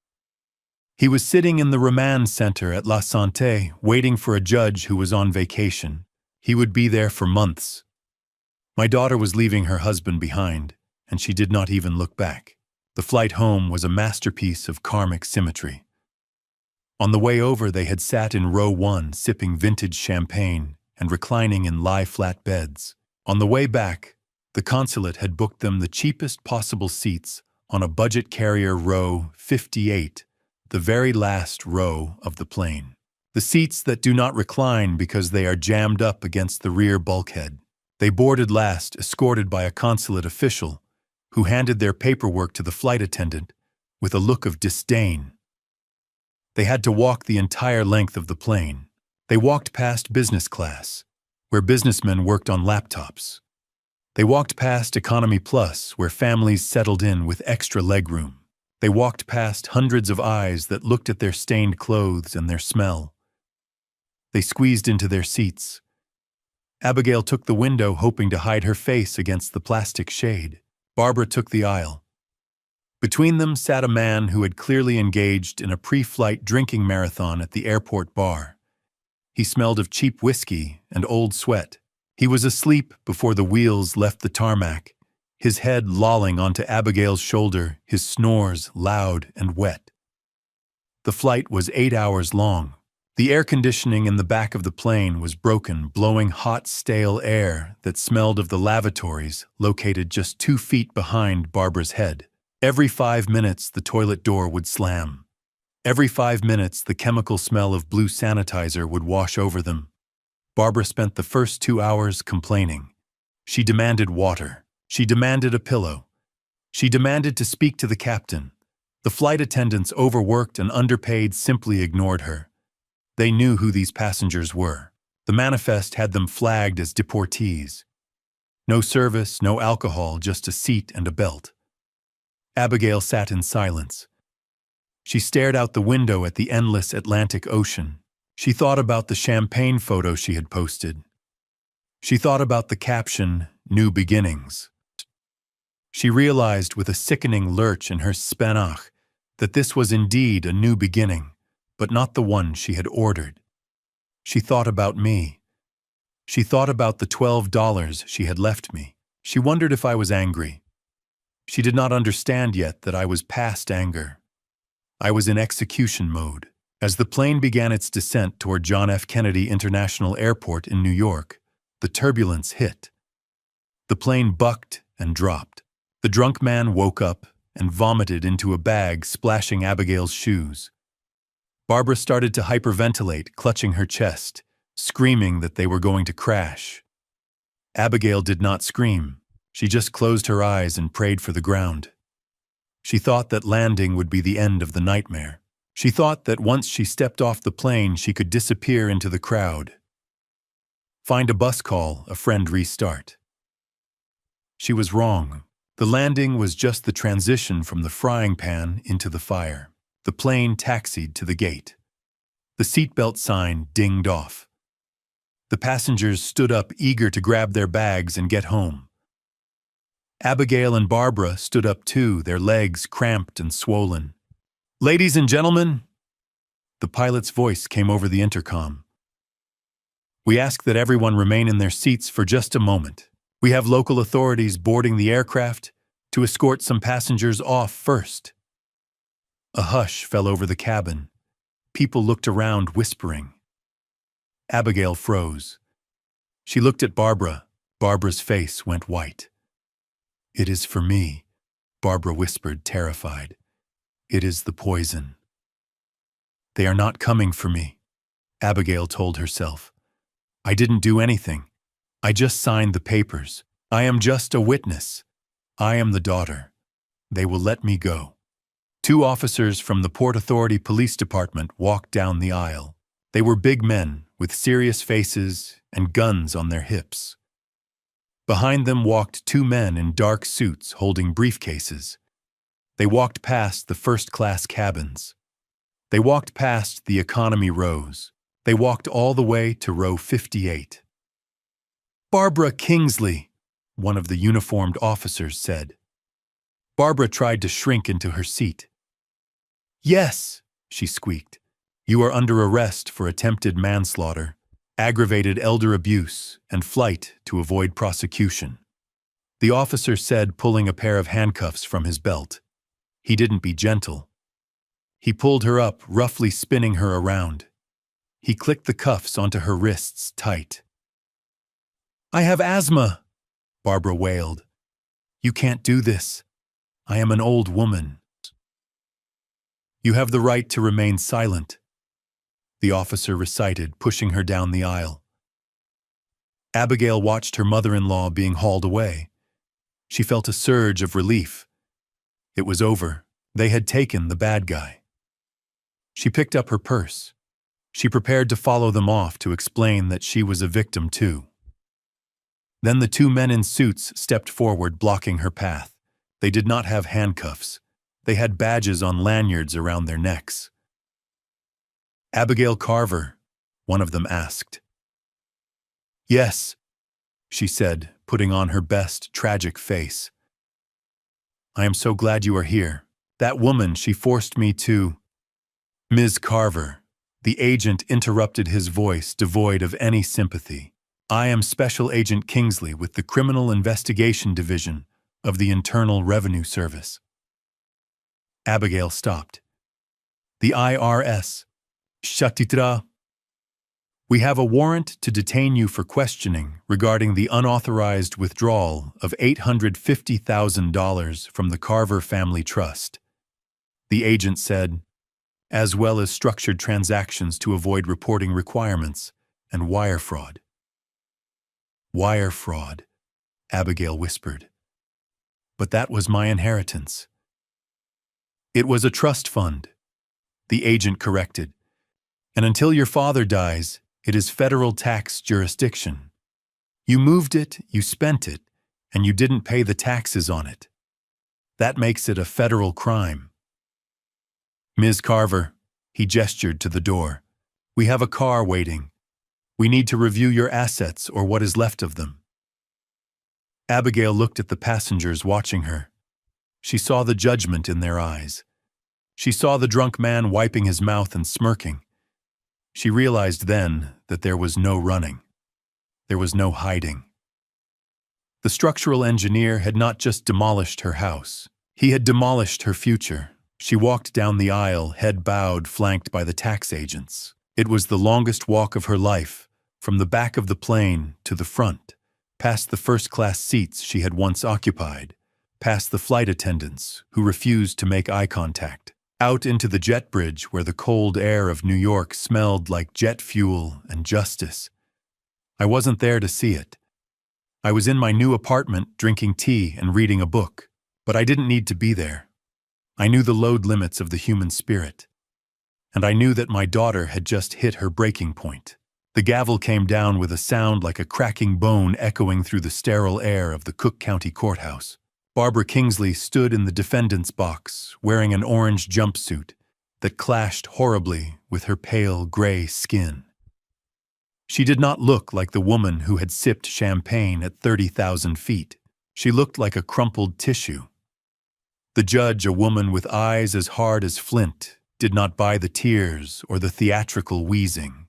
[SPEAKER 1] He was sitting in the remand center at La Santé, waiting for a judge who was on vacation. He would be there for months. My daughter was leaving her husband behind, and she did not even look back. The flight home was a masterpiece of karmic symmetry. On the way over, they had sat in row 1, sipping vintage champagne and reclining in lie-flat beds. On the way back, the consulate had booked them the cheapest possible seats on a budget carrier row 58, the very last row of the plane. The seats that do not recline because they are jammed up against the rear bulkhead. They boarded last, escorted by a consulate official who handed their paperwork to the flight attendant with a look of disdain. They had to walk the entire length of the plane. They walked past business class, where businessmen worked on laptops. They walked past Economy Plus, where families settled in with extra legroom. They walked past hundreds of eyes that looked at their stained clothes and their smell. They squeezed into their seats. Abigail took the window, hoping to hide her face against the plastic shade. Barbara took the aisle. Between them sat a man who had clearly engaged in a pre-flight drinking marathon at the airport bar. He smelled of cheap whiskey and old sweat. He was asleep before the wheels left the tarmac, his head lolling onto Abigail's shoulder, his snores loud and wet. The flight was 8 hours long. The air conditioning in the back of the plane was broken, blowing hot, stale air that smelled of the lavatories located just 2 feet behind Barbara's head. Every 5 minutes, the toilet door would slam. Every 5 minutes, the chemical smell of blue sanitizer would wash over them. Barbara spent the first 2 hours complaining. She demanded water. She demanded a pillow. She demanded to speak to the captain. The flight attendants, overworked and underpaid, simply ignored her. They knew who these passengers were. The manifest had them flagged as deportees. No service, no alcohol, just a seat and a belt. Abigail sat in silence. She stared out the window at the endless Atlantic Ocean. She thought about the champagne photo she had posted. She thought about the caption, "New Beginnings." She realized with a sickening lurch in her spanach that this was indeed a new beginning, but not the one she had ordered. She thought about me. She thought about the $12 she had left me. She wondered if I was angry. She did not understand yet that I was past anger. I was in execution mode. As the plane began its descent toward John F. Kennedy International Airport in New York, the turbulence hit. The plane bucked and dropped. The drunk man woke up and vomited into a bag, splashing Abigail's shoes. Barbara started to hyperventilate, clutching her chest, screaming that they were going to crash. Abigail did not scream. She just closed her eyes and prayed for the ground. She thought that landing would be the end of the nightmare. She thought that once she stepped off the plane, she could disappear into the crowd. Find a bus call, a friend restart. She was wrong. The landing was just the transition from the frying pan into the fire. The plane taxied to the gate. The seatbelt sign dinged off. The passengers stood up, eager to grab their bags and get home. Abigail and Barbara stood up too, their legs cramped and swollen. "Ladies and gentlemen," the pilot's voice came over the intercom. "We ask that everyone remain in their seats for just a moment. We have local authorities boarding the aircraft to escort some passengers off first. A hush fell over the cabin. People looked around, whispering. Abigail froze. She looked at Barbara. Barbara's face went white. "It is for me," Barbara whispered, terrified. "It is the poison." "They are not coming for me," Abigail told herself. "I didn't do anything. I just signed the papers. I am just a witness. I am the daughter. They will let me go." Two officers from the Port Authority Police Department walked down the aisle. They were big men with serious faces and guns on their hips. Behind them walked two men in dark suits holding briefcases. They walked past the first-class cabins. They walked past the economy rows. They walked all the way to row 58. "Barbara Kingsley," one of the uniformed officers said. Barbara tried to shrink into her seat. "Yes," she squeaked. "You are under arrest for attempted manslaughter, aggravated elder abuse, and flight to avoid prosecution," the officer said, pulling a pair of handcuffs from his belt. He didn't be gentle. He pulled her up, roughly spinning her around. He clicked the cuffs onto her wrists tight. "I have asthma," Barbara wailed. "You can't do this. I am an old woman." "You have the right to remain silent," the officer recited, pushing her down the aisle. Abigail watched her mother-in-law being hauled away. She felt a surge of relief. It was over. They had taken the bad guy. She picked up her purse. She prepared to follow them off to explain that she was a victim too. Then the two men in suits stepped forward, blocking her path. They did not have handcuffs. They had badges on lanyards around their necks. "Abigail Carver?" one of them asked. "Yes," she said, putting on her best tragic face. "I am so glad you are here. That woman, she forced me to—" "Ms. Carver," the agent interrupted, his voice devoid of any sympathy. "I am Special Agent Kingsley with the Criminal Investigation Division of the Internal Revenue Service." Abigail stopped. "The IRS. Shatitra. We have a warrant to detain you for questioning regarding the unauthorized withdrawal of $850,000 from the Carver Family Trust," the agent said, "as well as structured transactions to avoid reporting requirements and wire fraud." "Wire fraud," Abigail whispered. "But that was my inheritance." "It was a trust fund," the agent corrected. "And until your father dies, it is federal tax jurisdiction. You moved it, you spent it, and you didn't pay the taxes on it. That makes it a federal crime." "Ms. Carver," he gestured to the door, "we have a car waiting. We need to review your assets or what is left of them." Abigail looked at the passengers watching her. She saw the judgment in their eyes. She saw the drunk man wiping his mouth and smirking. She realized then that there was no running. There was no hiding. The structural engineer had not just demolished her house. He had demolished her future. She walked down the aisle, head bowed, flanked by the tax agents. It was the longest walk of her life, from the back of the plane to the front, past the first-class seats she had once occupied, past the flight attendants who refused to make eye contact, out into the jet bridge where the cold air of New York smelled like jet fuel and justice. I wasn't there to see it. I was in my new apartment drinking tea and reading a book, but I didn't need to be there. I knew the load limits of the human spirit, and I knew that my daughter had just hit her breaking point. The gavel came down with a sound like a cracking bone echoing through the sterile air of the Cook County Courthouse. Barbara Kingsley stood in the defendant's box, wearing an orange jumpsuit that clashed horribly with her pale gray skin. She did not look like the woman who had sipped champagne at 30,000 feet. She looked like a crumpled tissue. The judge, a woman with eyes as hard as flint, did not buy the tears or the theatrical wheezing.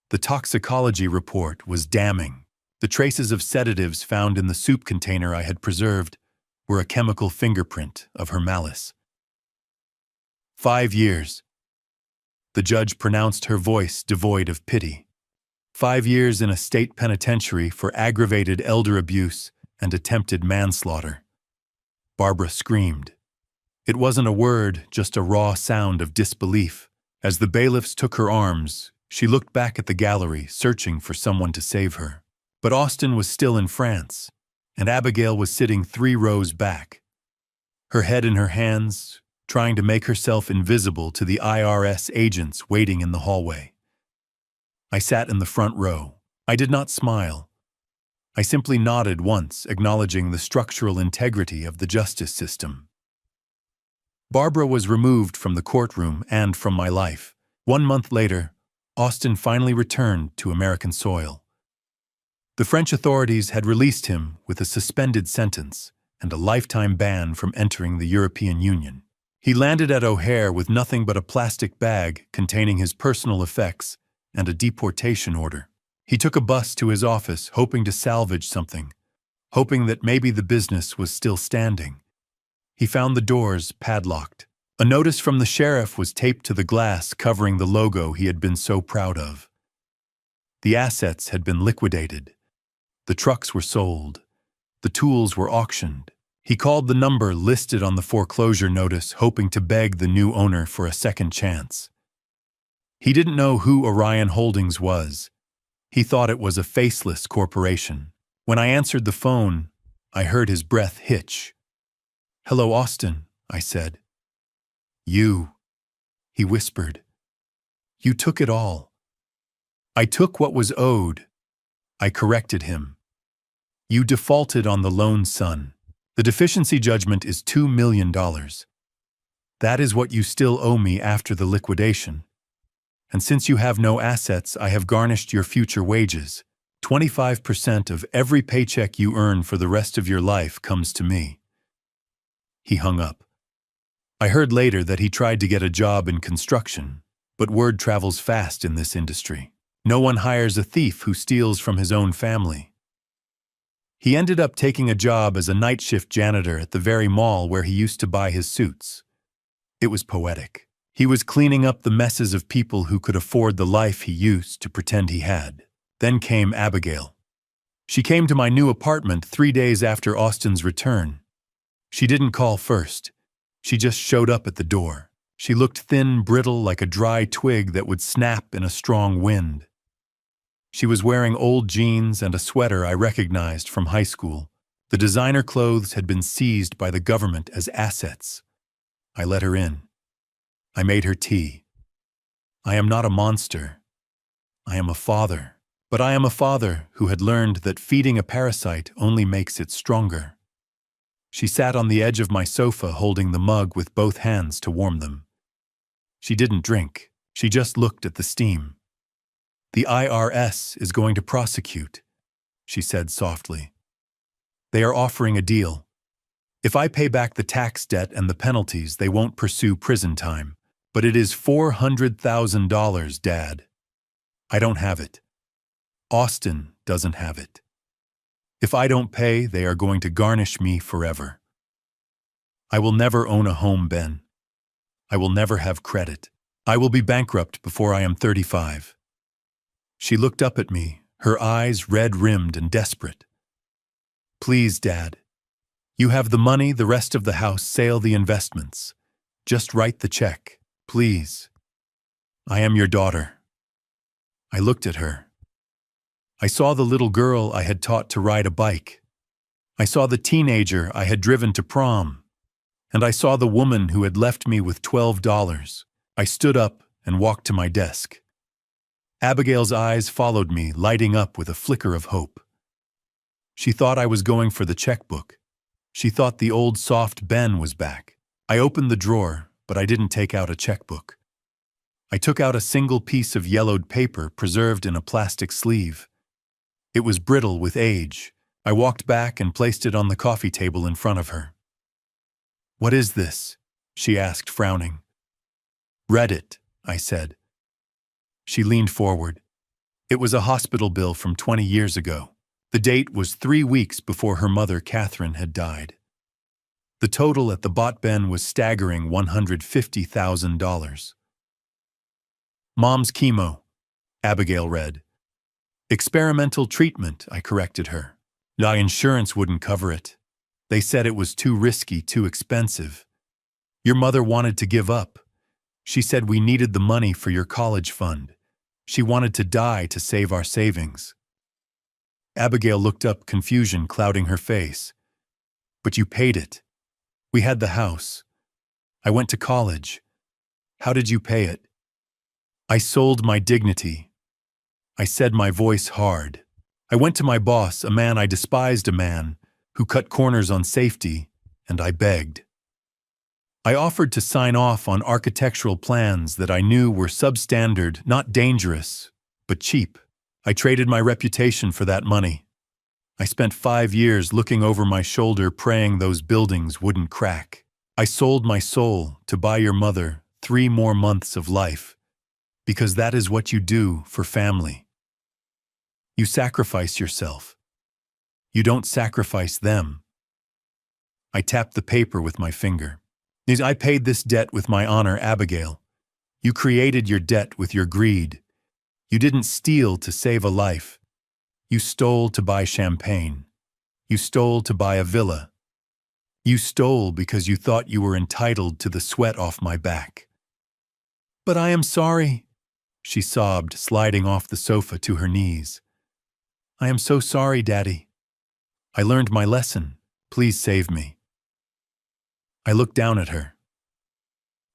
[SPEAKER 1] The toxicology report was damning. The traces of sedatives found in the soup container I had preserved were a chemical fingerprint of her malice. 5 years. The judge pronounced, her voice devoid of pity. 5 years in a state penitentiary for aggravated elder abuse and attempted manslaughter. Barbara screamed. It wasn't a word, just a raw sound of disbelief. As the bailiffs took her arms, she looked back at the gallery, searching for someone to save her. But Austin was still in France, and Abigail was sitting 3 rows back, her head in her hands, trying to make herself invisible to the IRS agents waiting in the hallway. I sat in the front row. I did not smile. I simply nodded once, acknowledging the structural integrity of the justice system. Barbara was removed from the courtroom and from my life. 1 month later, Austin finally returned to American soil. The French authorities had released him with a suspended sentence and a lifetime ban from entering the European Union. He landed at O'Hare with nothing but a plastic bag containing his personal effects and a deportation order. He took a bus to his office, hoping to salvage something, hoping that maybe the business was still standing. He found the doors padlocked. A notice from the sheriff was taped to the glass covering the logo he had been so proud of. The assets had been liquidated. The trucks were sold. The tools were auctioned. He called the number listed on the foreclosure notice, hoping to beg the new owner for a second chance. He didn't know who Orion Holdings was. He thought it was a faceless corporation. When I answered the phone, I heard his breath hitch. "Hello, Austin," I said. "You," he whispered. "You took it all." "I took what was owed." I corrected him. "You defaulted on the loan, son. The deficiency judgment is $2 million. That is what you still owe me after the liquidation. And since you have no assets, I have garnished your future wages. 25% of every paycheck you earn for the rest of your life comes to me." He hung up. I heard later that he tried to get a job in construction, but word travels fast in this industry. No one hires a thief who steals from his own family. He ended up taking a job as a night shift janitor at the very mall where he used to buy his suits. It was poetic. He was cleaning up the messes of people who could afford the life he used to pretend he had. Then came Abigail. She came to my new apartment 3 days after Austin's return. She didn't call first. She just showed up at the door. She looked thin, brittle, like a dry twig that would snap in a strong wind. She was wearing old jeans and a sweater I recognized from high school. The designer clothes had been seized by the government as assets. I let her in. I made her tea. I am not a monster. I am a father. But I am a father who had learned that feeding a parasite only makes it stronger. She sat on the edge of my sofa holding the mug with both hands to warm them. She didn't drink. She just looked at the steam. "The IRS is going to prosecute," she said softly. "They are offering a deal. If I pay back the tax debt and the penalties, they won't pursue prison time. But it is $400,000, Dad. I don't have it. Austin doesn't have it. If I don't pay, they are going to garnish me forever. I will never own a home, Ben. I will never have credit. I will be bankrupt before I am 35. She looked up at me, her eyes red-rimmed and desperate. "Please, Dad. You have the money, the rest of the house, sell the investments. Just write the check, please. I am your daughter." I looked at her. I saw the little girl I had taught to ride a bike. I saw the teenager I had driven to prom. And I saw the woman who had left me with $12. I stood up and walked to my desk. Abigail's eyes followed me, lighting up with a flicker of hope. She thought I was going for the checkbook. She thought the old soft Ben was back. I opened the drawer, but I didn't take out a checkbook. I took out a single piece of yellowed paper preserved in a plastic sleeve. It was brittle with age. I walked back and placed it on the coffee table in front of her. "What is this?" she asked, frowning. "Read it," I said. She leaned forward. It was a hospital bill from 20 years ago. The date was 3 weeks before her mother, Catherine, had died. The total at the bot bin was staggering $150,000. Mom's chemo, Abigail read. Experimental treatment, I corrected her. The insurance wouldn't cover it. They said it was too risky, too expensive. Your mother wanted to give up. She said we needed the money for your college fund. She wanted to die to save our savings. Abigail looked up, confusion clouding her face. But you paid it. We had the house. I went to college. How did you pay it? I sold my dignity. I said, my voice hard. I went to my boss, a man I despised, a man who cut corners on safety, and I begged. I offered to sign off on architectural plans that I knew were substandard, not dangerous, but cheap. I traded my reputation for that money. I spent 5 years looking over my shoulder, praying those buildings wouldn't crack. I sold my soul to buy your mother 3 more months of life, because that is what you do for family. You sacrifice yourself. You don't sacrifice them. I tapped the paper with my finger. I paid this debt with my honor, Abigail. You created your debt with your greed. You didn't steal to save a life. You stole to buy champagne. You stole to buy a villa. You stole because you thought you were entitled to the sweat off my back. But I am sorry, she sobbed, sliding off the sofa to her knees. I am so sorry, Daddy. I learned my lesson. Please save me. I looked down at her.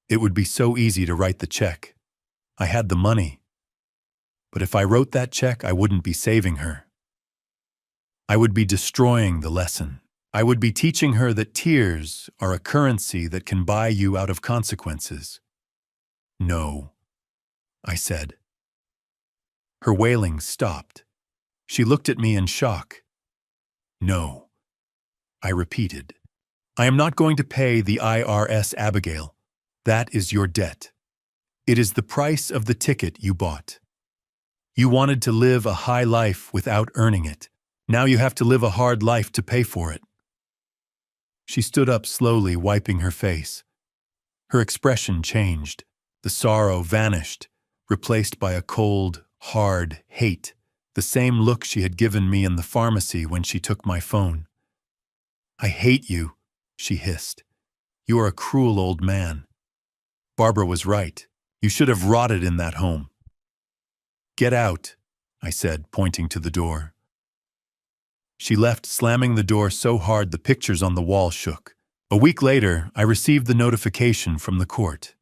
[SPEAKER 1] It would be so easy to write the check. I had the money. But if I wrote that check, I wouldn't be saving her. I would be destroying the lesson. I would be teaching her that tears are a currency that can buy you out of consequences. No, I said. Her wailing stopped. She looked at me in shock. No, I repeated. I am not going to pay the IRS, Abigail. That is your debt. It is the price of the ticket you bought. You wanted to live a high life without earning it. Now you have to live a hard life to pay for it. She stood up slowly, wiping her face. Her expression changed. The sorrow vanished, replaced by a cold, hard hate, the same look she had given me in the pharmacy when she took my phone. I hate you, she hissed. You are a cruel old man. Barbara was right. You should have rotted in that home. Get out, I said, pointing to the door. She left, slamming the door so hard the pictures on the wall shook. A week later, I received the notification from the court.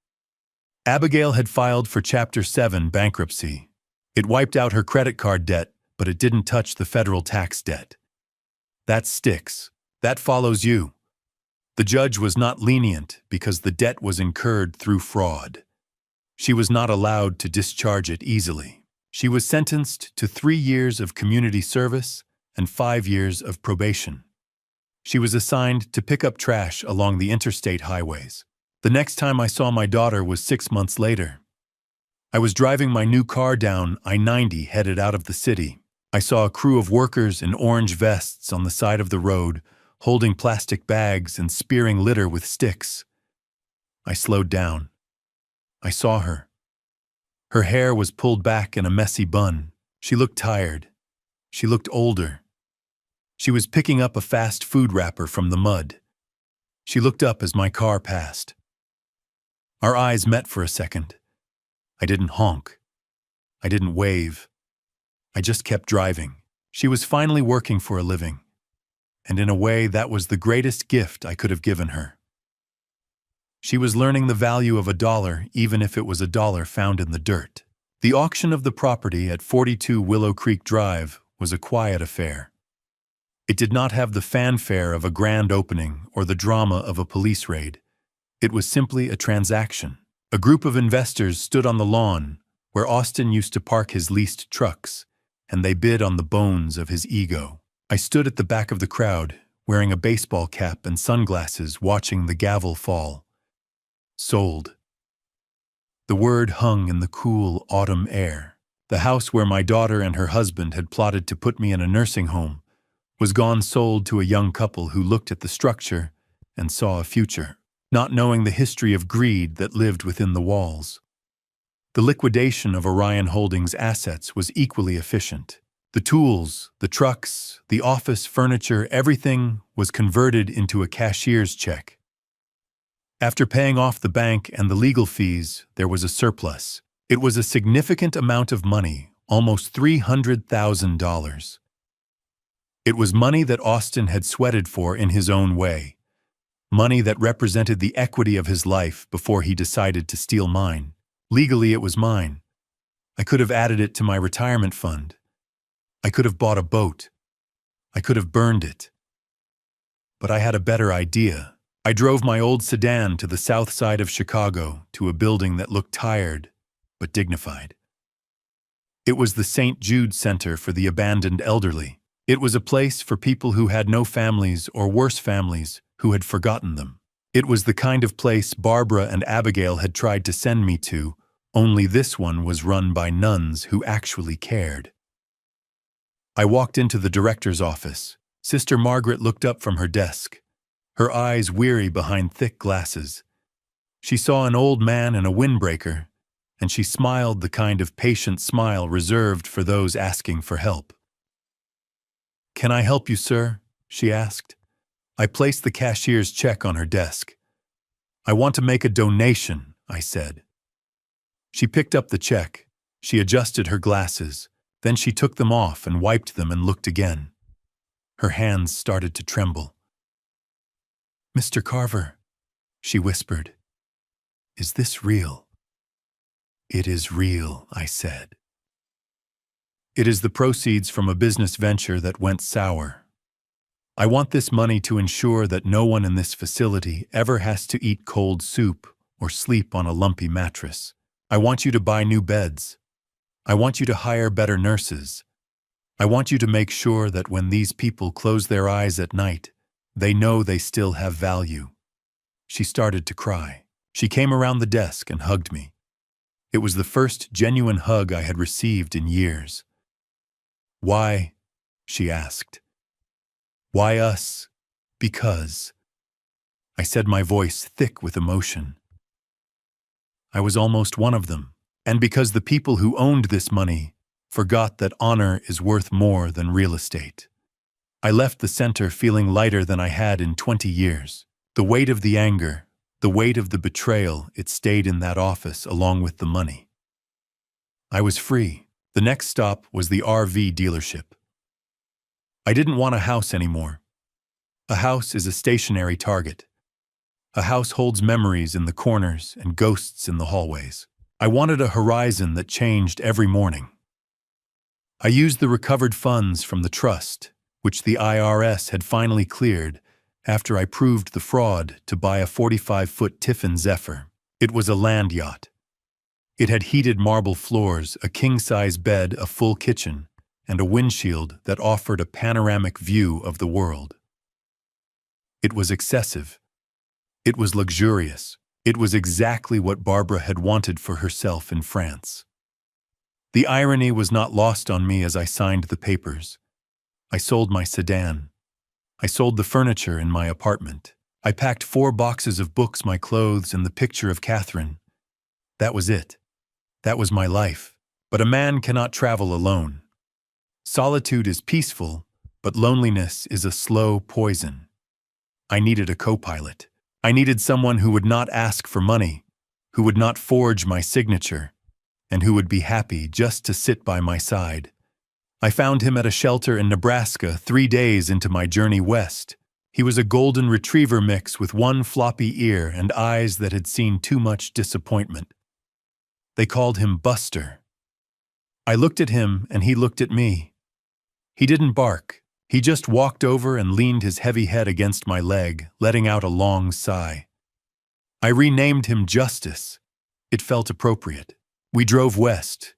[SPEAKER 1] Abigail had filed for Chapter 7 bankruptcy. It wiped out her credit card debt, but it didn't touch the federal tax debt. That sticks. That follows you. The judge was not lenient because the debt was incurred through fraud. She was not allowed to discharge it easily. She was sentenced to 3 years of community service and 5 years of probation. She was assigned to pick up trash along the interstate highways. The next time I saw my daughter was 6 months later. I was driving my new car down I-90 headed out of the city. I saw a crew of workers in orange vests on the side of the road, holding plastic bags and spearing litter with sticks. I slowed down. I saw her. Her hair was pulled back in a messy bun. She looked tired. She looked older. She was picking up a fast food wrapper from the mud. She looked up as my car passed. Our eyes met for a second. I didn't honk. I didn't wave. I just kept driving. She was finally working for a living. And in a way, that was the greatest gift I could have given her. She was learning the value of $1, even if it was $1 found in the dirt. The auction of the property at 42 Willow Creek Drive was a quiet affair. It did not have the fanfare of a grand opening or the drama of a police raid. It was simply a transaction. A group of investors stood on the lawn where Austin used to park his leased trucks, and they bid on the bones of his ego. I stood at the back of the crowd, wearing a baseball cap and sunglasses, watching the gavel fall. Sold. The word hung in the cool autumn air. The house where my daughter and her husband had plotted to put me in a nursing home was gone sold to a young couple who looked at the structure and saw a future, not knowing the history of greed that lived within the walls. The liquidation of Orion Holdings' assets was equally efficient. The tools, the trucks, the office furniture, everything was converted into a cashier's check. After paying off the bank and the legal fees, there was a surplus. It was a significant amount of money, almost $300,000. It was money that Austin had sweated for in his own way. Money that represented the equity of his life before he decided to steal mine. Legally, it was mine. I could have added it to my retirement fund. I could have bought a boat. I could have burned it. But I had a better idea. I drove my old sedan to the south side of Chicago to a building that looked tired but dignified. It was the St. Jude Center for the Abandoned Elderly. It was a place for people who had no families or worse families who had forgotten them. It was the kind of place Barbara and Abigail had tried to send me to, only this one was run by nuns who actually cared. I walked into the director's office. Sister Margaret looked up from her desk, her eyes weary behind thick glasses. She saw an old man in a windbreaker, and she smiled the kind of patient smile reserved for those asking for help. "Can I help you, sir?" she asked. I placed the cashier's check on her desk. "I want to make a donation," I said. She picked up the check. She adjusted her glasses. Then she took them off and wiped them and looked again. Her hands started to tremble. "Mr. Carver," she whispered, "is this real?" "It is real," I said. "It is the proceeds from a business venture that went sour. I want this money to ensure that no one in this facility ever has to eat cold soup or sleep on a lumpy mattress. I want you to buy new beds. I want you to hire better nurses. I want you to make sure that when these people close their eyes at night, they know they still have value." She started to cry. She came around the desk and hugged me. It was the first genuine hug I had received in years. "Why?" she asked. "Why us?" "Because." I said, my voice thick with emotion. I was almost one of them, and because the people who owned this money forgot that honor is worth more than real estate. I left the center feeling lighter than I had in 20 years. The weight of the anger, the weight of the betrayal, it stayed in that office along with the money. I was free. The next stop was the RV dealership. I didn't want a house anymore. A house is a stationary target. A house holds memories in the corners and ghosts in the hallways. I wanted a horizon that changed every morning. I used the recovered funds from the trust, which the IRS had finally cleared after I proved the fraud, to buy a 45-foot Tiffin Zephyr. It was a land yacht. It had heated marble floors, a king-size bed, a full kitchen, and a windshield that offered a panoramic view of the world. It was excessive. It was luxurious. It was exactly what Barbara had wanted for herself in France. The irony was not lost on me as I signed the papers. I sold my sedan. I sold the furniture in my apartment. I packed 4 boxes of books, my clothes, and the picture of Catherine. That was it. That was my life. But a man cannot travel alone. Solitude is peaceful, but loneliness is a slow poison. I needed a co-pilot. I needed someone who would not ask for money, who would not forge my signature, and who would be happy just to sit by my side. I found him at a shelter in Nebraska 3 days into my journey west. He was a golden retriever mix with one floppy ear and eyes that had seen too much disappointment. They called him Buster. I looked at him and he looked at me. He didn't bark. He just walked over and leaned his heavy head against my leg, letting out a long sigh. I renamed him Justice. It felt appropriate. We drove west.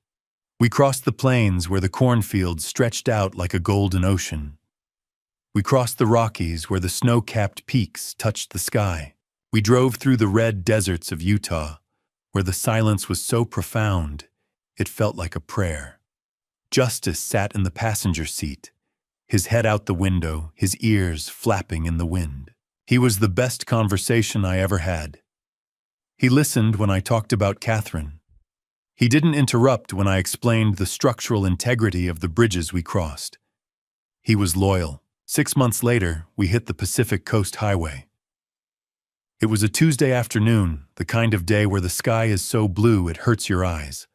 [SPEAKER 1] We crossed the plains where the cornfields stretched out like a golden ocean. We crossed the Rockies where the snow-capped peaks touched the sky. We drove through the red deserts of Utah, where the silence was so profound, it felt like a prayer. Justice sat in the passenger seat, his head out the window, his ears flapping in the wind. He was the best conversation I ever had. He listened when I talked about Catherine. He didn't interrupt when I explained the structural integrity of the bridges we crossed. He was loyal. 6 months later, we hit the Pacific Coast Highway. It was a Tuesday afternoon, the kind of day where the sky is so blue it hurts your eyes.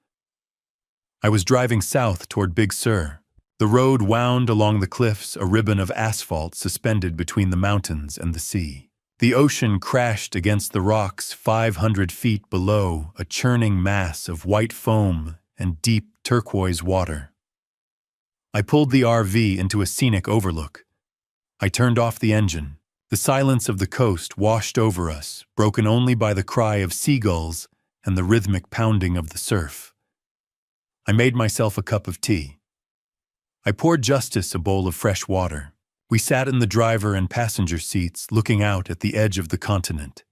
[SPEAKER 1] I was driving south toward Big Sur. The road wound along the cliffs, a ribbon of asphalt suspended between the mountains and the sea. The ocean crashed against the rocks 500 feet below, a churning mass of white foam and deep turquoise water. I pulled the RV into a scenic overlook. I turned off the engine. The silence of the coast washed over us, broken only by the cry of seagulls and the rhythmic pounding of the surf. I made myself a cup of tea. I poured Justice a bowl of fresh water. We sat in the driver and passenger seats, looking out at the edge of the continent.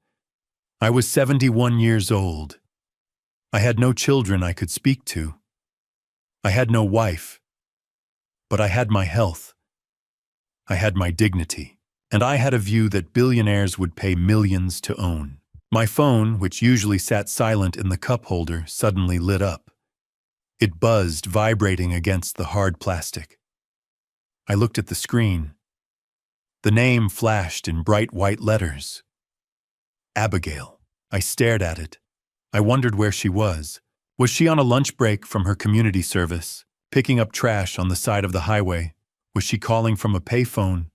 [SPEAKER 1] I was 71 years old. I had no children I could speak to. I had no wife. But I had my health. I had my dignity. And I had a view that billionaires would pay millions to own. My phone, which usually sat silent in the cup holder, suddenly lit up. It buzzed, vibrating against the hard plastic. I looked at the screen. The name flashed in bright white letters. Abigail. I stared at it. I wondered where she was. Was she on a lunch break from her community service, picking up trash on the side of the highway? Was she calling from a payphone?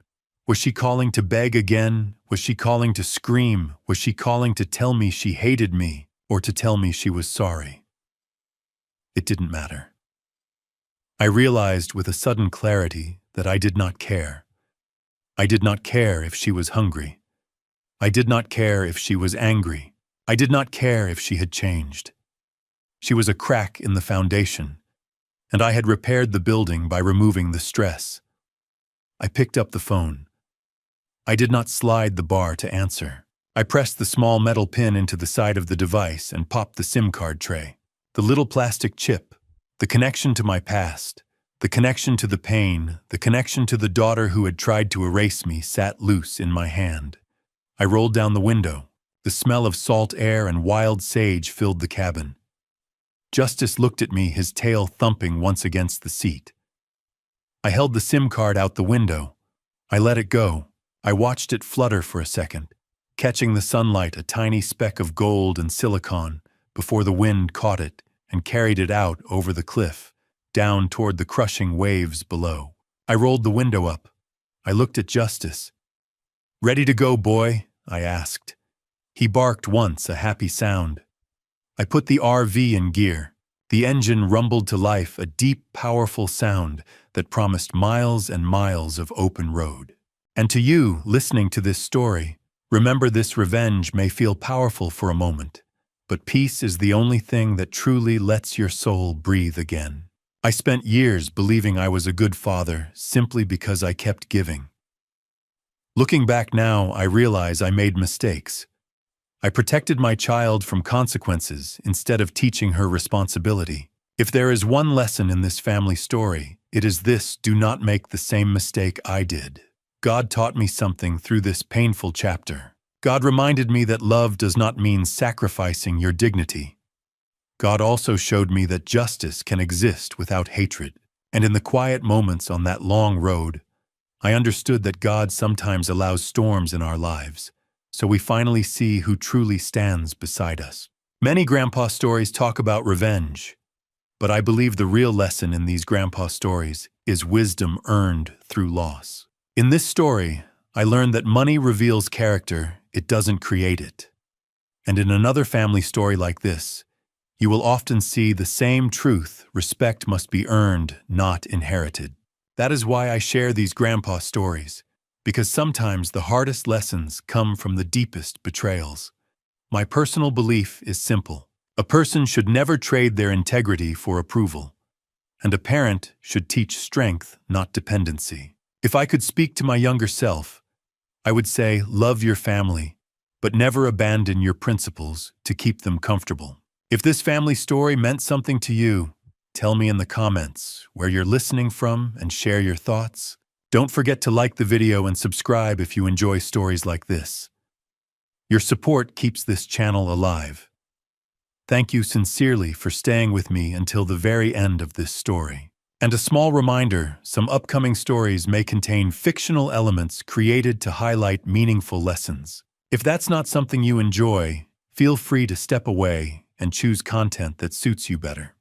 [SPEAKER 1] Was she calling to beg again? Was she calling to scream? Was she calling to tell me she hated me, or to tell me she was sorry? It didn't matter. I realized with a sudden clarity that I did not care. I did not care if she was hungry. I did not care if she was angry. I did not care if she had changed. She was a crack in the foundation, and I had repaired the building by removing the stress. I picked up the phone. I did not slide the bar to answer. I pressed the small metal pin into the side of the device and popped the SIM card tray. The little plastic chip, the connection to my past, the connection to the pain, the connection to the daughter who had tried to erase me sat loose in my hand. I rolled down the window. The smell of salt air and wild sage filled the cabin. Justice looked at me, his tail thumping once against the seat. I held the SIM card out the window. I let it go. I watched it flutter for a second, catching the sunlight, a tiny speck of gold and silicon, before the wind caught it and carried it out over the cliff, down toward the crushing waves below. I rolled the window up. I looked at Justice. "Ready to go, boy?" I asked. He barked once, a happy sound. I put the RV in gear. The engine rumbled to life, a deep, powerful sound that promised miles and miles of open road. And to you, listening to this story, remember this: revenge may feel powerful for a moment, but peace is the only thing that truly lets your soul breathe again. I spent years believing I was a good father simply because I kept giving. Looking back now, I realize I made mistakes. I protected my child from consequences instead of teaching her responsibility. If there is one lesson in this family story, it is this: do not make the same mistake I did. God taught me something through this painful chapter. God reminded me that love does not mean sacrificing your dignity. God also showed me that justice can exist without hatred. And in the quiet moments on that long road, I understood that God sometimes allows storms in our lives, so we finally see who truly stands beside us. Many grandpa stories talk about revenge, but I believe the real lesson in these grandpa stories is wisdom earned through loss. In this story, I learned that money reveals character, it doesn't create it. And in another family story like this, you will often see the same truth: respect must be earned, not inherited. That is why I share these grandpa stories, because sometimes the hardest lessons come from the deepest betrayals. My personal belief is simple. A person should never trade their integrity for approval, and a parent should teach strength, not dependency. If I could speak to my younger self, I would say, love your family, but never abandon your principles to keep them comfortable. If this family story meant something to you, Tell me in the comments where you're listening from and share your thoughts. Don't forget to like the video and subscribe if you enjoy stories like this. Your support keeps this channel alive. Thank you sincerely for staying with me until the very end of this story. And a small reminder, some upcoming stories may contain fictional elements created to highlight meaningful lessons. If that's not something you enjoy, feel free to step away and choose content that suits you better.